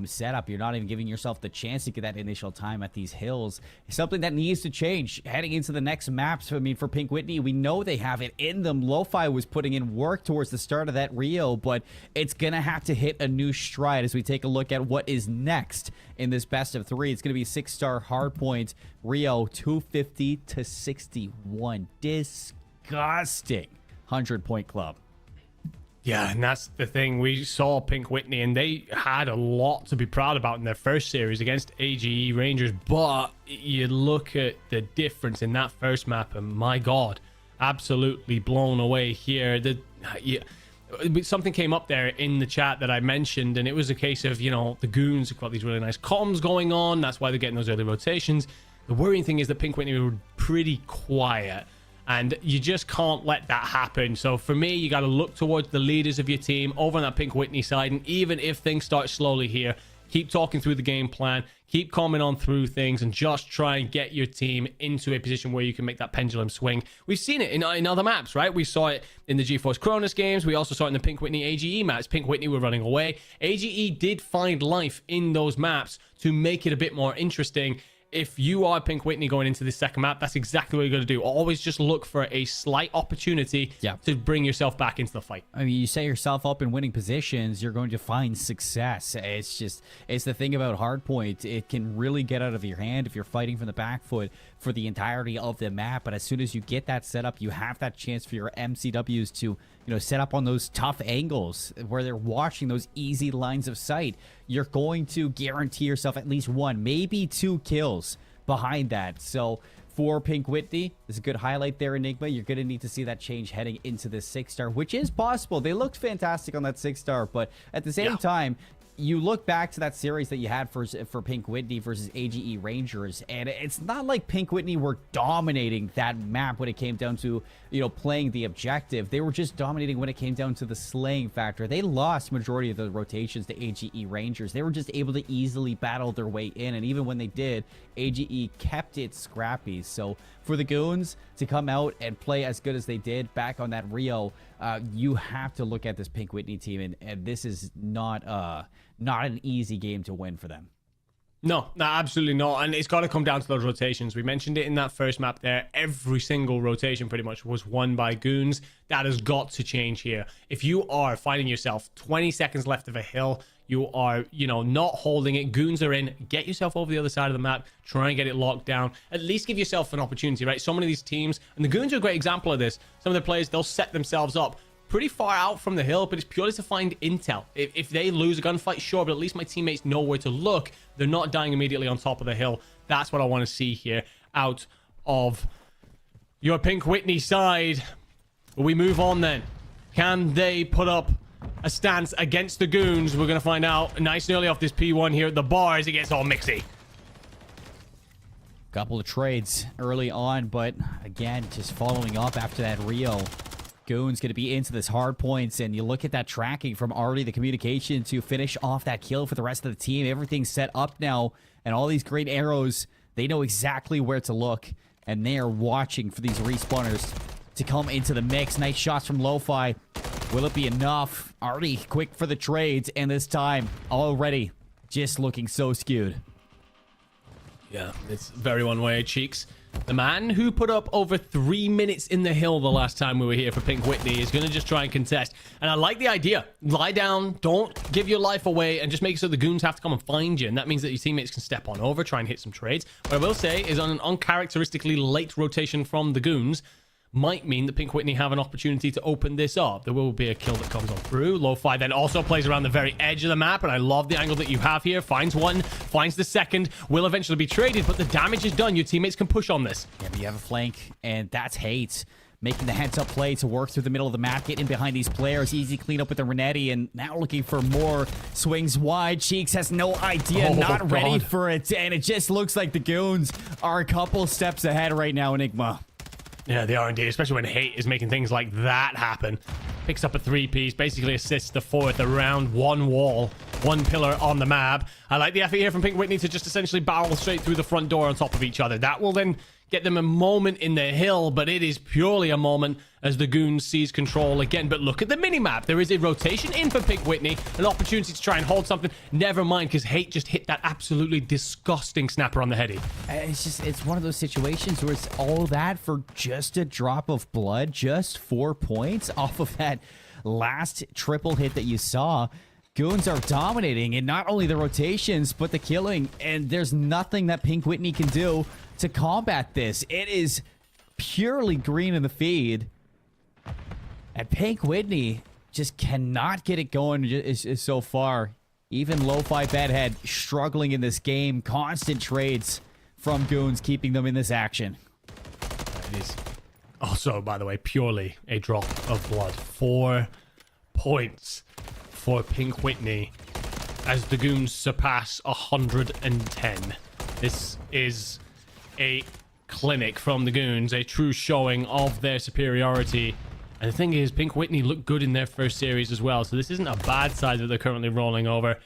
setup. You're not even giving yourself the chance to get that initial time at these hills. Something that needs to change heading into the next maps. I mean, for Pink Whitney, we know they have it in them. Lo-Fi was putting in work towards the start of that Rio, but it's going to have to hit a new stride as we take a look at what is next in this best of 3. It's going to be 6-star hardpoint Rio 250 to 61. Disgusting 100-point club. Yeah, and that's the thing. We saw Pink Whitney, and they had a lot to be proud about in their first series against AGE Rangers. But you look at the difference in that first map, and my God, absolutely blown away here. Something came up there in the chat that I mentioned, and it was a case of, you know, the Goons have got these really nice comms going on. That's why they're getting those early rotations. The worrying thing is that Pink Whitney were pretty quiet. And you just can't let that happen. So for me, you got to look towards the leaders of your team over on that Pink Whitney side. And even if things start slowly here, keep talking through the game plan, keep coming on through things, and just try and get your team into a position where you can make that pendulum swing. We've seen it in other maps, right? We saw it in the GeForce Cronus games. We also saw it in the Pink Whitney AGE maps. Pink Whitney were running away. AGE did find life in those maps to make it a bit more interesting. If you are Pink Whitney going into this second map, that's exactly what you're going to do. Always just look for a slight opportunity to bring yourself back into the fight. I mean, you set yourself up in winning positions, you're going to find success. It's the thing about hardpoint. It can really get out of your hand if you're fighting from the back foot for the entirety of the map. But as soon as you get that set up, you have that chance for your MCWs to, set up on those tough angles where they're watching those easy lines of sight. You're going to guarantee yourself at least 1, maybe 2 kills behind that. So for Pink Whitney, there's a good highlight there, Enigma. You're going to need to see that change heading into this 6-star, which is possible. They looked fantastic on that 6-star, but at the same time, you look back to that series that you had for Pink Whitney versus AGE Rangers, and it's not like Pink Whitney were dominating that map when it came down to, you know, playing the objective. They were just dominating when it came down to the slaying factor. They lost majority of the rotations to AGE Rangers. They were just able to easily battle their way in, and even when they did, AGE kept it scrappy. So for the Goons to come out and play as good as they did back on that Rio, you have to look at this Pink Whitney team, and this is not an easy game to win for them. No, absolutely not. And it's got to come down to those rotations. We mentioned it in that first map there. Every single rotation pretty much was won by Goons. That has got to change here. If you are finding yourself 20 seconds left of a hill, you are, you know, not holding it. Goons are in. Get yourself over the other side of the map. Try and get it locked down. At least give yourself an opportunity, right? So many of these teams, and the Goons are a great example of this. Some of the players, they'll set themselves up pretty far out from the hill, but it's purely to find intel. If they lose a gunfight, sure, but at least my teammates know where to look. They're not dying immediately on top of the hill. That's what I want to see here out of your Pink Whitney side. Will we move on then? Can they put up a stance against the Goons? We're going to find out nice and early off this P1 here at the bar as it gets all mixy. Couple of trades early on, but again, just following up after that Rio. Goons going to be into this hard points, and you look at that tracking from already the communication to finish off that kill for the rest of the team. Everything's set up now, and all these great arrows, they know exactly where to look, and they are watching for these respawners to come into the mix. Nice shots from Lo-Fi. Will it be enough? Already quick for the trades, and this time already just looking so skewed. Yeah, it's very one-way, Cheeks. The man who put up over 3 minutes in the hill the last time we were here for Pink Whitney is going to just try and contest. And I like the idea. Lie down, don't give your life away, and just make sure the Goons have to come and find you. And that means that your teammates can step on over, try and hit some trades. What I will say is on an uncharacteristically late rotation from the Goons, might mean that Pink Whitney have an opportunity to open this up. There will be a kill that comes on through. Lo-Fi then also plays around the very edge of the map, and I love the angle that you have here. Finds one, finds the second, will eventually be traded, but the damage is done. Your teammates can push on this. Yeah, but you have a flank, and that's Hate. Making the heads-up play to work through the middle of the map, get in behind these players. Easy clean up with the Renetti, and now looking for more. Swings wide. Cheeks has no idea, not ready for it, and it just looks like the Goons are a couple steps ahead right now, Enigma. Yeah, they are indeed, especially when Hate is making things like that happen. Picks up a 3-piece, basically assists the fourth around one wall, one pillar on the map. I like the effort here from Pink Whitney to just essentially barrel straight through the front door on top of each other. That will then get them a moment in the hill, but it is purely a moment as the Goons seize control again. But look at the minimap. There is a rotation in for Pink Whitney, an opportunity to try and hold something. Never mind, because Hate just hit that absolutely disgusting snapper on the heady. It's one of those situations where it's all that for just a drop of blood, just 4 points off of that last triple hit that you saw. Goons are dominating in not only the rotations, but the killing, and there's nothing that Pink Whitney can do to combat this. It is purely green in the feed, and Pink Whitney just cannot get it going so far. Even Lo-Fi Bedhead struggling in this game. Constant trades from Goons keeping them in this action. It is also, by the way, purely a drop of blood. 4 points for Pink Whitney as the Goons surpass 110. This is a clinic from the Goons, a true showing of their superiority. And the thing is, Pink Whitney looked good in their first series as well, so this isn't a bad side that they're currently rolling over.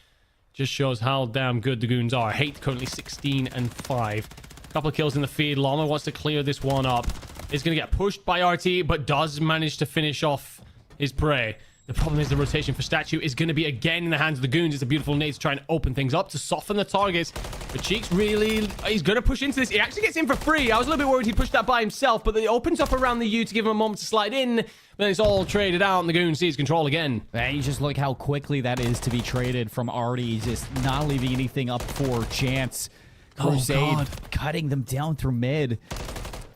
Just shows how damn good the Goons are. Hate currently 16-5. A couple of kills in the feed. Llama wants to clear this one up. Is going to get pushed by RT, but does manage to finish off his prey. The problem is the rotation for Statue is going to be again in the hands of the Goons. It's a beautiful nade to try and open things up to soften the targets. But Cheeks really, he's going to push into this. He actually gets in for free. I was a little bit worried he pushed that by himself, but it opens up around the U to give him a moment to slide in. Then it's all traded out and the Goons seize control again. And you just look how quickly that is to be traded from Artie. Just not leaving anything up for chance. Crusade cutting them down through mid.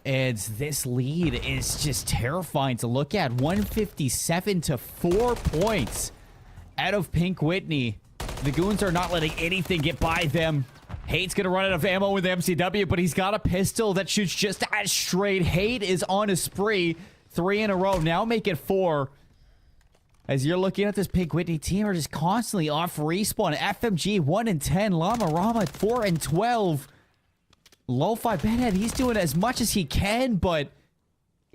And this lead is just terrifying to look at. 157 to 4 points out of Pink Whitney. The Goons are not letting anything get by them. Hate's going to run out of ammo with the MCW, but he's got a pistol that shoots just as straight. Hate is on a spree. 3 in a row. Now make it 4. As you're looking at this Pink Whitney team are just constantly off respawn. FMG 1-10, Llama Rama 4-12. Lo-Fi Bedhead, he's doing as much as he can, but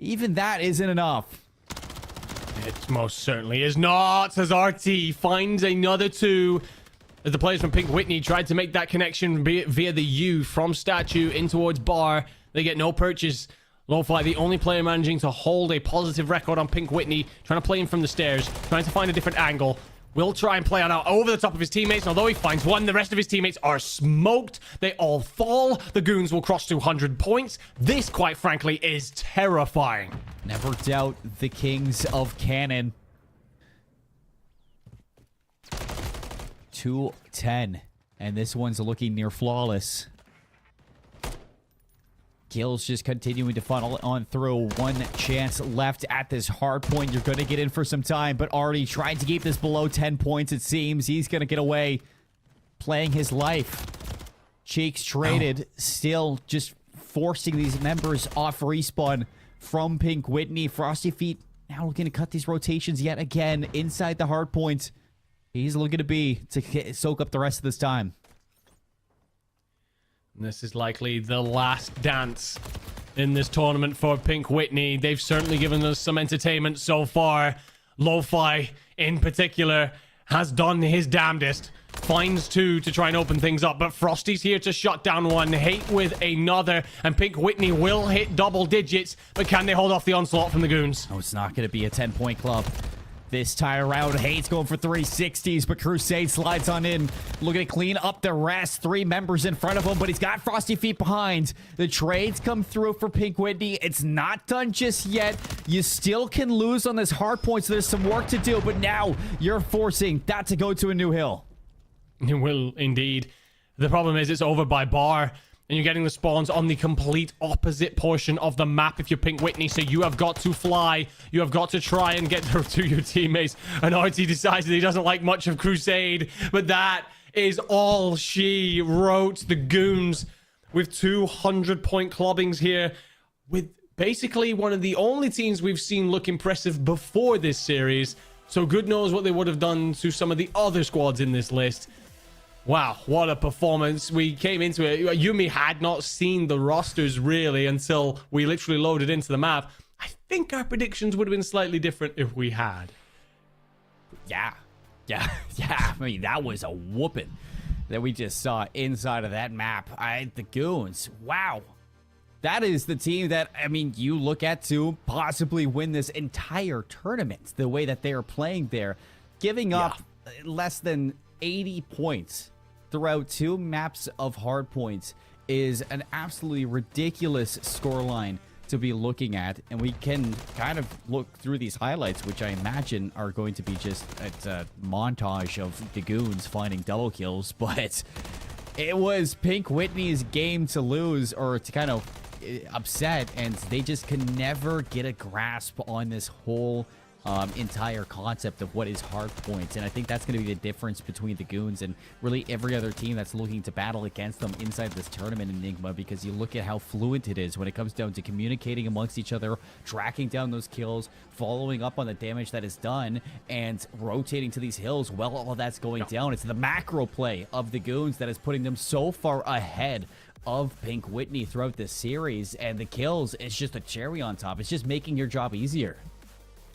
even that isn't enough. It most certainly is not, as RT finds another 2. As the players from Pink Whitney tried to make that connection via the U from Statue in towards Bar. They get no purchase. Lo-Fi, the only player managing to hold a positive record on Pink Whitney, trying to play him from the stairs, trying to find a different angle. Will try and play on out over the top of his teammates, and although he finds one, the rest of his teammates are smoked. They all fall. The goons will cross 200 points. This, quite frankly, is terrifying. Never doubt the kings of cannon. 2-10, and this one's looking near flawless. Kills just continuing to funnel on through. One chance left at this hard point. You're going to get in for some time, but already trying to keep this below 10 points, it seems. He's going to get away playing his life. Cheeks traded, still just forcing these members off respawn from Pink Whitney. Frosty Feet now looking to cut these rotations yet again inside the hard point. He's looking to soak up the rest of this time. This is likely the last dance in this tournament for Pink Whitney. They've certainly given us some entertainment so far. Lo-Fi, in particular, has done his damnedest. Finds 2 to try and open things up, but Frosty's here to shut down one. Hate with another, and Pink Whitney will hit double digits, but can they hold off the onslaught from the goons? Oh, it's not going to be a 10-point club. This time around, Hate's going for 360s, but Crusade slides on in. Looking to clean up the rest. 3 members in front of him, but he's got Frosty Feet behind. The trades come through for Pink Whitney. It's not done just yet. You still can lose on this hard point, so there's some work to do, but now you're forcing that to go to a new hill. It will indeed. The problem is it's over by Bar, and you're getting the spawns on the complete opposite portion of the map if you're Pink Whitney, so you have got to fly. You have got to try and get to your teammates. And RT decides that he doesn't like much of Crusade, but that is all she wrote. The goons with 200-point clubbings here, with basically one of the only teams we've seen look impressive before this series. So good knows what they would have done to some of the other squads in this list. Wow, what a performance. We came into it. Yumi had not seen the rosters really until we literally loaded into the map. I think our predictions would have been slightly different if we had. Yeah. I mean, that was a whooping that we just saw inside of that map. The goons. Wow. That is the team that, I mean, you look at to possibly win this entire tournament. The way that they are playing there. Giving up less than 80 points throughout 2 maps of hard points is an absolutely ridiculous scoreline to be looking at, and we can kind of look through these highlights, which I imagine are going to be just a montage of the goons finding double kills, but it was Pink Whitney's game to lose, or to kind of upset, and they just can never get a grasp on this whole entire concept of what is hard points. And I think that's going to be the difference between the goons and really every other team that's looking to battle against them inside this tournament, Enigma, because you look at how fluent it is when it comes down to communicating amongst each other, tracking down those kills, following up on the damage that is done, and rotating to these hills while all that's going down. It's the macro play of the goons that is putting them so far ahead of Pink Whitney throughout this series, and the kills, it's just a cherry on top. It's just making your job easier.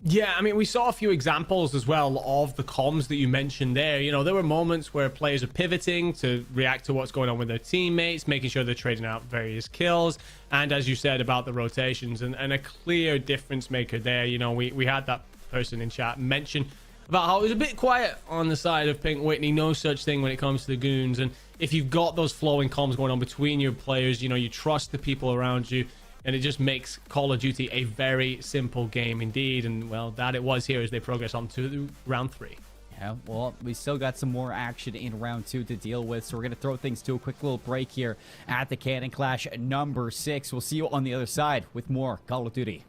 Yeah, I mean, we saw a few examples as well of the comms that you mentioned there. You know, there were moments where players are pivoting to react to what's going on with their teammates, making sure they're trading out various kills. And as you said about the rotations, and a clear difference maker there. You know, we had that person in chat mention about how it was a bit quiet on the side of Pink Whitney. No such thing when it comes to the goons. And if you've got those flowing comms going on between your players, you know, you trust the people around you. And it just makes Call of Duty a very simple game indeed. And, well, that it was here as they progress on to round 3. Yeah, well, we still got some more action in round 2 to deal with. So we're going to throw things to a quick little break here at the Cannon Clash number 6. We'll see you on the other side with more Call of Duty.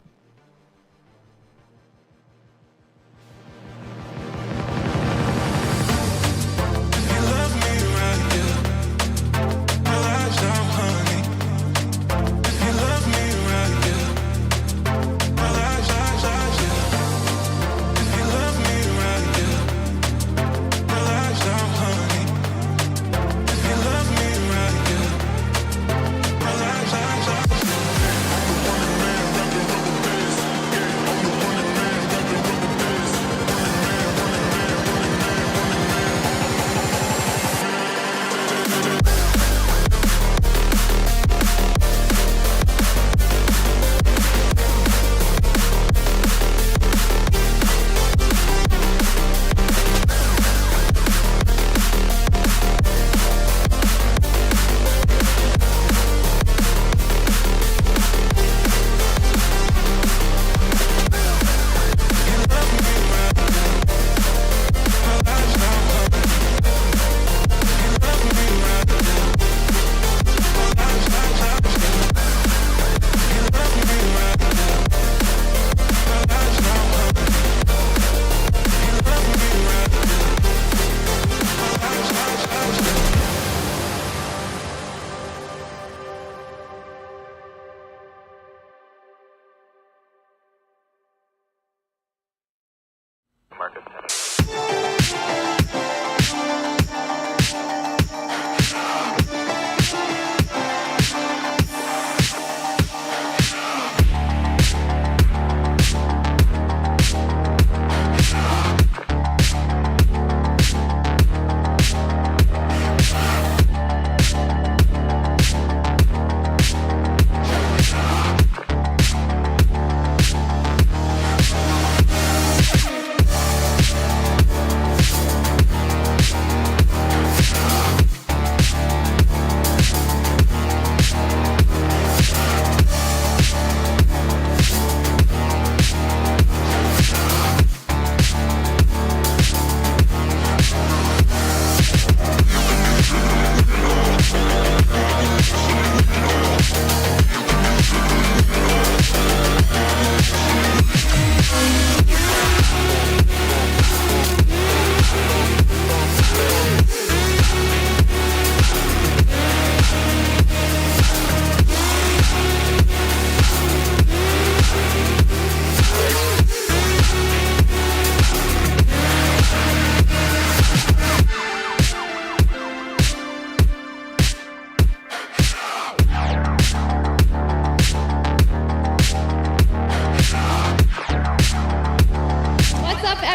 market center.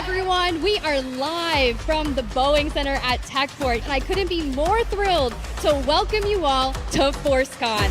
everyone. We are live from the Boeing Center at Techport, and I couldn't be more thrilled to welcome you all to ForceCon.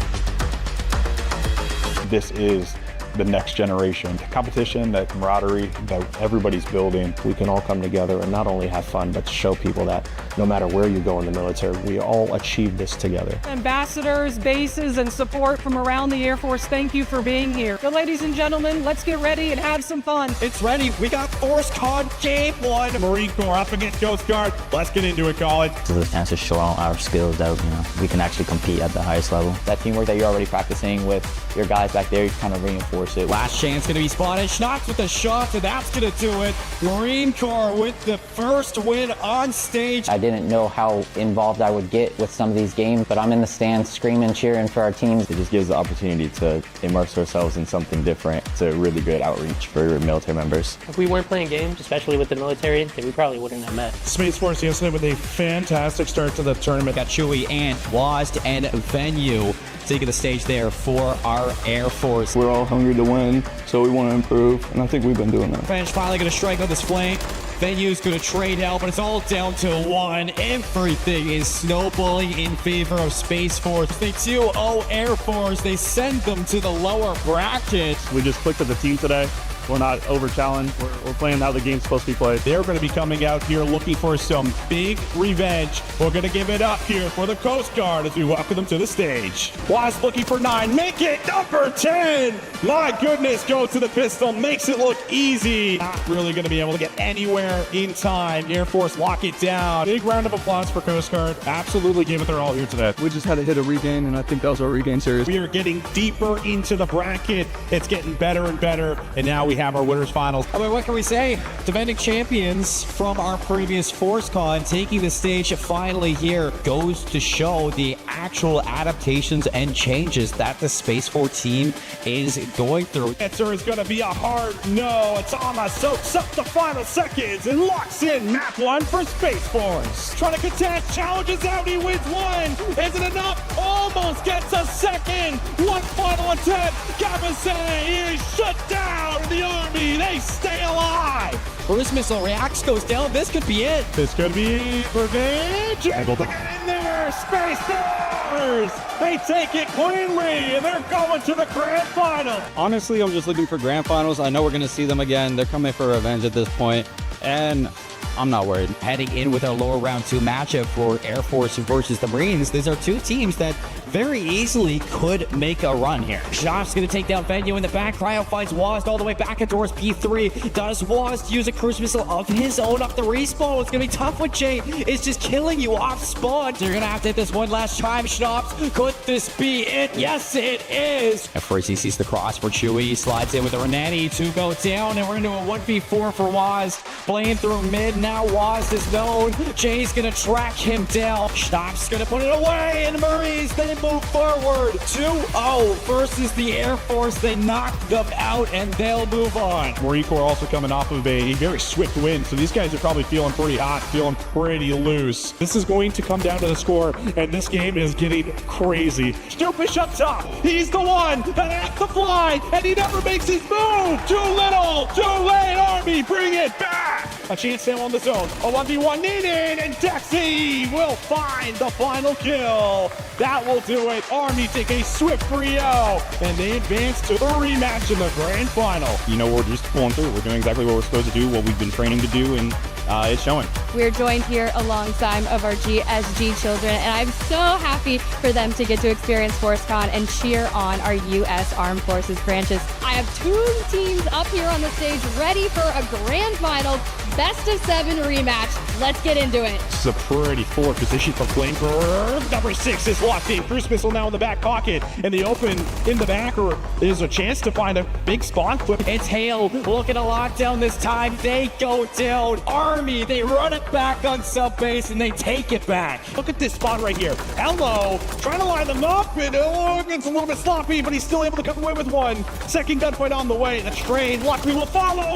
This is the next generation. The competition, that camaraderie that everybody's building. We can all come together and not only have fun, but show people that no matter where you go in the military, we all achieve this together. Ambassadors, bases, and support from around the Air Force, thank you for being here. So ladies and gentlemen, let's get ready and have some fun. It's ready. We got ForceCon Game 1. Marine Corps up against Coast Guard. Let's get into it, college. This is a chance to show all our skills that we can actually compete at the highest level. That teamwork that you're already practicing with your guys back there, you kind of reinforce it. Last chance going to be spotted. Schnox with a shot, and that's going to do it. Marine Corps with the first win on stage. I didn't know how involved I would get with some of these games, but I'm in the stands screaming, cheering for our teams. It just gives the opportunity to immerse ourselves in something different. It's a really good outreach for military members. If we weren't playing games, especially with the military, then we probably wouldn't have met. Space Force yesterday with a fantastic start to the tournament. Got Chewy and Wazd and Venue taking the stage there for our Air Force. We're all hungry to win, so we want to improve, and I think we've been doing that. French finally going to strike on this flank. Venue's going to trade out, but it's all down to one. Everything is snowballing in favor of Space Force. They 2-0 Air Force. They send them to the lower bracket. We just clicked with the team today. We're not over-challenged. We're playing how the game's supposed to be played. They're going to be coming out here looking for some big revenge. We're going to give it up here for the Coast Guard as we welcome them to the stage. Wasp looking for 9. Make it number 10. My goodness, goes to the pistol. Makes it look easy. Not really going to be able to get anywhere in time. Air Force lock it down. Big round of applause for Coast Guard. Absolutely gave it their all here today. We just had to hit a regain, and I think that was our regain series. We are getting deeper into the bracket. It's getting better and better, and now we have our winners finals. I mean, what can we say? Defending champions from our previous ForceCon taking the stage finally here goes to show the actual adaptations and changes that the Space Force team is going through. Answer is going to be a hard no. It's Ama soaks up the final seconds and locks in map 1 for Space Force. Trying to contest, challenges out, he wins 1. Is it enough? Almost gets a second. One final attempt. Gavin is shut down in the Army. They stay alive. First missile reacts, goes down. This could be it. This could be revenge. Able to get in there. Space Force. They take it cleanly, and they're going to the grand final. Honestly, I'm just looking for grand finals. I know we're going to see them again. They're coming for revenge at this point, and I'm not worried. Heading in with our lower round 2 matchup for Air Force versus the Marines. These are two teams that very easily could make a run here. Shop's going to take down Venue in the back. Cryo finds Wazd all the way back towards P3. Does Wazd use a cruise missile of his own up the respawn? It's going to be tough with Jay. It's just killing you off spawn. So you're going to have to hit this one last time, Schnops. Could this be it? Yes, it is. At first, he sees the cross for Chewy. He slides in with a Renati to go down, and we're into a 1v4 for Wazd. Playing through mid. Now Wazd is known. Jay's going to track him down. Schnops going to put it away, and the Marines, they move forward. 2-0 versus the Air Force. They knocked them out and they'll move on. Marine Corps also coming off of a very swift win, so these guys are probably feeling pretty hot, feeling pretty loose. This is going to come down to the score, and this game is getting crazy. Stupish up top. He's the one that has to fly, and he never makes his move. Too little, too late. Army, bring it back. A chance now on the zone. A 1v1 needed, and Dexy will find the final kill. That will do it. Army take a swift 3-0, and they advance to the rematch in the grand final. You know, we're just pulling through. We're doing exactly what we're supposed to do, what we've been training to do, and it's showing. We're joined here alongside of our GSG children, and I'm so happy for them to get to experience ForceCon and cheer on our U.S. Armed Forces branches. I have 2 teams up here on the stage ready for a grand final, best of 7 rematch. Let's get into it. This is a pretty forward position for Flamethrower. Number 6 is locked in. Cruise missile now in the back pocket. In the open, in the back, or there's a chance to find a big spawn clip. It's Hale looking to lock down this time. They go down. Army, they run it back on sub base and they take it back. Look at this spot right here. Hello, trying to line them up, and it's a little bit sloppy, but he's still able to come away with one. Second gunfight on the way. The train, luckily will follow.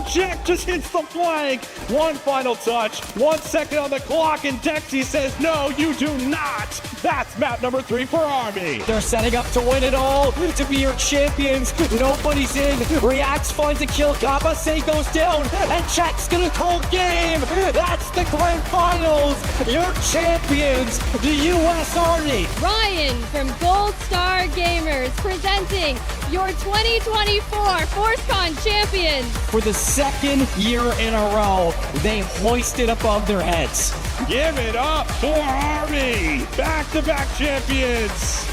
Jack just hits the flag. One final touch. 1 second on the clock, and Dexy says, no, you do not. That's map number 3 for Army. They're setting up to win it all, to be your champions. Nobody's in. Reacts finds a kill. Kabase goes down, and Check's gonna call game. That's the grand finals. Your champions, the U.S. Army. Ryan from Gold Star Gamers presenting your 2024 ForceCon champions. For the 2nd year in a row, they hoisted above their heads. Give it up for Army. Back-to-back champions.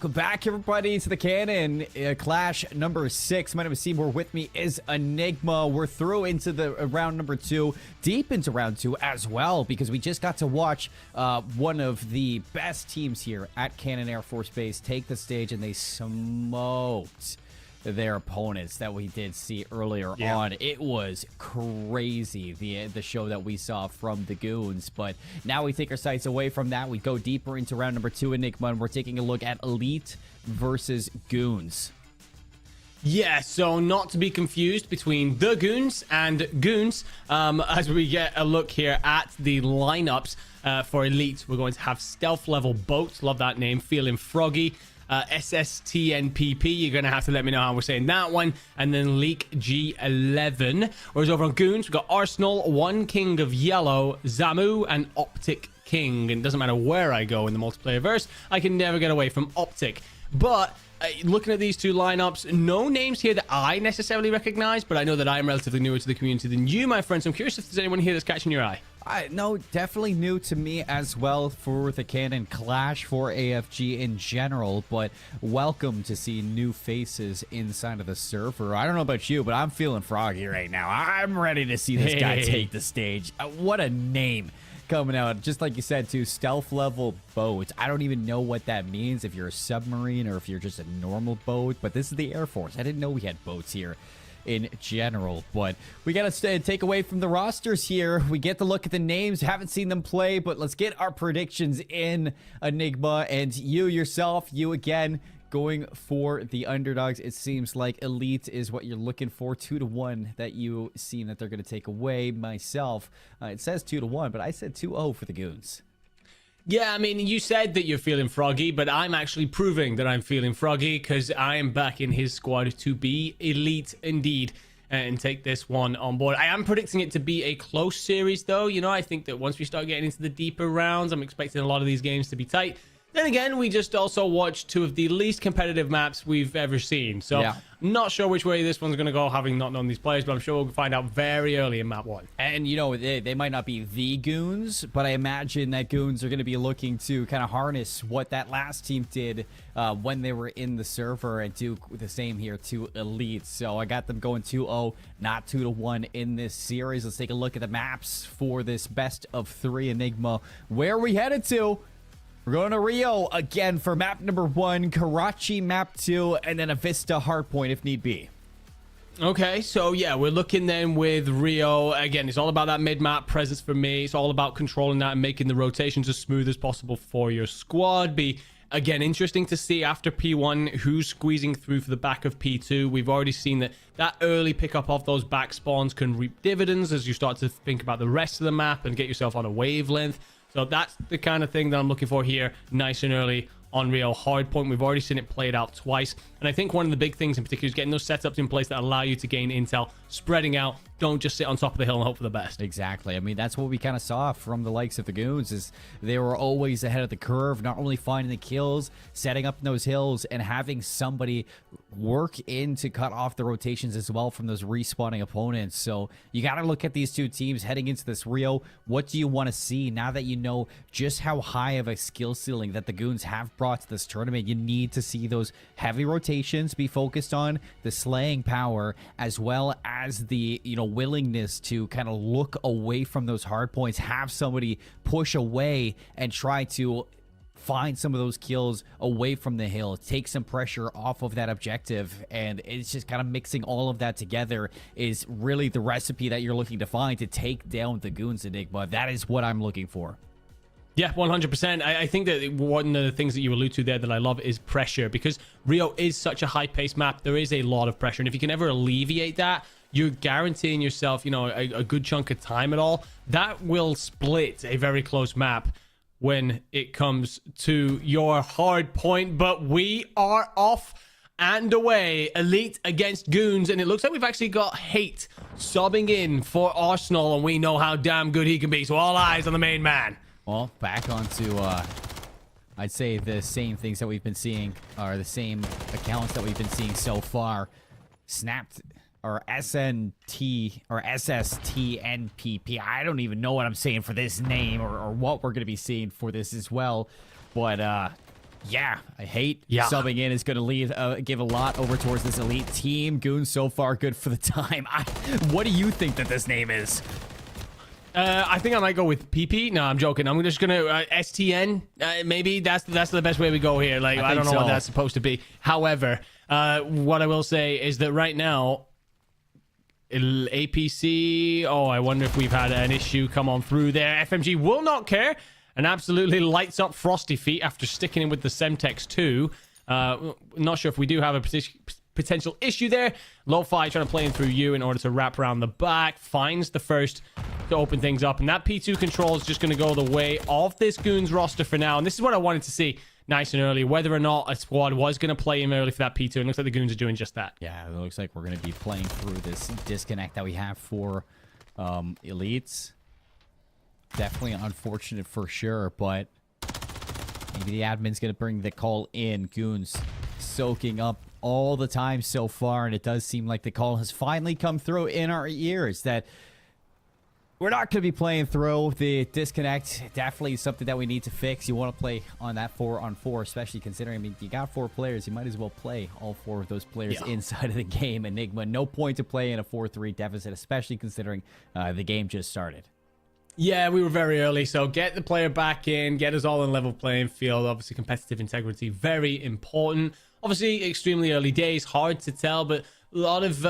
welcome back, everybody, to the Cannon Clash number 6. My name is Seymour. With me is Enigma. We're through into the round number 2, deep into round 2 as well, because we just got to watch one of the best teams here at Cannon Air Force Base take the stage, and they smoked their opponents that we did see earlier on. It was crazy, the show that we saw from the Goons. But now we take our sights away from that. We go deeper into round number 2, Enigma, and we're taking a look at Elite versus Goons. Yeah, so not to be confused between the Goons and Goons. As we get a look here at the lineups for Elite, we're going to have Stealth Level Boat. Love that name. Feeling Froggy. SSTNPP, you're going to have to let me know how we're saying that one. And then Leak G11. Whereas over on Goons, we've got Arsenal, One King of Yellow, Zamu, and Optic King. And it doesn't matter where I go in the multiplayer verse, I can never get away from Optic. But looking at these two lineups, no names here that I necessarily recognize, but I know that I'm relatively newer to the community than you, my friends. So I'm curious if there's anyone here that's catching your eye. No, definitely new to me as well for the Cannon Clash, for AFG in general, but welcome to see new faces inside of the server. I don't know about you, but I'm feeling froggy right now. I'm ready to see this guy take the stage. What a name coming out. Just like you said, too, Stealth Level Boat. I don't even know what that means, if you're a submarine or if you're just a normal boat, but this is the Air Force. I didn't know we had boats here in general, but we gotta take away from the rosters here. We get to look at the names, haven't seen them play, but let's get our predictions in, Enigma. And you yourself, you again going for the underdogs. It seems like Elite is what you're looking for. 2-1 that you seem that they're going to take away. Myself, it says 2-1, but I said 2-0 for the Goons. Yeah, I mean, you said that you're feeling froggy, but I'm actually proving that I'm feeling froggy, because I am back in his squad to be Elite indeed and take this one on board. I am predicting it to be a close series, though. You know, I think that once we start getting into the deeper rounds, I'm expecting a lot of these games to be tight. Then again, we just also watched two of the least competitive maps we've ever seen. So, I'm not sure which way this one's going to go, having not known these players, but I'm sure we'll find out very early in map 1. And, you know, they might not be the Goons, but I imagine that Goons are going to be looking to kind of harness what that last team did when they were in the server, and do the same here to Elite. So I got them going 2-0, not 2-1 in this series. Let's take a look at the maps for this best of 3 Enigma. Where are we headed to? We're going to Rio again for map number 1, Karachi map 2, and then a Vista hardpoint if need be. Okay, so yeah, we're looking then with Rio. Again, it's all about that mid-map presence for me. It's all about controlling that and making the rotations as smooth as possible for your squad. Be, again, interesting to see after P1 who's squeezing through for the back of P2. We've already seen that early pickup of those back spawns can reap dividends as you start to think about the rest of the map and get yourself on a wavelength. So that's the kind of thing that I'm looking for here, nice and early on Rio hardpoint. We've already seen it played out twice. And I think one of the big things in particular is getting those setups in place that allow you to gain intel, spreading out. Don't just sit on top of the hill and hope for the best. Exactly. I mean, that's what we kind of saw from the likes of the Goons, is they were always ahead of the curve, not only finding the kills, setting up those hills, and having somebody work in to cut off the rotations as well from those respawning opponents. So you got to look at these two teams heading into this Rio. What do you want to see now that you know just how high of a skill ceiling that the Goons have brought to this tournament? You need to see those heavy rotations be focused on the slaying power, as well as the, you know, willingness to kind of look away from those hard points, have somebody push away and try to find some of those kills away from the hill, take some pressure off of that objective. And it's just kind of mixing all of that together is really the recipe that you're looking to find to take down the Goons, Enigma. That is what I'm looking for. Yeah, 100%. I think that one of the things that you allude to there that I love is pressure, because Rio is such a high-paced map. There is a lot of pressure, and if you can ever alleviate that, you're guaranteeing yourself, you know, a good chunk of time at all. That will split a very close map when it comes to your hard point. But we are off and away. Elite against Goons, and it looks like we've actually got Hate subbing in for Arsenal, and we know how damn good he can be. So all eyes on the main man. Well, back onto, I'd say the same things that we've been seeing, or the same accounts that we've been seeing so far. Snapped, or SNT, or SSTNPP. I don't even know what I'm saying for this name, or what we're going to be seeing for this as well. But, Yeah, I hate subbing in is going to leave give a lot over towards this elite team. Goons so far good for the time. What do you think that this name is? I think I might go with PP. No, I'm joking. I'm just gonna STN. Maybe that's the best way we go here. Like I don't know what that's supposed to be. However, what I will say is that right now, APC. Oh, I wonder if we've had an issue come on through there. FMG will not care and absolutely lights up Frosty Feet after sticking in with the Semtex 2. Not sure if we do have a potential issue there. Lo-Fi trying to play in through you in order to wrap around the back. Finds the first to open things up. And that P2 control is just going to go the way of this Goons roster for now. And this is what I wanted to see nice and early. Whether or not a squad was going to play him early for that P2. And it looks like the Goons are doing just that. Yeah, it looks like we're going to be playing through this disconnect that we have for elites. Definitely unfortunate for sure, but maybe the admin's going to bring the call in. Goons soaking up all the time so far, and it does seem like the call has finally come through in our ears that we're not going to be playing through the disconnect. Definitely something that we need to fix. You want to play on that 4-on-4, especially considering, I mean, you got 4 players. You might as well play all 4 of those players inside of the game. Enigma, no point to play in a 4-3 deficit, especially considering the game just started. Yeah, we were very early, so get the player back in, get us all in level playing field. Obviously, competitive integrity, very important. Obviously, extremely early days, hard to tell, but a lot of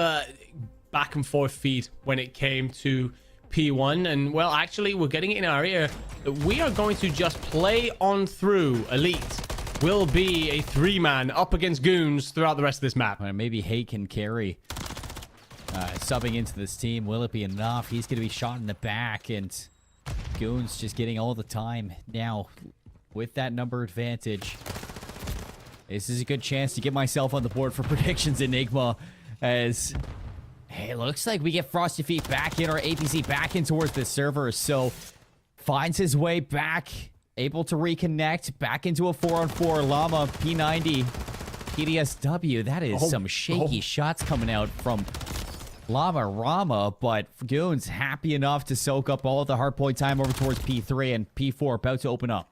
back and forth feed when it came to P1. And, well, actually, we're getting it in our ear that we are going to just play on through. Elite will be a 3-man up against Goons throughout the rest of this map. Maybe Hay can carry subbing into this team. Will it be enough? He's going to be shot in the back, and Goons just getting all the time now with that number advantage. This is a good chance to get myself on the board for predictions, Enigma, as hey, it looks like we get Frosty Feet back in, or APC back in towards the server. So finds his way back, able to reconnect back into a 4-on-4. Llama P90 PDSW. That is some shaky shots coming out from Llama Rama, but Goons happy enough to soak up all the hardpoint time over towards P3, and P4 about to open up.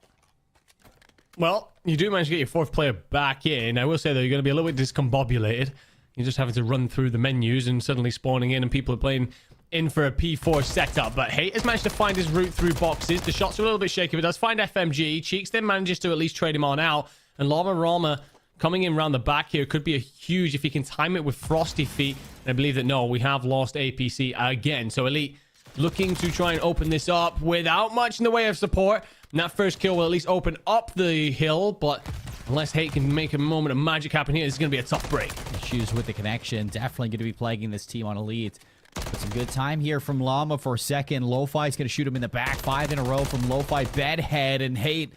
Well, you do manage to get your 4th player back in. I will say, though, you're going to be a little bit discombobulated. You're just having to run through the menus and suddenly spawning in, and people are playing in for a P4 setup. But Hate has managed to find his route through boxes. The shots are a little bit shaky, but does find FMG. Cheeks then manages to at least trade him on out. And Llama Rama coming in around the back here could be a huge if he can time it with Frosty Feet. And I believe that, no, we have lost APC again. So Elite looking to try and open this up without much in the way of support. And that first kill will at least open up the hill, but unless Hate can make a moment of magic happen here, this is going to be a tough break. Issues with the connection. Definitely going to be plaguing this team on Elite. But some good time here from Llama for a second. Lo-Fi is going to shoot him in the back. 5 in a row from Lo-Fi. Bedhead, and Hate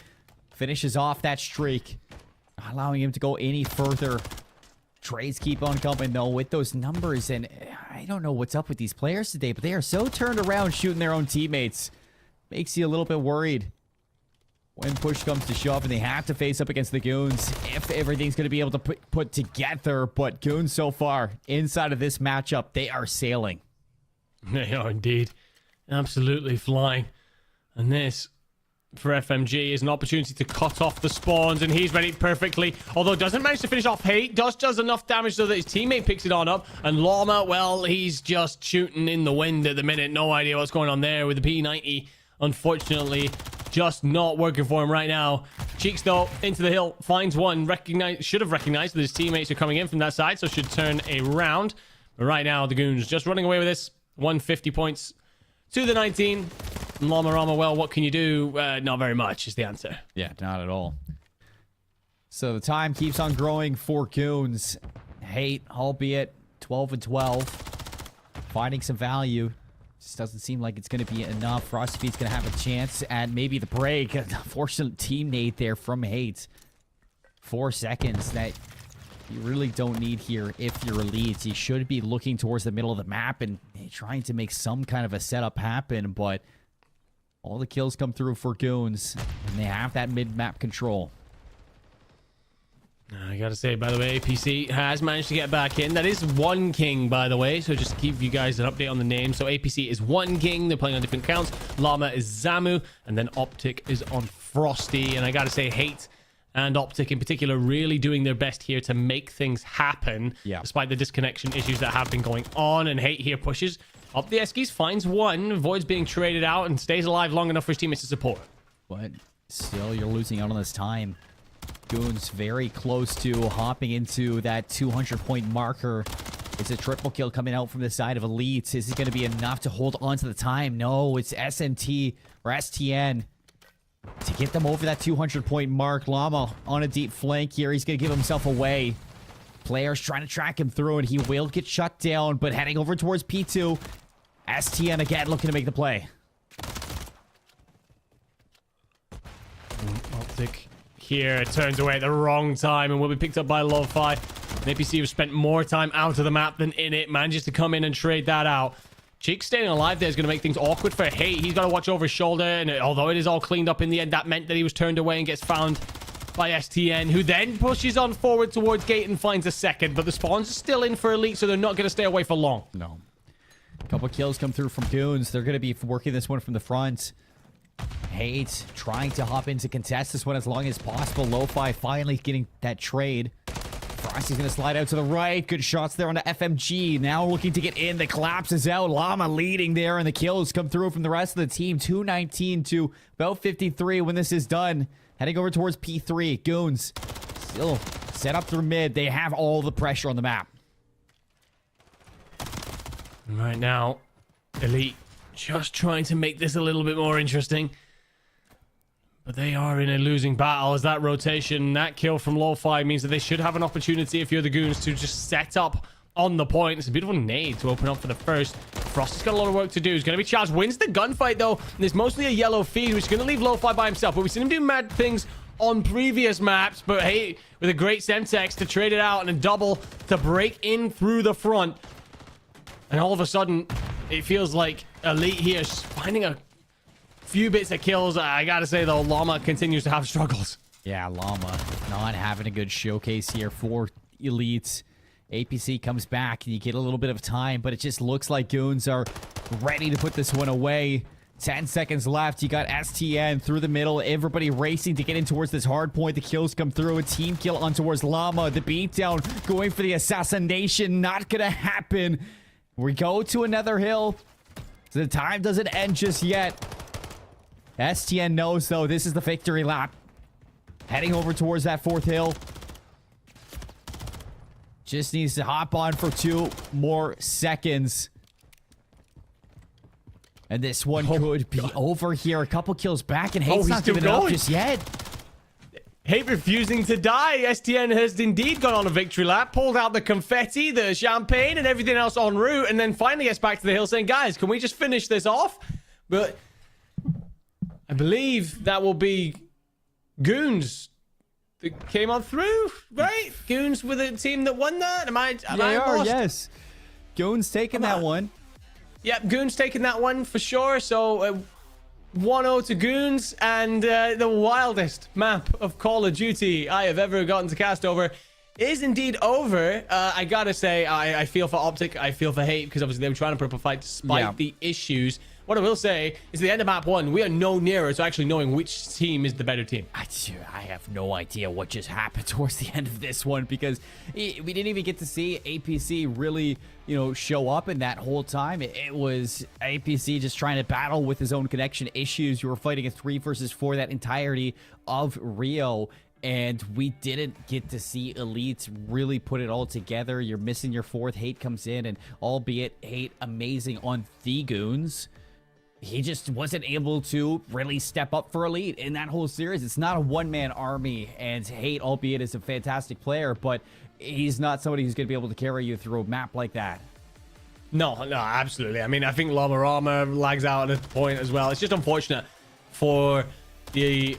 finishes off that streak, not allowing him to go any further. Trades keep on coming, though, with those numbers. And I don't know what's up with these players today, but they are so turned around shooting their own teammates. Makes you a little bit worried when push comes to shove and they have to face up against the Goons, if everything's going to be able to put together. But Goons so far, inside of this matchup, they are sailing. They are indeed. Absolutely flying. And this, for FMG, is an opportunity to cut off the spawns, and he's ready perfectly. Although doesn't manage to finish off Hate. Does enough damage so that his teammate picks it on up. And Llama, well, he's just shooting in the wind at the minute. No idea what's going on there with the P90. Unfortunately, just not working for him right now. Cheeks, though, into the hill, finds one. Should have recognized that his teammates are coming in from that side, so should turn around. But right now, the Goons just running away with this. 150 points to the 19. Llama Rama, well, what can you do? Not very much is the answer. Yeah, not at all. So the time keeps on growing for Goons. Hate, albeit 12 and 12. Finding some value. Just doesn't seem like it's going to be enough. Frosty Feet's going to have a chance at maybe the break. Unfortunate teammate there from Hate. 4 seconds that you really don't need here if you're Elite. You should be looking towards the middle of the map and trying to make some kind of a setup happen, but all the kills come through for Goons, and they have that mid-map control. I gotta say, by the way, APC has managed to get back in. That is one king, by the way, so just to give you guys an update on the name. So APC is one king. They're playing on different counts. Llama is Zamu, and then Optic is on Frosty. And I gotta say, Hate and Optic in particular really doing their best here to make things happen, despite the disconnection issues that have been going on. And Hate here pushes up the Eskies, finds one, avoids being traded out, and stays alive long enough for his teammates to support. But still, you're losing out on this time. Goons very close to hopping into that 200-point marker. It's a triple kill coming out from the side of Elite. Is it going to be enough to hold on to the time? No, it's SNT or STN to get them over that 200-point mark. Llama on a deep flank here. He's going to give himself away. Players trying to track him through, and he will get shut down, but heading over towards P2. STN again looking to make the play. Optic here turns away at the wrong time and will be picked up by Lo-Fi. And APC have spent more time out of the map than in it. Manages to come in and trade that out. Cheek staying alive there is going to make things awkward for Hate. He's got to watch over his shoulder. And although it is all cleaned up in the end, that meant that he was turned away and gets found by STN, who then pushes on forward towards Gate and finds a second. But the spawns are still in for Elite, so they're not going to stay away for long. No. A couple kills come through from Goons. They're going to be working this one from the front. Hate trying to hop in to contest this one as long as possible. Lo-Fi finally getting that trade. Frosty's going to slide out to the right. Good shots there on the FMG. Now looking to get in. The collapse is out. Llama leading there, and the kills come through from the rest of the team. 219 to about 53 when this is done. Heading over towards P3. Goons still set up through mid. They have all the pressure on the map. Right now, Elite just trying to make this a little bit more interesting. But they are in a losing battle as that rotation, that kill from Lo-Fi means that they should have an opportunity if you're the Goons to just set up on the point. It's a beautiful nade to open up for the first. Frost has got a lot of work to do. He's going to be charged. Wins the gunfight though. And there's mostly a yellow feed, which is going to leave Lo-Fi by himself. But we've seen him do mad things on previous maps. But hey, with a great Semtex to trade it out and a double to break in through the front. And all of a sudden, it feels like Elite here is finding a few bits of kills. I gotta say though, Llama continues to have struggles. Yeah, Llama not having a good showcase here for Elite. APC comes back and you get a little bit of time, but it just looks like Goons are ready to put this one away. 10 seconds left. You got STN through the middle. Everybody racing to get in towards this hard point. The kills come through. A team kill on towards Llama. The beatdown going for the assassination. Not gonna happen. We go to another hill. The time doesn't end just yet. STN knows, though, this is the victory lap. Heading over towards that fourth hill. Just needs to hop on for 2 more seconds. And this one could be over here. A couple kills back, and Hate's not giving it up just yet. Hate refusing to die. STN has indeed gone on a victory lap, pulled out the confetti, the champagne, and everything else en route, and then finally gets back to the hill saying, guys, can we just finish this off? But I believe that will be Goons that came on through, right? Goons with a team that won that? Am I lost? Yes. Goons taking that one. Yep, Goons taking that one for sure. So 1-0 to Goons, and the wildest map of Call of Duty I have ever gotten to cast over is indeed over. I gotta say, I feel for Optic, I feel for Hate, because obviously they were trying to put up a fight despite the issues. What I will say is at the end of map 1, we are no nearer to actually knowing which team is the better team. I have no idea what just happened towards the end of this one, because we didn't even get to see APC really, show up in that whole time. It was APC just trying to battle with his own connection issues. You were fighting a 3 versus 4 that entirety of Rio. And we didn't get to see Elite really put it all together. You're missing your fourth. Hate comes in, and albeit Hate amazing on the Goons, he just wasn't able to really step up for Elite in that whole series. It's not a one-man army, and Hate, albeit is a fantastic player, but he's not somebody who's going to be able to carry you through a map like that. No, absolutely. I mean, I think Llama lags out at this point as well. It's just unfortunate for the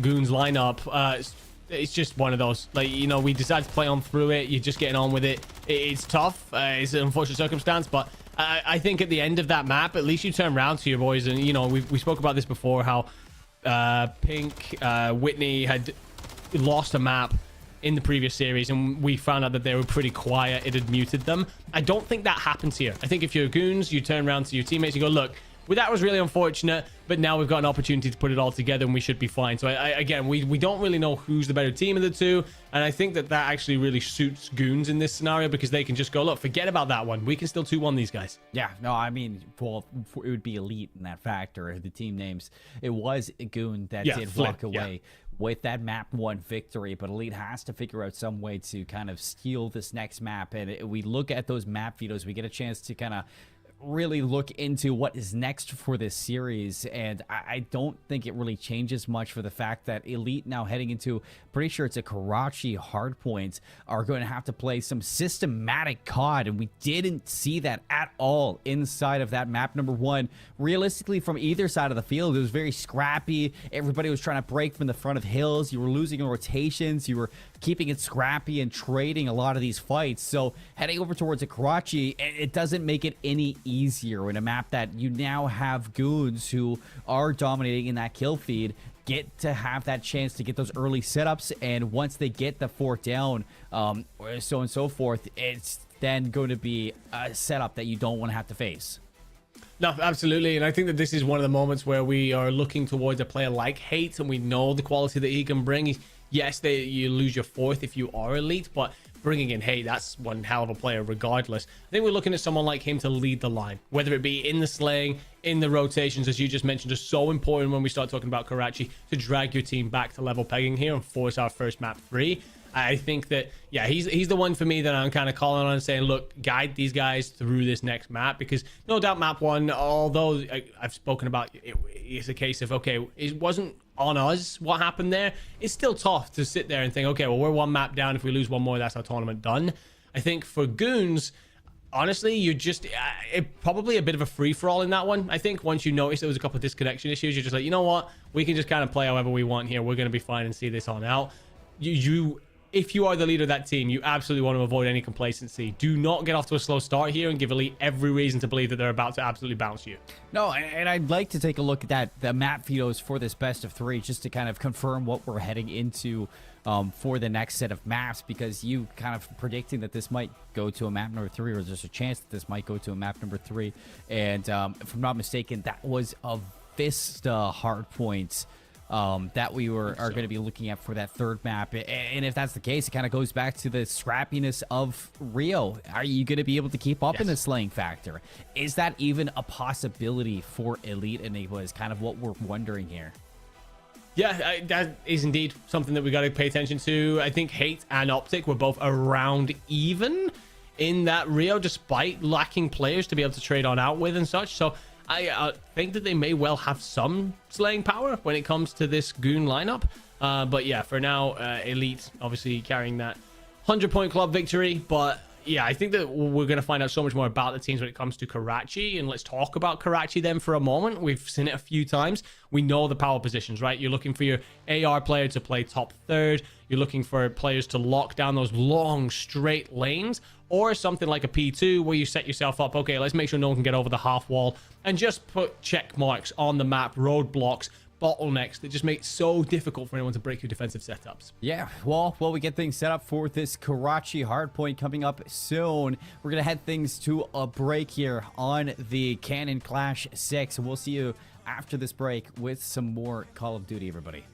Goons lineup. It's just one of those, we decided to play on through it. You're just getting on with it. It's tough. It's an unfortunate circumstance, but I think at the end of that map, at least you turn around to your boys, and we spoke about this before, how Pink, Whitney had lost a map in the previous series, and we found out that they were pretty quiet. It had muted them. I don't think that happens here. I think if you're Goons, you turn around to your teammates, you go, look, well, that was really unfortunate, but now we've got an opportunity to put it all together and we should be fine. So again, we don't really know who's the better team of the two, and I think that actually really suits Goons in this scenario because they can just go, look, forget about that one. We can still 2-1 these guys. Yeah, no, I mean, well, it would be Elite in that factor. The team names, it was Goon that did walk away with that map 1 victory, but Elite has to figure out some way to kind of steal this next map. And we look at those map vetoes, we get a chance to kind of really look into what is next for this series, and I don't think it really changes much for the fact that Elite now heading into, pretty sure it's a Karachi hardpoint, are going to have to play some systematic COD, and we didn't see that at all inside of that map number 1. Realistically, from either side of the field, it was very scrappy. Everybody was trying to break from the front of hills. You were losing in rotations. You were keeping it scrappy and trading a lot of these fights. So heading over towards a Karachi, it doesn't make it any easier in a map that you now have Goons who are dominating in that kill feed get to have that chance to get those early setups, and once they get the 4th down, so and so forth, it's then going to be a setup that you don't want to have to face. No, absolutely. And I think that this is one of the moments where we are looking towards a player like Hate, and we know the quality that he can bring. Yes, you lose your 4th if you are Elite, but bringing in Hate, that's one hell of a player regardless. I think we're looking at someone like him to lead the line, whether it be in the slaying, in the rotations, as you just mentioned, are so important when we start talking about Karachi, to drag your team back to level pegging here and force our first map 3. I think that, yeah, he's the one for me that I'm kind of calling on and saying, look, guide these guys through this next map, because no doubt map 1, although I've spoken about, it's a case of, okay, it wasn't on us what happened there. It's still tough to sit there and think, okay, well, we're 1 map down. If we lose 1 more, that's our tournament done. I think for Goons, honestly, you're just probably a bit of a free-for-all in that one. I think once you notice there was a couple of disconnection issues, you're just like, you know what, we can just kind of play however we want here. We're going to be fine and see this on out. If you are the leader of that team, you absolutely want to avoid any complacency. Do not get off to a slow start here and give Elite every reason to believe that they're about to absolutely bounce you. No, and I'd like to take a look at the map vetoes for this best of 3, just to kind of confirm what we're heading into for the next set of maps, because you kind of predicting that this might go to a map number 3, or there's a chance that this might go to a map number 3. And if I'm not mistaken, that was a Vista hardpoint that we are going to be looking at for that 3rd map. And if that's the case, it kind of goes back to the scrappiness of Rio. Are you going to be able to keep up in the slaying factor? Is that even a possibility for Elite Enigma is kind of what we're wondering here. Yeah, that is indeed something that we got to pay attention to. I think Hate and Optic were both around even in that Rio, despite lacking players to be able to trade on out with and such. So I think that they may well have some slaying power when it comes to this Goon lineup. But yeah, for now, Elite obviously carrying that 100-point club victory. But yeah, I think that we're going to find out so much more about the teams when it comes to Karachi. And let's talk about Karachi then for a moment. We've seen it a few times. We know the power positions, right? You're looking for your AR player to play top 3rd. You're looking for players to lock down those long, straight lanes. Or something like a P2 where you set yourself up, okay, let's make sure no one can get over the half wall, and just put check marks on the map, roadblocks, bottlenecks that just make it so difficult for anyone to break your defensive setups. Yeah, well, we get things set up for this Karachi hardpoint coming up soon. We're going to head things to a break here on the Cannon Clash 6, and we'll see you after this break with some more Call of Duty, everybody.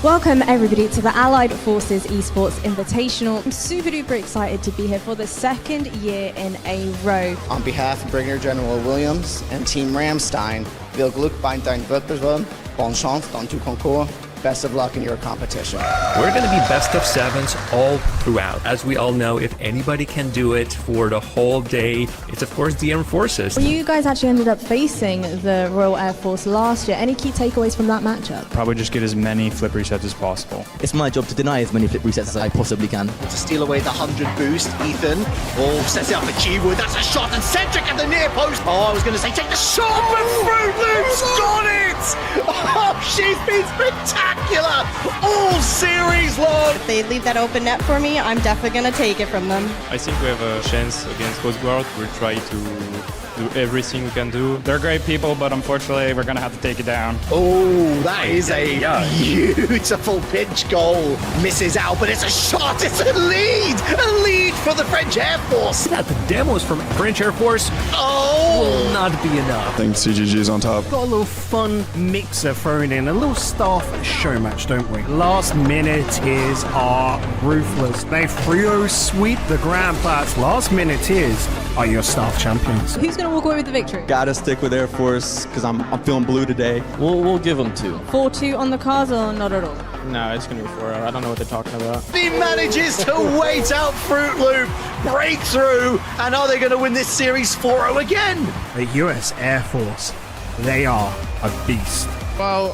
Welcome everybody to the Allied Forces Esports Invitational. I'm super duper excited to be here for the second year in a row. On behalf of Brigadier General Williams and Team Ramstein, wil geluk bij dein Wettbewerb. Bonne chance dans tout concours. best of luck in your competition. We're going to be best of sevens all throughout. As we all know, if anybody can do it for the whole day, it's of course the Armed Forces. Well, you guys actually ended up facing the Royal Air Force last year. Any key takeaways from that matchup? Probably just get as many flip resets as possible. It's my job to deny as many flip resets as I possibly can. To steal away the 100 boost, Ethan. Oh, sets it up for G-Wood. That's a shot, and Cedric at the near post. Oh, I was going to say take the shot, but Fruit Loops got it! Oh, she's been spectacular all series long. If they leave that open net for me, I'm definitely going to take it from them. I think we have a chance against Coast Guard. We'll try to do everything we can do. They're great people, but unfortunately, we're going to have to take it down. Oh, that is a beautiful pitch goal. Misses out, but it's a shot. It's a lead. A lead for the French Air Force. That the demos from French Air Force will not be enough. I think CGG's on top. Got a little fun mixer thrown in, a little staff show match, don't we? Last minute-tiers are ruthless. They 3-0 sweep the Grand Plats. Last minute-tiers are your staff champions. Who's going to walk away with the victory? Gotta stick with Air Force because I'm feeling blue today. We'll give them 2. 4-2 on the cards or not at all? No, it's going to be 4-0. I don't know what they're talking about. He manages to wait out Fruit Loop, break through, and are they going to win this series 4-0 again? The US Air Force, they are a beast. Well,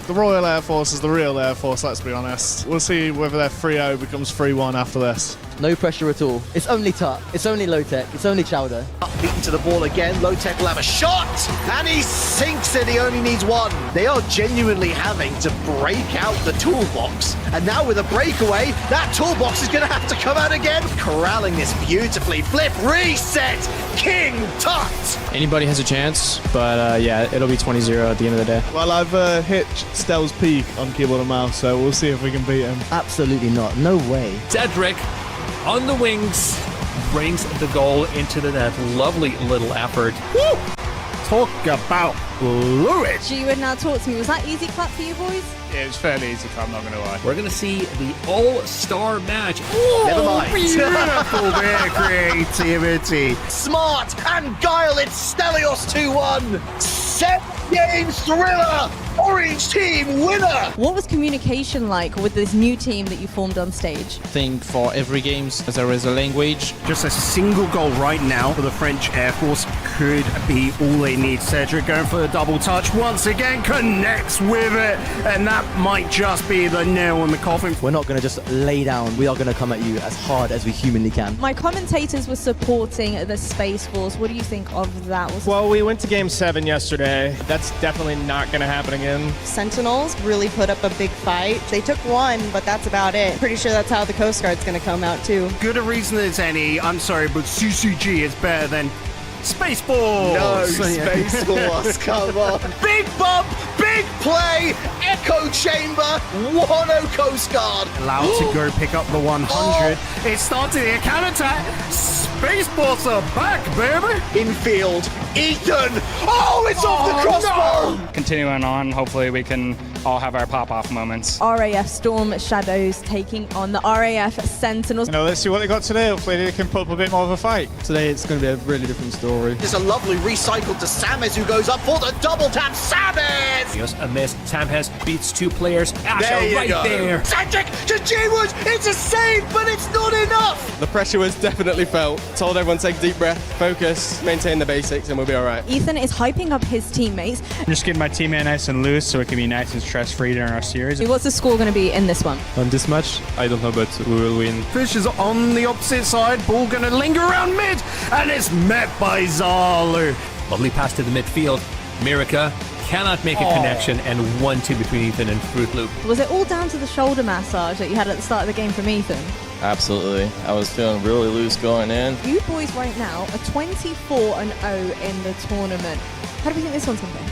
the Royal Air Force is the real Air Force, let's be honest. We'll see whether their 3-0 becomes 3-1 after this. No pressure at all. It's only Tut. It's only low tech. It's only Chowder. Beaten to the ball again. Low Tech will have a shot, and he sinks it. He only needs one. They are genuinely having to break out the toolbox, and now with a breakaway, that toolbox is going to have to come out again. Corralling this beautifully. Flip reset. King Tut. Anybody has a chance, but yeah, it'll be 20-0 at the end of the day. Well, I've hit Stell's peak on keyboard and mouse, so we'll see if we can beat him. Absolutely not. No way. Cedric on the wings brings the goal into the net. Lovely little effort. Woo! Talk about fluid. G-Wood, now talk to me. Was that easy clap for you boys? Yeah, it was fairly easy, I'm not going to lie. We're going to see the all-star match. Never mind. Beautiful bit of creativity. Smart and guile. It's Stelios 2-1. 7-game thriller. Orange team winner. What was communication like with this new team that you formed on stage? I think for every game, there is a language. Just a single goal right now for the French Air Force could be all they need. Cedric going for the double touch once again, connects with it, and that might just be the nail in the coffin. We're not going to just lay down. We are going to come at you as hard as we humanly can. My commentators were supporting the Space Force. What do you think of that? Well, we went to Game 7 yesterday. That's definitely not going to happen again. Sentinels really put up a big fight. They took one, but that's about it. Pretty sure that's how the Coast Guard's going to come out too. Good a reason as any. I'm sorry, but CCG is better than Space Force. No, Space Force, come on. Big bump, big play, echo chamber, 1-0 Coast Guard. Allowed to go pick up the 100. It started the counterattack. Space Force are back, baby. Infield, Ethan. Oh, it's off the crossbar. No. Continuing on, hopefully we can all have our pop-off moments. RAF Storm Shadows taking on the RAF Sentinels. Let's see what they got today. Hopefully they can put up a bit more of a fight. Today it's going to be a really different story. There's a lovely recycle to Sames, who goes up for the double tap. Sames! A miss. Sames beats 2 players. Asher right there. Cedric to G-Wood. It's a save, but it's not enough. The pressure was definitely felt. Told everyone to take a deep breath, focus, maintain the basics, and we'll be all right. Ethan is hyping up his teammates. I'm just getting my teammate nice and loose so it can be nice and stress-free during our series. What's the score going to be in this one? On this match, I don't know, but we will win. Fish is on the opposite side. Ball going to linger around mid, and it's met by Zalu. Lovely pass to the midfield. Mirica cannot make a connection, and 1-2 between Ethan and Fruit Loop. Was it all down to the shoulder massage that you had at the start of the game from Ethan? Absolutely. I was feeling really loose going in. You boys right now are 24-0 in the tournament. How do we think this one's going to be?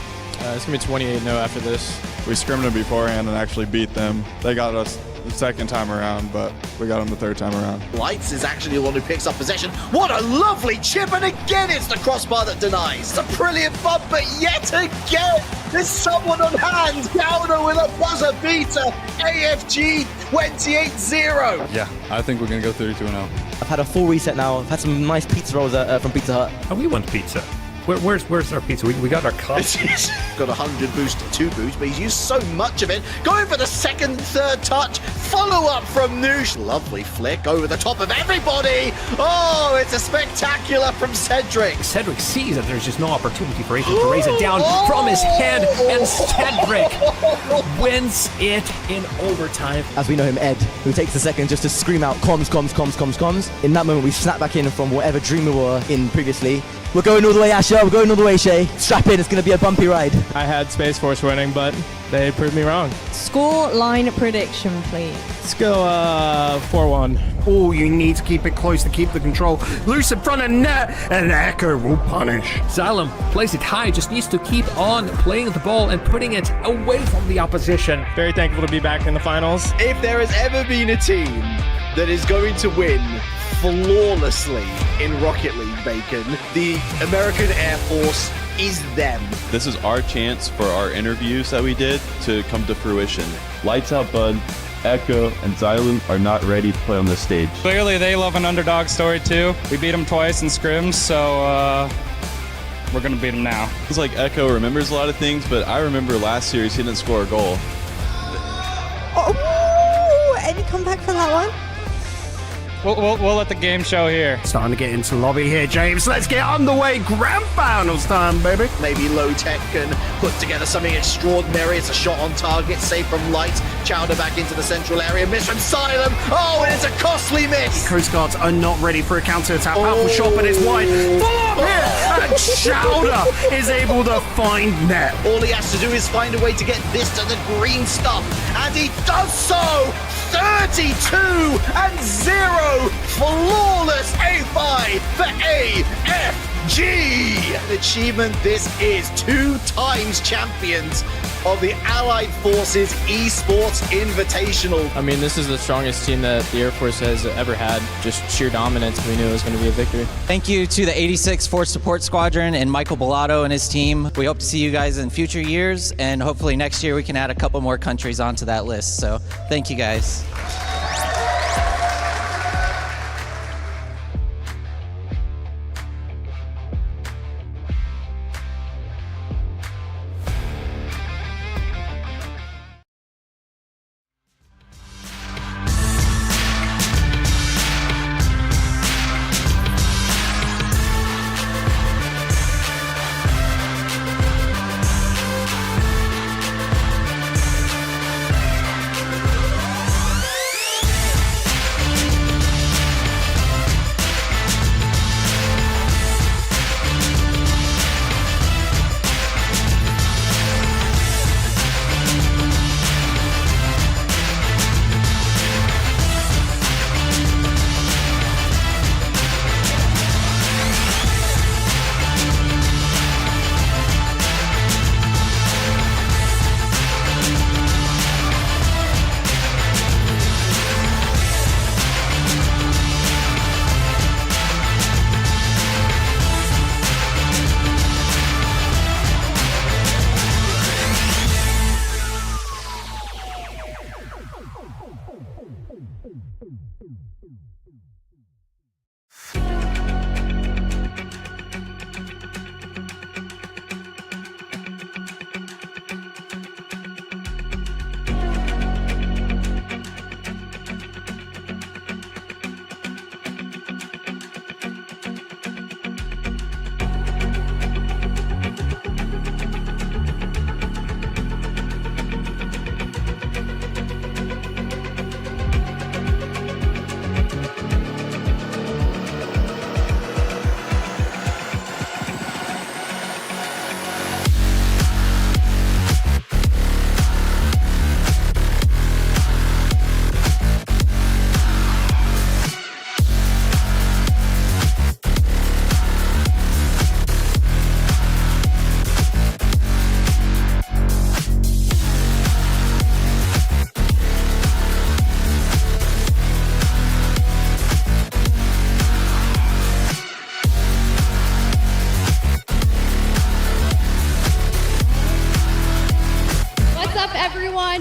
It's going to be 28-0 after this. We scrimmed them beforehand and actually beat them. They got us the second time around, but we got them the third time around. Lights is actually the one who picks up possession. What a lovely chip, and again it's the crossbar that denies. It's a brilliant bump, but yet again there's someone on hand. Downer with a buzzer beater. AFG 28-0. Yeah, I think we're going to go 32-0. I've had a full reset now. I've had some nice pizza rolls from Pizza Hut. Oh, we want pizza. Where's our pizza? We got our coffee. Got 100 boost to 2 boost, but he's used so much of it. Going for the second, third touch. Follow up from Noosh. Lovely flick over the top of everybody. Oh, it's a spectacular from Cedric. Cedric sees that there's just no opportunity for Ethan to raise it down from his head, and Cedric wins it in overtime. As we know him, Ed, who takes a second just to scream out comms, comms, comms, comms, comms. In that moment, we snap back in from whatever dream we were in previously. We're going all the way, Asher. We're going all the way, Shay. Strap in. It's going to be a bumpy ride. I had Space Force winning, but they proved me wrong. Score line prediction, please. Let's go 4-1. Oh, you need to keep it close to keep the control. Loose in front of net, and Echo will punish. Xylem plays it high, just needs to keep on playing the ball and putting it away from the opposition. Very thankful to be back in the finals. If there has ever been a team that is going to win flawlessly in Rocket League, Bacon, the American Air Force is them. This is our chance for our interviews that we did to come to fruition. Lights out, bud. Echo and Xylem are not ready to play on this stage. Clearly, they love an underdog story too. We beat them twice in scrims, so we're gonna beat them now. It's like Echo remembers a lot of things, but I remember last series he didn't score a goal. Oh, any comeback for that one? We'll let the game show here. Starting to get into lobby here, James. Let's get underway. Grand finals time, baby. Maybe Low Tech can put together something extraordinary. It's a shot on target, save from Light. Chowder back into the central area. Miss from Xylem. Oh, and it's a costly miss. Coast Guards are not ready for a counter-attack. Powerful shot, but it's wide. Full up here. And Chowder is able to find net. All he has to do is find a way to get this to the green stuff. And he does so. 32-0. Flawless A5 for AFG. An achievement. This is 2 times champions of the Allied Forces Esports Invitational. I mean, this is the strongest team that the Air Force has ever had. Just sheer dominance. We knew it was going to be a victory. Thank you to the 86 Force Support Squadron and Michael Bellato and his team. We hope to see you guys in future years, and hopefully next year we can add a couple more countries onto that list. So thank you guys.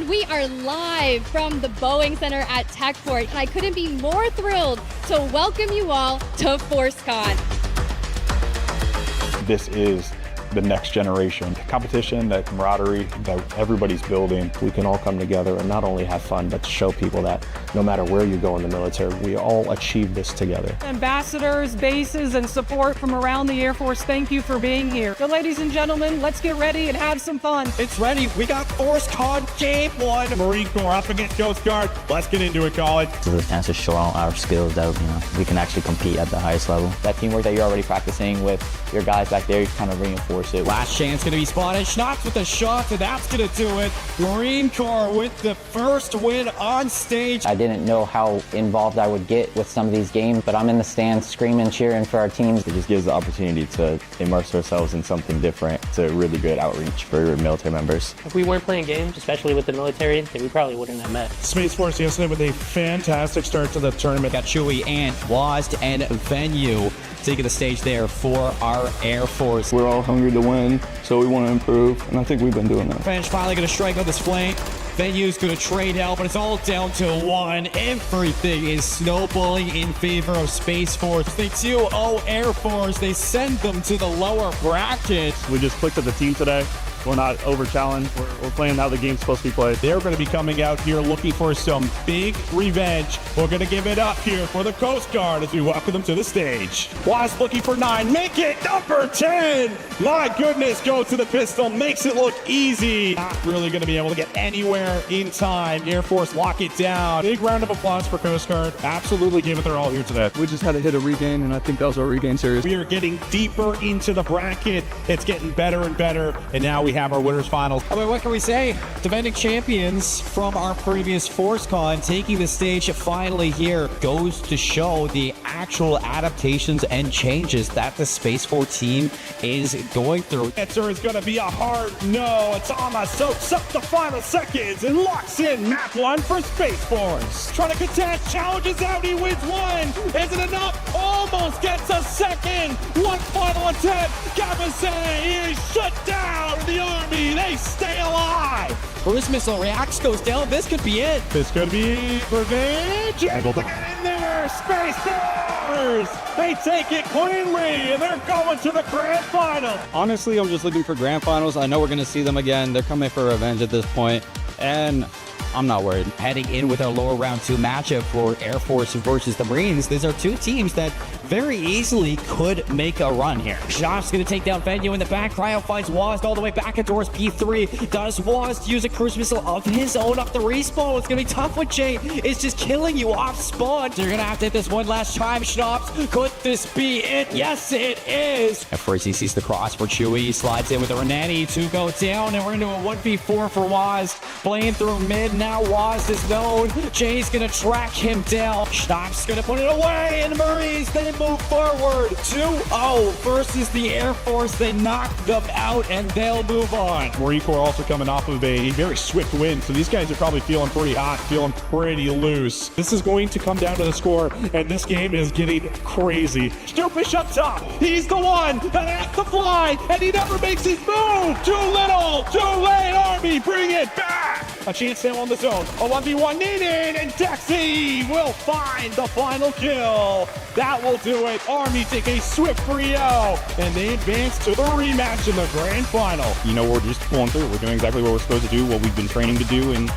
We are live from the Boeing Center at TechPort, and I couldn't be more thrilled to welcome you all to ForceCon. this is the next generation. The competition, that camaraderie that everybody's building, we can all come together and not only have fun, but show people that no matter where you go in the military, we all achieve this together. Ambassadors, bases, and support from around the Air Force, thank you for being here. So ladies and gentlemen, let's get ready and have some fun. It's ready. We got ForceCon Game 1. Marine Corps up against Coast Guard. Let's get into it, college. This is a chance to show our skills that we can actually compete at the highest level. That teamwork that you're already practicing with your guys back there, you kind of reinforce it. Last chance going to be spotted. Schnapps with a shot, and that's going to do it. Marine Corps with the first win on stage. I didn't know how involved I would get with some of these games, but I'm in the stands screaming, cheering for our teams. It just gives the opportunity to immerse ourselves in something different. It's a really good outreach for military members. If we weren't playing games, especially with the military, then we probably wouldn't have met. Space Force yesterday with a fantastic start to the tournament. Got Chewy and Wazd and Venue taking the stage there for our Air Force. We're all hungry to win, so we want to improve, and I think we've been doing that. French finally going to strike on this flank. Venue's going to trade out, but it's all down to one. Everything is snowballing in favor of Space Force. They 2-0 Air Force. They send them to the lower bracket. We just clicked at the team today. We're not over-challenged. We're playing how the game's supposed to be played. They're going to be coming out here looking for some big revenge. We're going to give it up here for the Coast Guard as we welcome them to the stage. Wasp looking for 9. Make it number 10. My goodness, go to the pistol. Makes it look easy. Not really going to be able to get anywhere in time. Air Force lock it down. Big round of applause for Coast Guard. Absolutely gave it their all here today. We just had to hit a regain, and I think that was our regain series. We are getting deeper into the bracket. It's getting better and better, and now we have our winners finals. I mean, what can we say? Defending champions from our previous ForceCon taking the stage finally here goes to show the actual adaptations and changes that the Space Force team is going through. Answer is going to be a hard no. Atama soaks up the final seconds and locks in map 1 for Space Force. Trying to contest, challenges out, he wins 1. Is it enough? Almost gets a second. One final attempt. Gabasay is shut down. The Army, they stay alive. Cruise missile reacts, goes down. This could be it. This could be revenge. Able to get in there. Space Force. They take it cleanly, and they're going to the grand final. Honestly, I'm just looking for grand finals. I know we're going to see them again. They're coming for revenge at this point, and I'm not worried. Heading in with our lower round 2 matchup for Air Force versus the Marines. These are two teams that very easily could make a run here. Josh's going to take down Venue in the back. Cryo finds Wazd all the way back towards P3. Does Wazd use a cruise missile of his own off the respawn? It's going to be tough with Jay. It's just killing you off spawn. So you're going to have to hit this one last time, Schnapps. Could this be it? Yes, it is. At first, he sees the cross for Chewy. He slides in with a Renani to go down, and we're into a 1v4 for Wazd. Playing through mid, now Wazd is known. Jay's going to track him down. Schnapps going to put it away, and the Marines, they move forward. 2-0 versus the Air Force. They knock them out, and they'll move on. Marine Corps also coming off of a very swift win, so these guys are probably feeling pretty hot, feeling pretty loose. This is going to come down to the score, and this game is getting crazy. Stupish up top. He's the one that has to fly, and he never makes his move. Too little, too late. Army, bring it back. A chance now on the zone. A 1v1 needed, and Dexy will find the final kill. That will do it. Army take a swift 3-0, and they advance to the rematch in the grand final. You know, we're just pulling through. We're doing exactly what we're supposed to do, what we've been training to do, and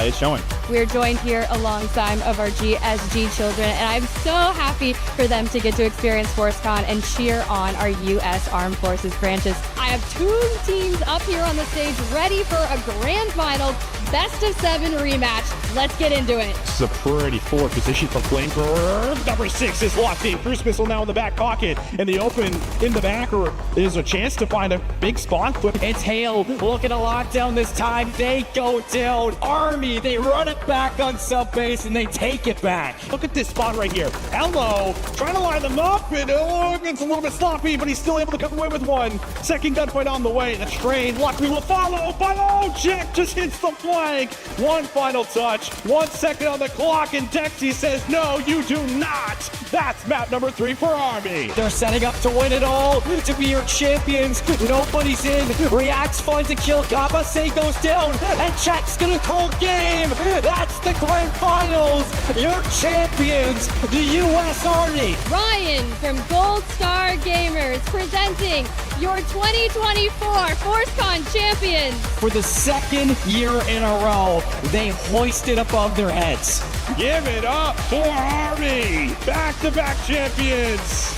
it's showing. We're joined here alongside of our GSG children, and I'm so happy for them to get to experience ForceCon and cheer on our U.S. Armed Forces branches. I have 2 teams up here on the stage ready for a grand final, best of 7 rematch. Let's get into it. This is a pretty forward position for Flamethrower. Number 6 is locked in. Cruise missile now in the back pocket. In the open, in the back, or there's a chance to find a big spawn flip. It's Hale looking to lock down this time. They go down. Army, they run it back on sub base, and they take it back. Look at this spot right here. Hello, trying to line them up, and it's a little bit sloppy, but he's still able to come away with one. Second gunfight on the way. The train, luckily will follow. Jack just hits the flank. One final touch. 1 second on the clock, and Dexy says, no, you do not. That's map number 3 for Army. They're setting up to win it all, to be your champions. Nobody's in. Reacts finds a kill. Gabasay goes down, and Check's gonna call game. That's the grand finals. Your champions, the U.S. Army. Ryan from Gold Star Gamers presenting your 2024 ForceCon champions. For the second year in a row, they hoisted above their heads. Give it up for Army! Back-to-back champions!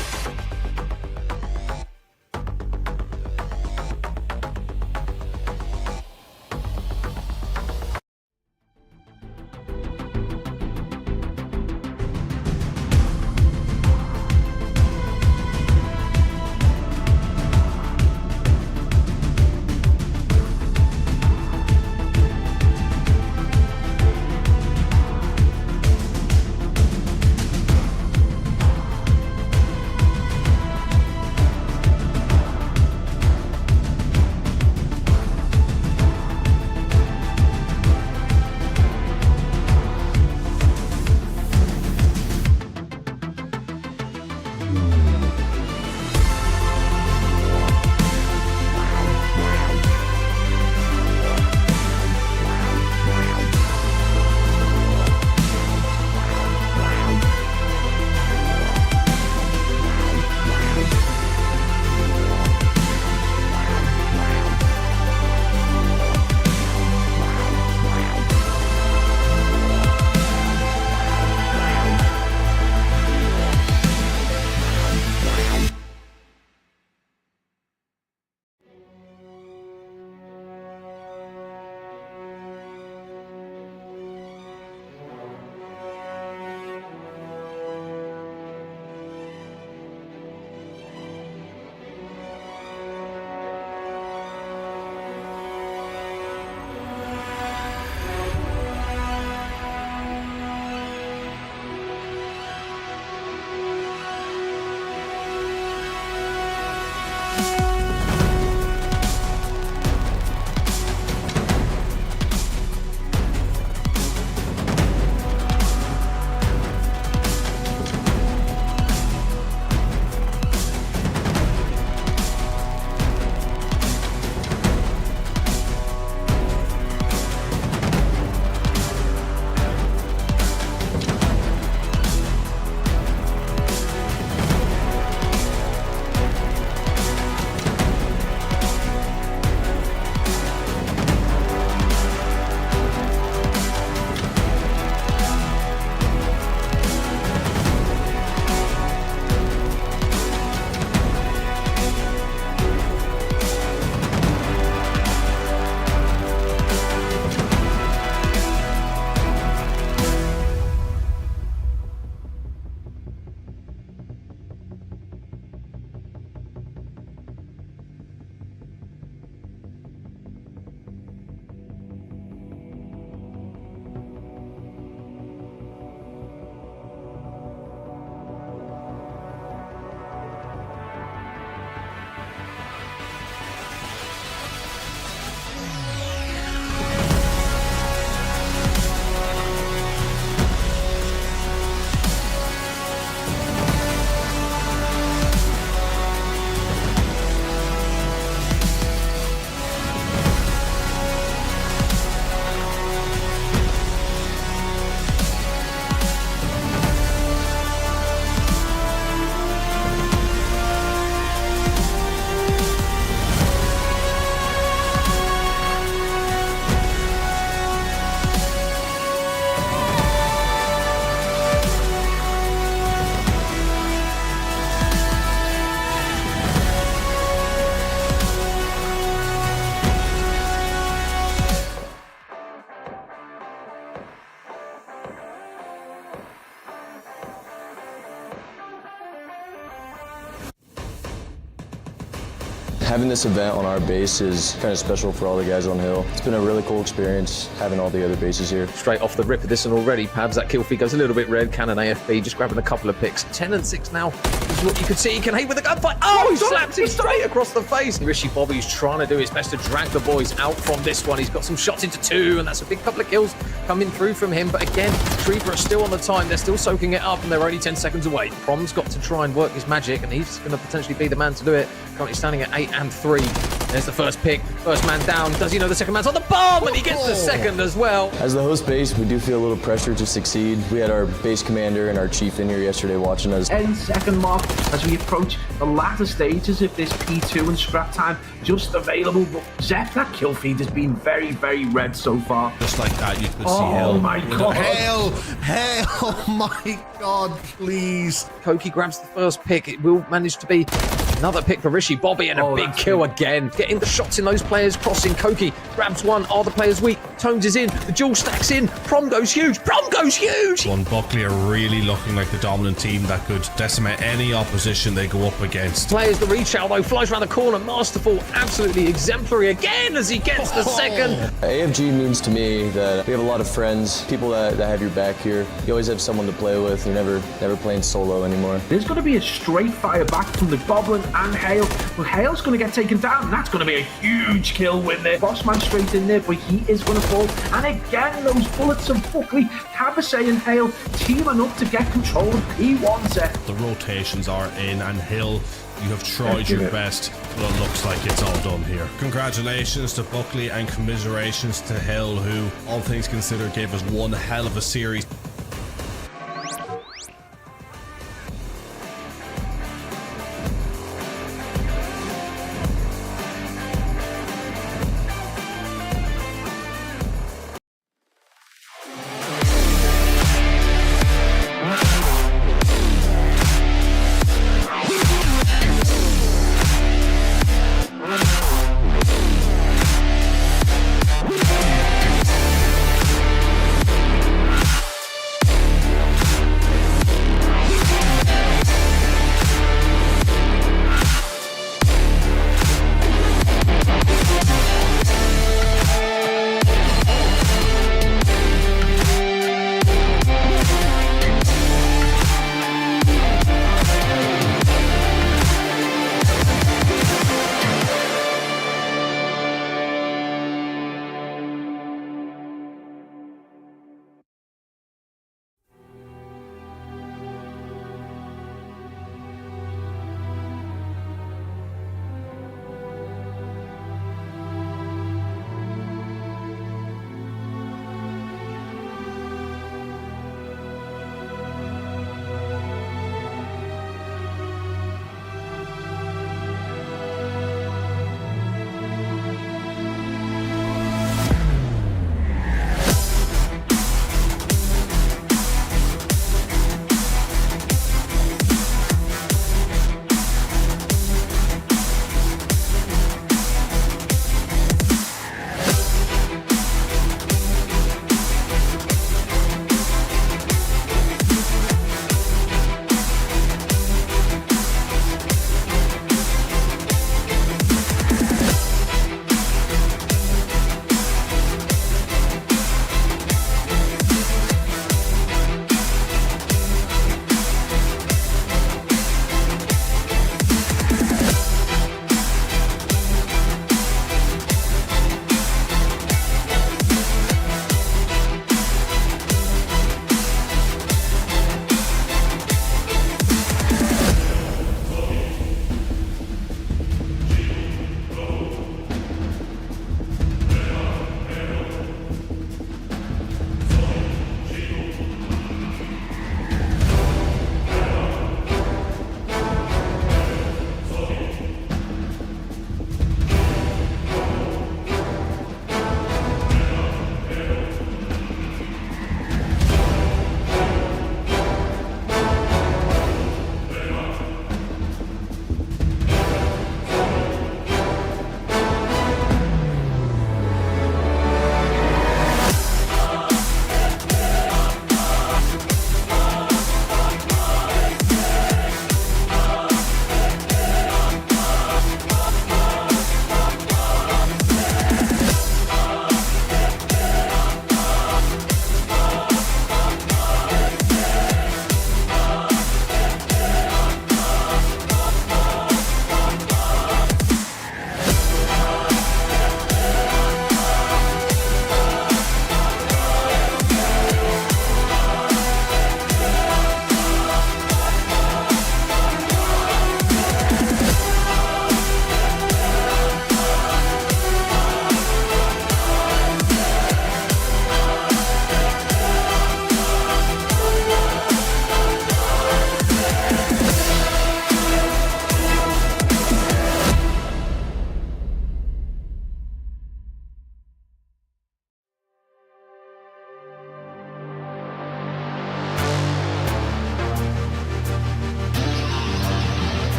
Having this event on our base is kind of special for all the guys on Hill. It's been a really cool experience having all the other bases here. Straight off the rip of this and already, Pabs, that kill feed goes a little bit red. Cannon AFB just grabbing a couple of picks. 10 and 6 now. This is what you can see. He can hate with a gunfight. Oh, he slaps him straight across the face. Rishi Bobby's trying to do his best to drag the boys out from this one. He's got some shots into 2, and that's a big couple of kills coming through from him. But again, Trooper are still on the time. They're still soaking it up, and they're only 10 seconds away. Prom's got to try and work his magic, and he's going to potentially be the man to do it. Currently standing at 8 and 3. There's the first pick. First man down. Does he know the second man's on the bomb? And he gets the second as well. As the host base, we do feel a little pressure to succeed. We had our base commander and our chief in here yesterday watching us. 10-second mark as we approach the latter stages of this P2 and scrap time just available. But Zep, that kill feed has been very, very red so far. Just like that, you could see Oh my god. Hail! Oh my god, please. Koki grabs the first pick. It will manage to be another pick for Rishi Bobby and a big kill again. Getting the shots in those players crossing. Koki grabs one. Are the players weak? Tones is in. The duel stacks in. Prom goes huge. Prom goes huge. One Buckley are really looking like the dominant team that could decimate any opposition they go up against. Players the reach out though. Flies around the corner. Masterful. Absolutely exemplary again as he gets the second. AFG means to me that we have a lot of friends, people that have your back here. You always have someone to play with. You're never playing solo anymore. There's going to be a straight fire back from the Goblin and Hale. Well, Hale's going to get taken down, and that's going to be a huge kill win there. Bossman straight in there, but he is going to fall. And again, those bullets of Buckley, Cabasay and Hale teaming up to get control of P1 set. The rotations are in, and Hill, you have tried your best, but it looks like it's all done here. Congratulations to Buckley and commiserations to Hill, who, all things considered, gave us one hell of a series.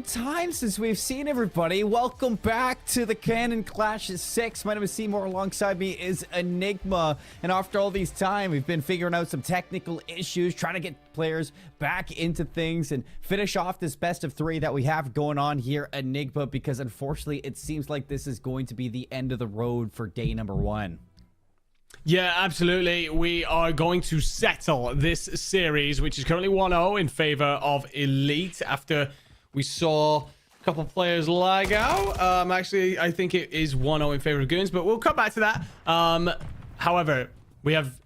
Time since we've seen everybody. Welcome back to the Cannon Clash 6. My name is Seymour. Alongside me is Enigma. And after all these time, we've been figuring out some technical issues, trying to get players back into things and finish off this best of 3 that we have going on here, Enigma, because unfortunately it seems like this is going to be the end of the road for day number 1. Yeah, absolutely. We are going to settle this series, which is currently 1-0 in favor of Elite after we saw a couple players lag out. Actually, I think it is 1-0 in favor of Goons, but we'll come back to that. However, we have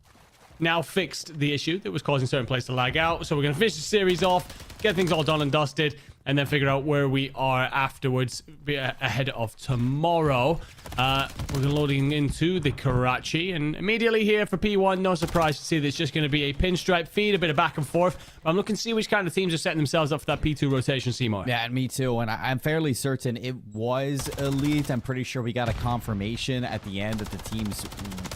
now fixed the issue that was causing certain players to lag out. So we're going to finish the series off, get things all done and dusted, and then figure out where we are afterwards ahead of tomorrow. We're loading into the Karachi, and immediately here for P1, no surprise to see that it's just going to be a pinstripe feed, a bit of back and forth. But I'm looking to see which kind of teams are setting themselves up for that P2 rotation, Seymour. Yeah, and me too, and I'm fairly certain it was Elite. I'm pretty sure we got a confirmation at the end that the teams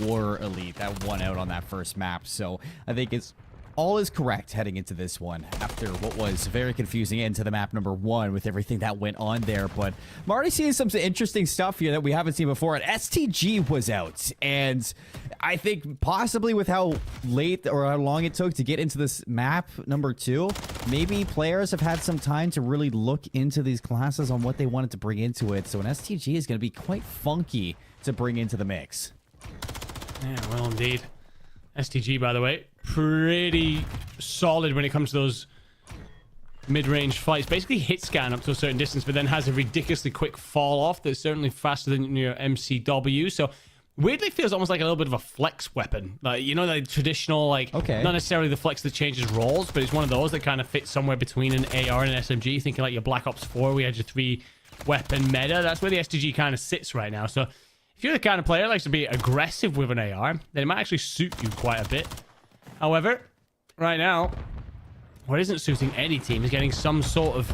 were Elite that won out on that first map, so I think it's all is correct heading into this one after what was very confusing into the map number 1 with everything that went on there. But I'm already seeing some interesting stuff here that we haven't seen before. And STG was out, and I think possibly with how late or how long it took to get into this map number 2, maybe players have had some time to really look into these classes on what they wanted to bring into it. So an STG is going to be quite funky to bring into the mix. Yeah, well, indeed. STG, by the way, pretty solid when it comes to those mid-range fights. Basically hit scan up to a certain distance, but then has a ridiculously quick fall off that's certainly faster than your MCW. So weirdly feels almost like a little bit of a flex weapon. Like, you know, the traditional, like, not necessarily the flex that changes roles, but it's one of those that kind of fits somewhere between an AR and an SMG. Thinking like your Black Ops 4, we had your 3-weapon meta. That's where the STG kind of sits right now. So if you're the kind of player that likes to be aggressive with an AR, then it might actually suit you quite a bit. However, right now, what isn't suiting any team is getting some sort of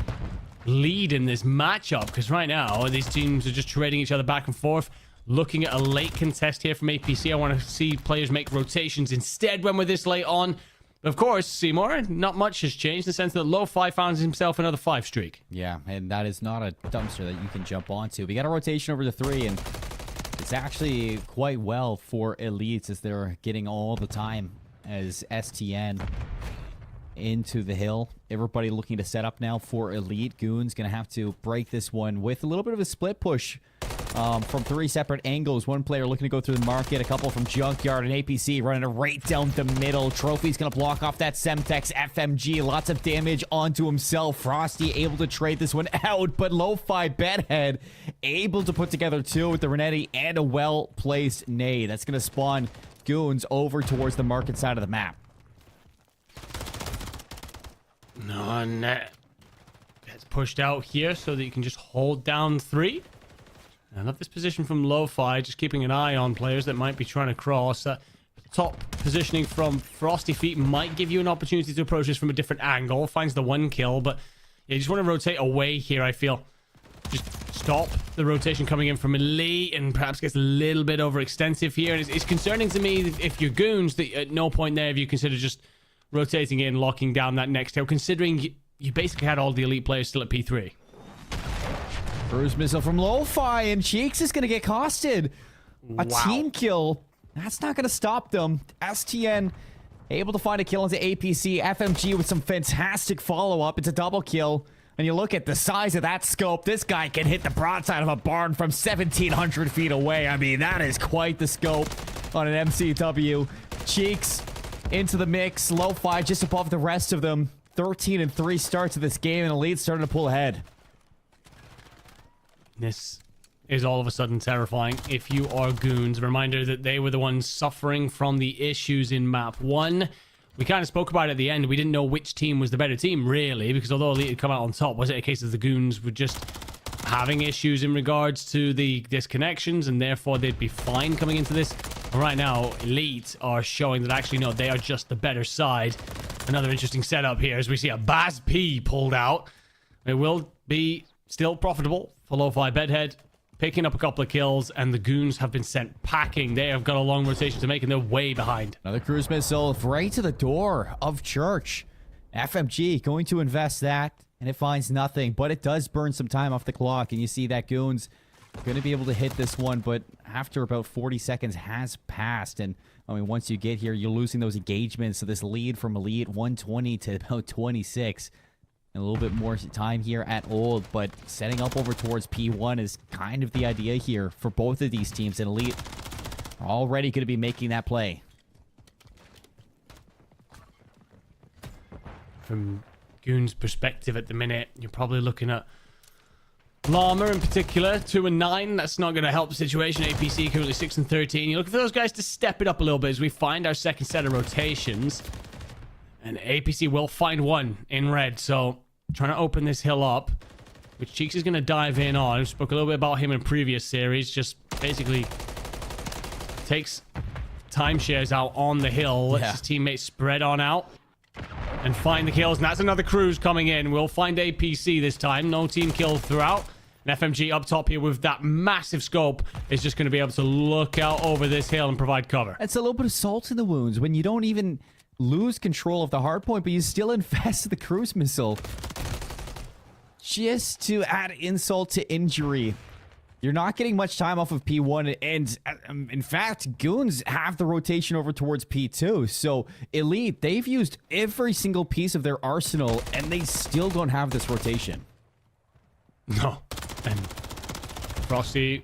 lead in this matchup, because right now, these teams are just trading each other back and forth. Looking at a late contest here from APC. I want to see players make rotations instead when we're this late on. Of course, Seymour, not much has changed in the sense that Lo-Fi found himself another 5 streak. Yeah, and that is not a dumpster that you can jump onto. We got a rotation over to 3, and it's actually quite well for Elites as they're getting all the time as STN into the hill. Everybody looking to set up now for Elite. Goon's going to have to break this one with a little bit of a split push from 3 separate angles. One player looking to go through the market, a couple from Junkyard, and APC running it right down the middle. Trophy's going to block off that Semtex FMG. Lots of damage onto himself. Frosty able to trade this one out, but Lo-Fi Bedhead able to put together 2 with the Renetti and a well-placed nade. That's going to spawn Goons over towards the market side of the map. None gets pushed out here so that you can just hold down 3. I love this position from Lo-Fi, just keeping an eye on players that might be trying to cross. Top positioning from Frosty Feet might give you an opportunity to approach this from a different angle. Finds the 1 kill, but you just want to rotate away here, I feel. Just stop the rotation coming in from Elite and perhaps gets a little bit overextensive here. And it's concerning to me if you're Goons that at no point there have you considered just rotating in, locking down that next hill, considering you basically had all the Elite players still at P3. Cruise missile from Lo-Fi, and Cheeks is going to get costed. A team kill. That's not going to stop them. STN able to find a kill into APC. FMG with some fantastic follow-up. It's a double kill. And you look at the size of that scope. This guy can hit the broadside of a barn from 1,700 feet away. I mean, that is quite the scope on an MCW. Cheeks into the mix. Lo-Fi just above the rest of them. 13-3 starts of this game, and Elite starting to pull ahead. This is all of a sudden terrifying if you are Goons. Reminder that they were the ones suffering from the issues in map 1. We kind of spoke about it at the end. We didn't know which team was the better team, really, because although Elite had come out on top, was it a case of the Goons were just having issues in regards to the disconnections, and therefore they'd be fine coming into this? Right now, Elite are showing that actually, no, they are just the better side. Another interesting setup here as we see a Baz P pulled out. It will be still profitable for Lo-Fi Bedhead, picking up a couple of kills, and the Goons have been sent packing. They have got a long rotation to make, and they're way behind. Another cruise missile right to the door of Church. FMG going to invest that, and it finds nothing, but it does burn some time off the clock, and you see that Goons going to be able to hit this one, but after about 40 seconds has passed, and I mean, once you get here, you're losing those engagements, so this lead from Elite 120 to about 26. And a little bit more time here at Old, but setting up over towards P1 is kind of the idea here for both of these teams. And Elite are already going to be making that play. From Goon's perspective at the minute, you're probably looking at Llama in particular, 2-9. That's not going to help the situation. APC currently 6-13. You look for those guys to step it up a little bit as we find our second set of rotations. And APC will find one in red, so trying to open this hill up, which Cheeks is going to dive in on. I spoke a little bit about him in previous series. Just basically takes timeshares out on the hill, lets his teammates spread on out and find the kills. And that's another cruise coming in. We'll find APC this time. No team kill throughout. And FMG up top here with that massive scope is just going to be able to look out over this hill and provide cover. It's a little bit of salt in the wounds when you don't even lose control of the hard point, but you still infest the cruise missile. Just to add insult to injury. You're not getting much time off of P1, and in fact, Goons have the rotation over towards P2. So Elite, they've used every single piece of their arsenal, and they still don't have this rotation. No. And Frosty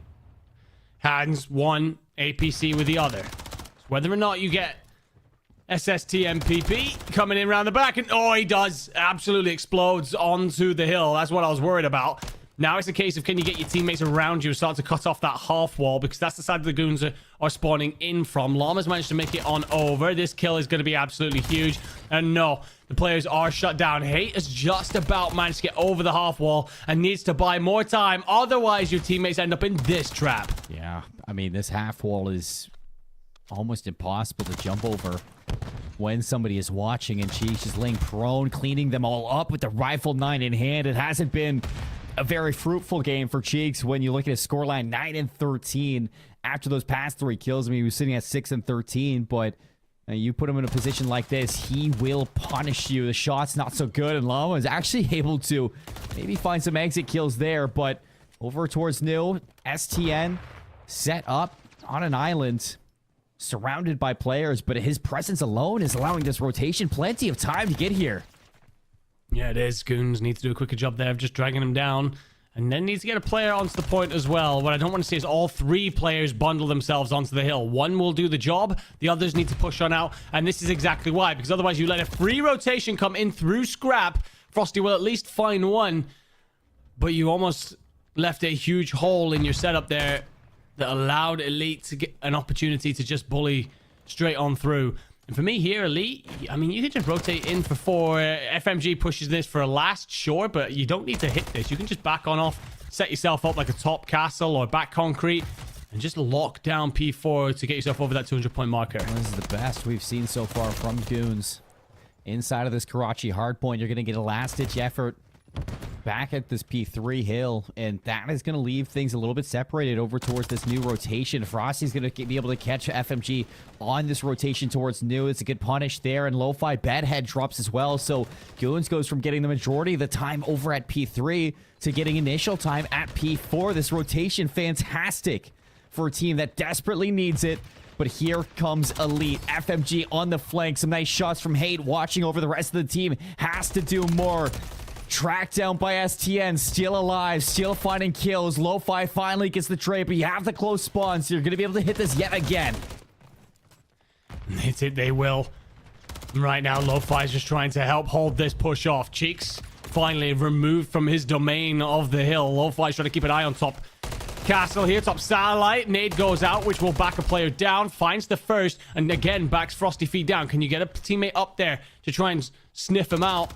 hands one, APC with the other. So whether or not you get SSTMPP coming in around the back, and oh, he does. Absolutely explodes onto the hill. That's what I was worried about. Now it's a case of can you get your teammates around you and start to cut off that half wall, because that's the side the Goons are spawning in from. Llama's managed to make it on over. This kill is going to be absolutely huge. And no, the players are shut down. Hate has just about managed to get over the half wall and needs to buy more time. Otherwise, your teammates end up in this trap. Yeah, I mean, this half wall is almost impossible to jump over when somebody is watching, and Cheeks is laying prone, cleaning them all up with the Rifle 9 in hand. It hasn't been a very fruitful game for Cheeks when you look at his scoreline, 9-13 after those past 3 kills. I mean, he was sitting at 6-13, but you put him in a position like this, he will punish you. The shot's not so good, and Llama is actually able to maybe find some exit kills there, but over towards New, STN set up on an island. surrounded by players, but his presence alone is allowing this rotation plenty of time to get here. Yeah, it is. Goons need to do a quicker job there of just dragging him down. And then needs to get a player onto the point as well. What I don't want to see is all 3 players bundle themselves onto the hill. One will do the job. The others need to push on out. And this is exactly why. Because otherwise you let a free rotation come in through Scrap. Frosty will at least find one. But you almost left a huge hole in your setup there that allowed Elite to get an opportunity to just bully straight on through. And for me here, Elite, I mean, you could just rotate in for 4. FMG pushes this for a last, sure, but you don't need to hit this. You can just back on off, set yourself up like a top castle or back concrete, and just lock down P4 to get yourself over that 200-point marker. This is the best we've seen so far from Goons. Inside of this Karachi hardpoint, you're going to get a last-ditch effort back at this P3 hill, and that is going to leave things a little bit separated over towards this new rotation. Frosty's going to be able to catch FMG on this rotation towards new. It's a good punish there, and Lo-Fi Bedhead drops as well, so Goons goes from getting the majority of the time over at P3 to getting initial time at P4. This rotation, fantastic for a team that desperately needs it. But here comes Elite. FMG on the flank. Some nice shots from Hate watching over the rest of the team. Has to do more. Tracked down by STN, still alive, still finding kills. Lo-Fi finally gets the trade, but you have the close spawn, so you're going to be able to hit this yet again. They will. Right now, Lo-Fi is just trying to help hold this push off. Cheeks finally removed from his domain of the hill. Lo-Fi is trying to keep an eye on top castle here, top satellite. Nade goes out, which will back a player down. Finds the first, and again, backs Frosty Feet down. Can you get a teammate up there to try and sniff him out?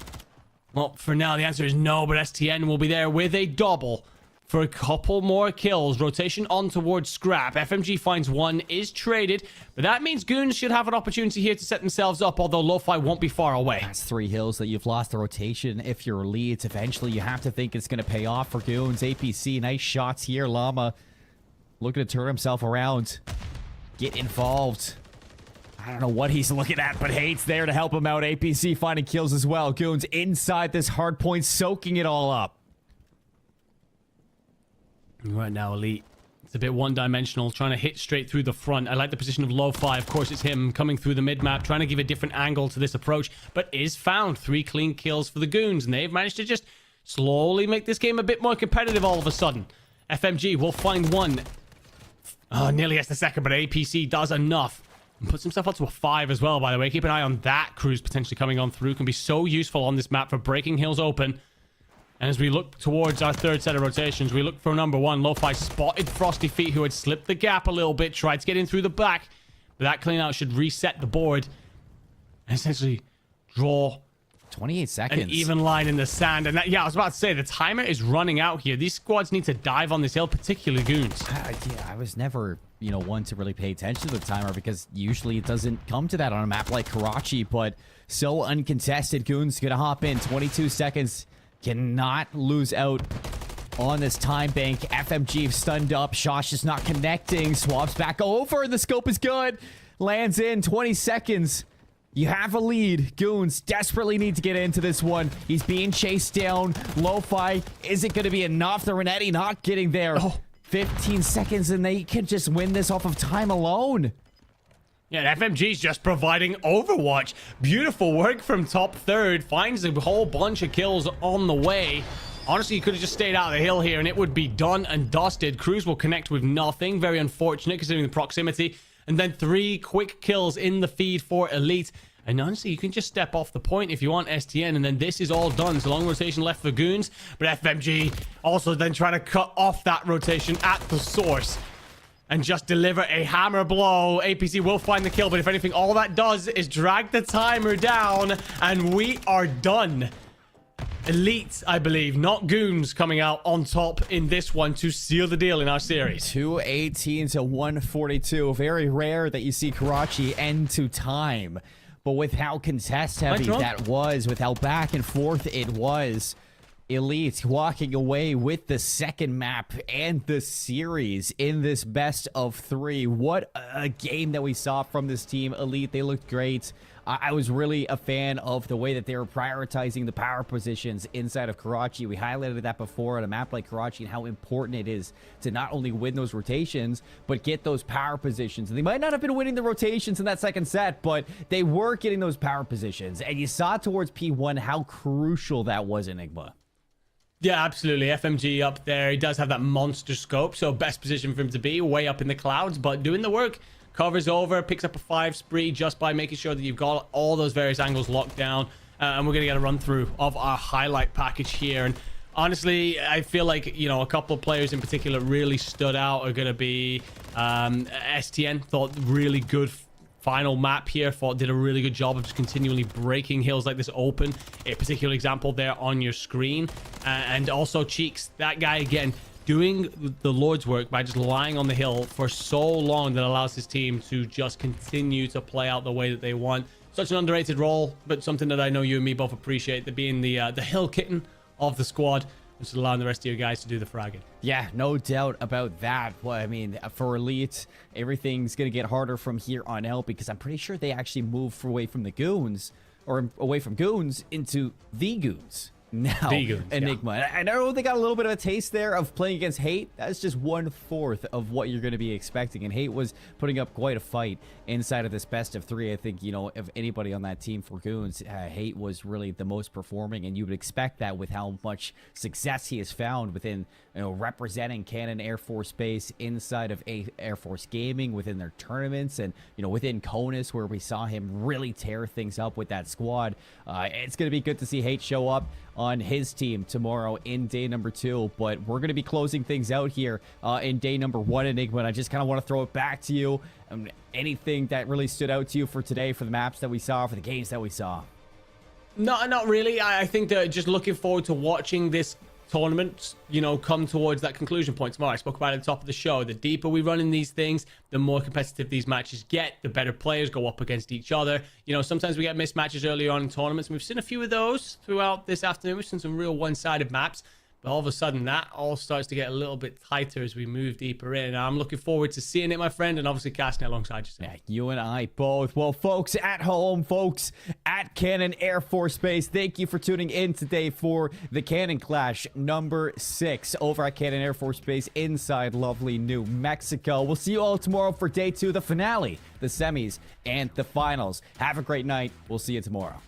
Well, for now, the answer is no, but STN will be there with a double for a couple more kills. Rotation on towards Scrap. FMG finds one, is traded, but that means Goons should have an opportunity here to set themselves up, although Lo-Fi won't be far away. That's 3 hills that you've lost the rotation. If you're Elites, eventually you have to think it's going to pay off for Goons. APC, nice shots here. Llama looking to turn himself around. Get involved. I don't know what he's looking at, but Hate's there to help him out. APC finding kills as well. Goons inside this hard point, soaking it all up. Right now, Elite, it's a bit one-dimensional, trying to hit straight through the front. I like the position of Lo-Fi. Of course, it's him coming through the mid-map, trying to give a different angle to this approach, but is found. 3 clean kills for the Goons, and they've managed to just slowly make this game a bit more competitive all of a sudden. FMG will find one. Oh, nearly gets the second, but APC does enough. And puts himself up to a 5 as well, by the way. Keep an eye on that cruise potentially coming on through. Can be so useful on this map for breaking hills open. And as we look towards our 3rd set of rotations, we look for number 1. Lo-Fi spotted Frosty Feet, who had slipped the gap a little bit. Tried to get in through the back. But that clean out should reset the board. And essentially draw 28 seconds. an even line in the sand. And that, yeah, I was about to say, the timer is running out here. These squads need to dive on this hill, particularly Goons. Yeah, I was never, one to really pay attention to the timer because usually it doesn't come to that on a map like Karachi, but so uncontested. Goons gonna hop in. 22 seconds. Cannot lose out on this time bank. FMG stunned up. Shosh just not connecting. Swaps back over. The scope is good. Lands in. 20 seconds. You have a lead. Goons desperately need to get into this one. He's being chased down. Lo-Fi, is it going to be enough? The Renetti not getting there. 15 seconds and they can just win this off of time alone. Yeah, FMG's just providing Overwatch. Beautiful work from top 3rd. Finds a whole bunch of kills on the way. Honestly, you could have just stayed out of the hill here and it would be done and dusted. Cruz will connect with nothing. Very unfortunate considering the proximity. And then 3 quick kills in the feed for Elite. And honestly, you can just step off the point if you want STN, and then this is all done. So long rotation left for Goons, but FMG also then trying to cut off that rotation at the source and just deliver a hammer blow. APC will find the kill, but if anything, all that does is drag the timer down, and we are done. Elite, I believe, not Goons, coming out on top in this one to seal the deal in our series. 218 to 142. Very rare that you see Karachi end to time. But with how contest heavy that was, with how back and forth it was, Elite walking away with the 2nd map and the series in this best of 3. What a game that we saw from this team. Elite, they looked great. I was really a fan of the way that they were prioritizing the power positions inside of Karachi. We highlighted that before on a map like Karachi and how important it is to not only win those rotations, but get those power positions. And they might not have been winning the rotations in that second set, but they were getting those power positions. And you saw towards P1 how crucial that was, Enigma. Yeah, absolutely. FMG up there. He does have that monster scope, so best position for him to be, way up in the clouds, but doing the work. Covers over, picks up a 5 spree just by making sure that you've got all those various angles locked down. And we're going to get a run through of our highlight package here. And honestly, I feel like, you know, a couple of players in particular really stood out are going to be STN. Thought really good final map here. Thought did a really good job of just continually breaking hills like this open. A particular example there on your screen. And also Cheeks, that guy again, doing the Lord's work by just lying on the hill for so long that allows his team to just continue to play out the way that they want. Such an underrated role, but something that I know you and me both appreciate, that being the hill kitten of the squad, just allowing the rest of you guys to do the fragging. Yeah, no doubt about that. Well, I mean, for Elite, everything's going to get harder from here on out because I'm pretty sure they actually moved away from the Goons, or away from Goons into the Goons. Now, Enigma. Yeah. I know they got a little bit of a taste there of playing against Hate. That's just 1/4 of what you're going to be expecting. And Hate was putting up quite a fight inside of this best of 3. I think, you know, if anybody on that team for Goons, Hate was really the most performing. And you would expect that with how much success he has found within, you know, representing Canon Air Force Base inside of Air Force Gaming, within their tournaments, and, you know, within CONUS, where we saw him really tear things up with that squad. It's going to be good to see Hate show up on his team tomorrow in day number 2, but we're going to be closing things out here in day number 1, Enigma, and I just kind of want to throw it back to you. Anything that really stood out to you for today, for the maps that we saw, for the games that we saw? No, not really. I think that just looking forward to watching this tournament, you know, come towards that conclusion point tomorrow. I spoke about it at the top of the show. The deeper we run in these things, the more competitive these matches get, the better players go up against each other. You know, sometimes we get mismatches earlier on in tournaments, and we've seen a few of those throughout this afternoon. We've seen some real one-sided maps, but all of a sudden that all starts to get a little bit tighter as we move deeper in. And I'm looking forward to seeing it, my friend, and obviously casting it alongside you. Yeah, you and I both. Well, folks at home, folks at Canon Air Force Base, thank you for tuning in today for the Canon Clash number 6 over at Canon Air Force Base inside lovely New Mexico. We'll see you all tomorrow for day 2, the finale, the semis, and the finals. Have a great night. We'll see you tomorrow.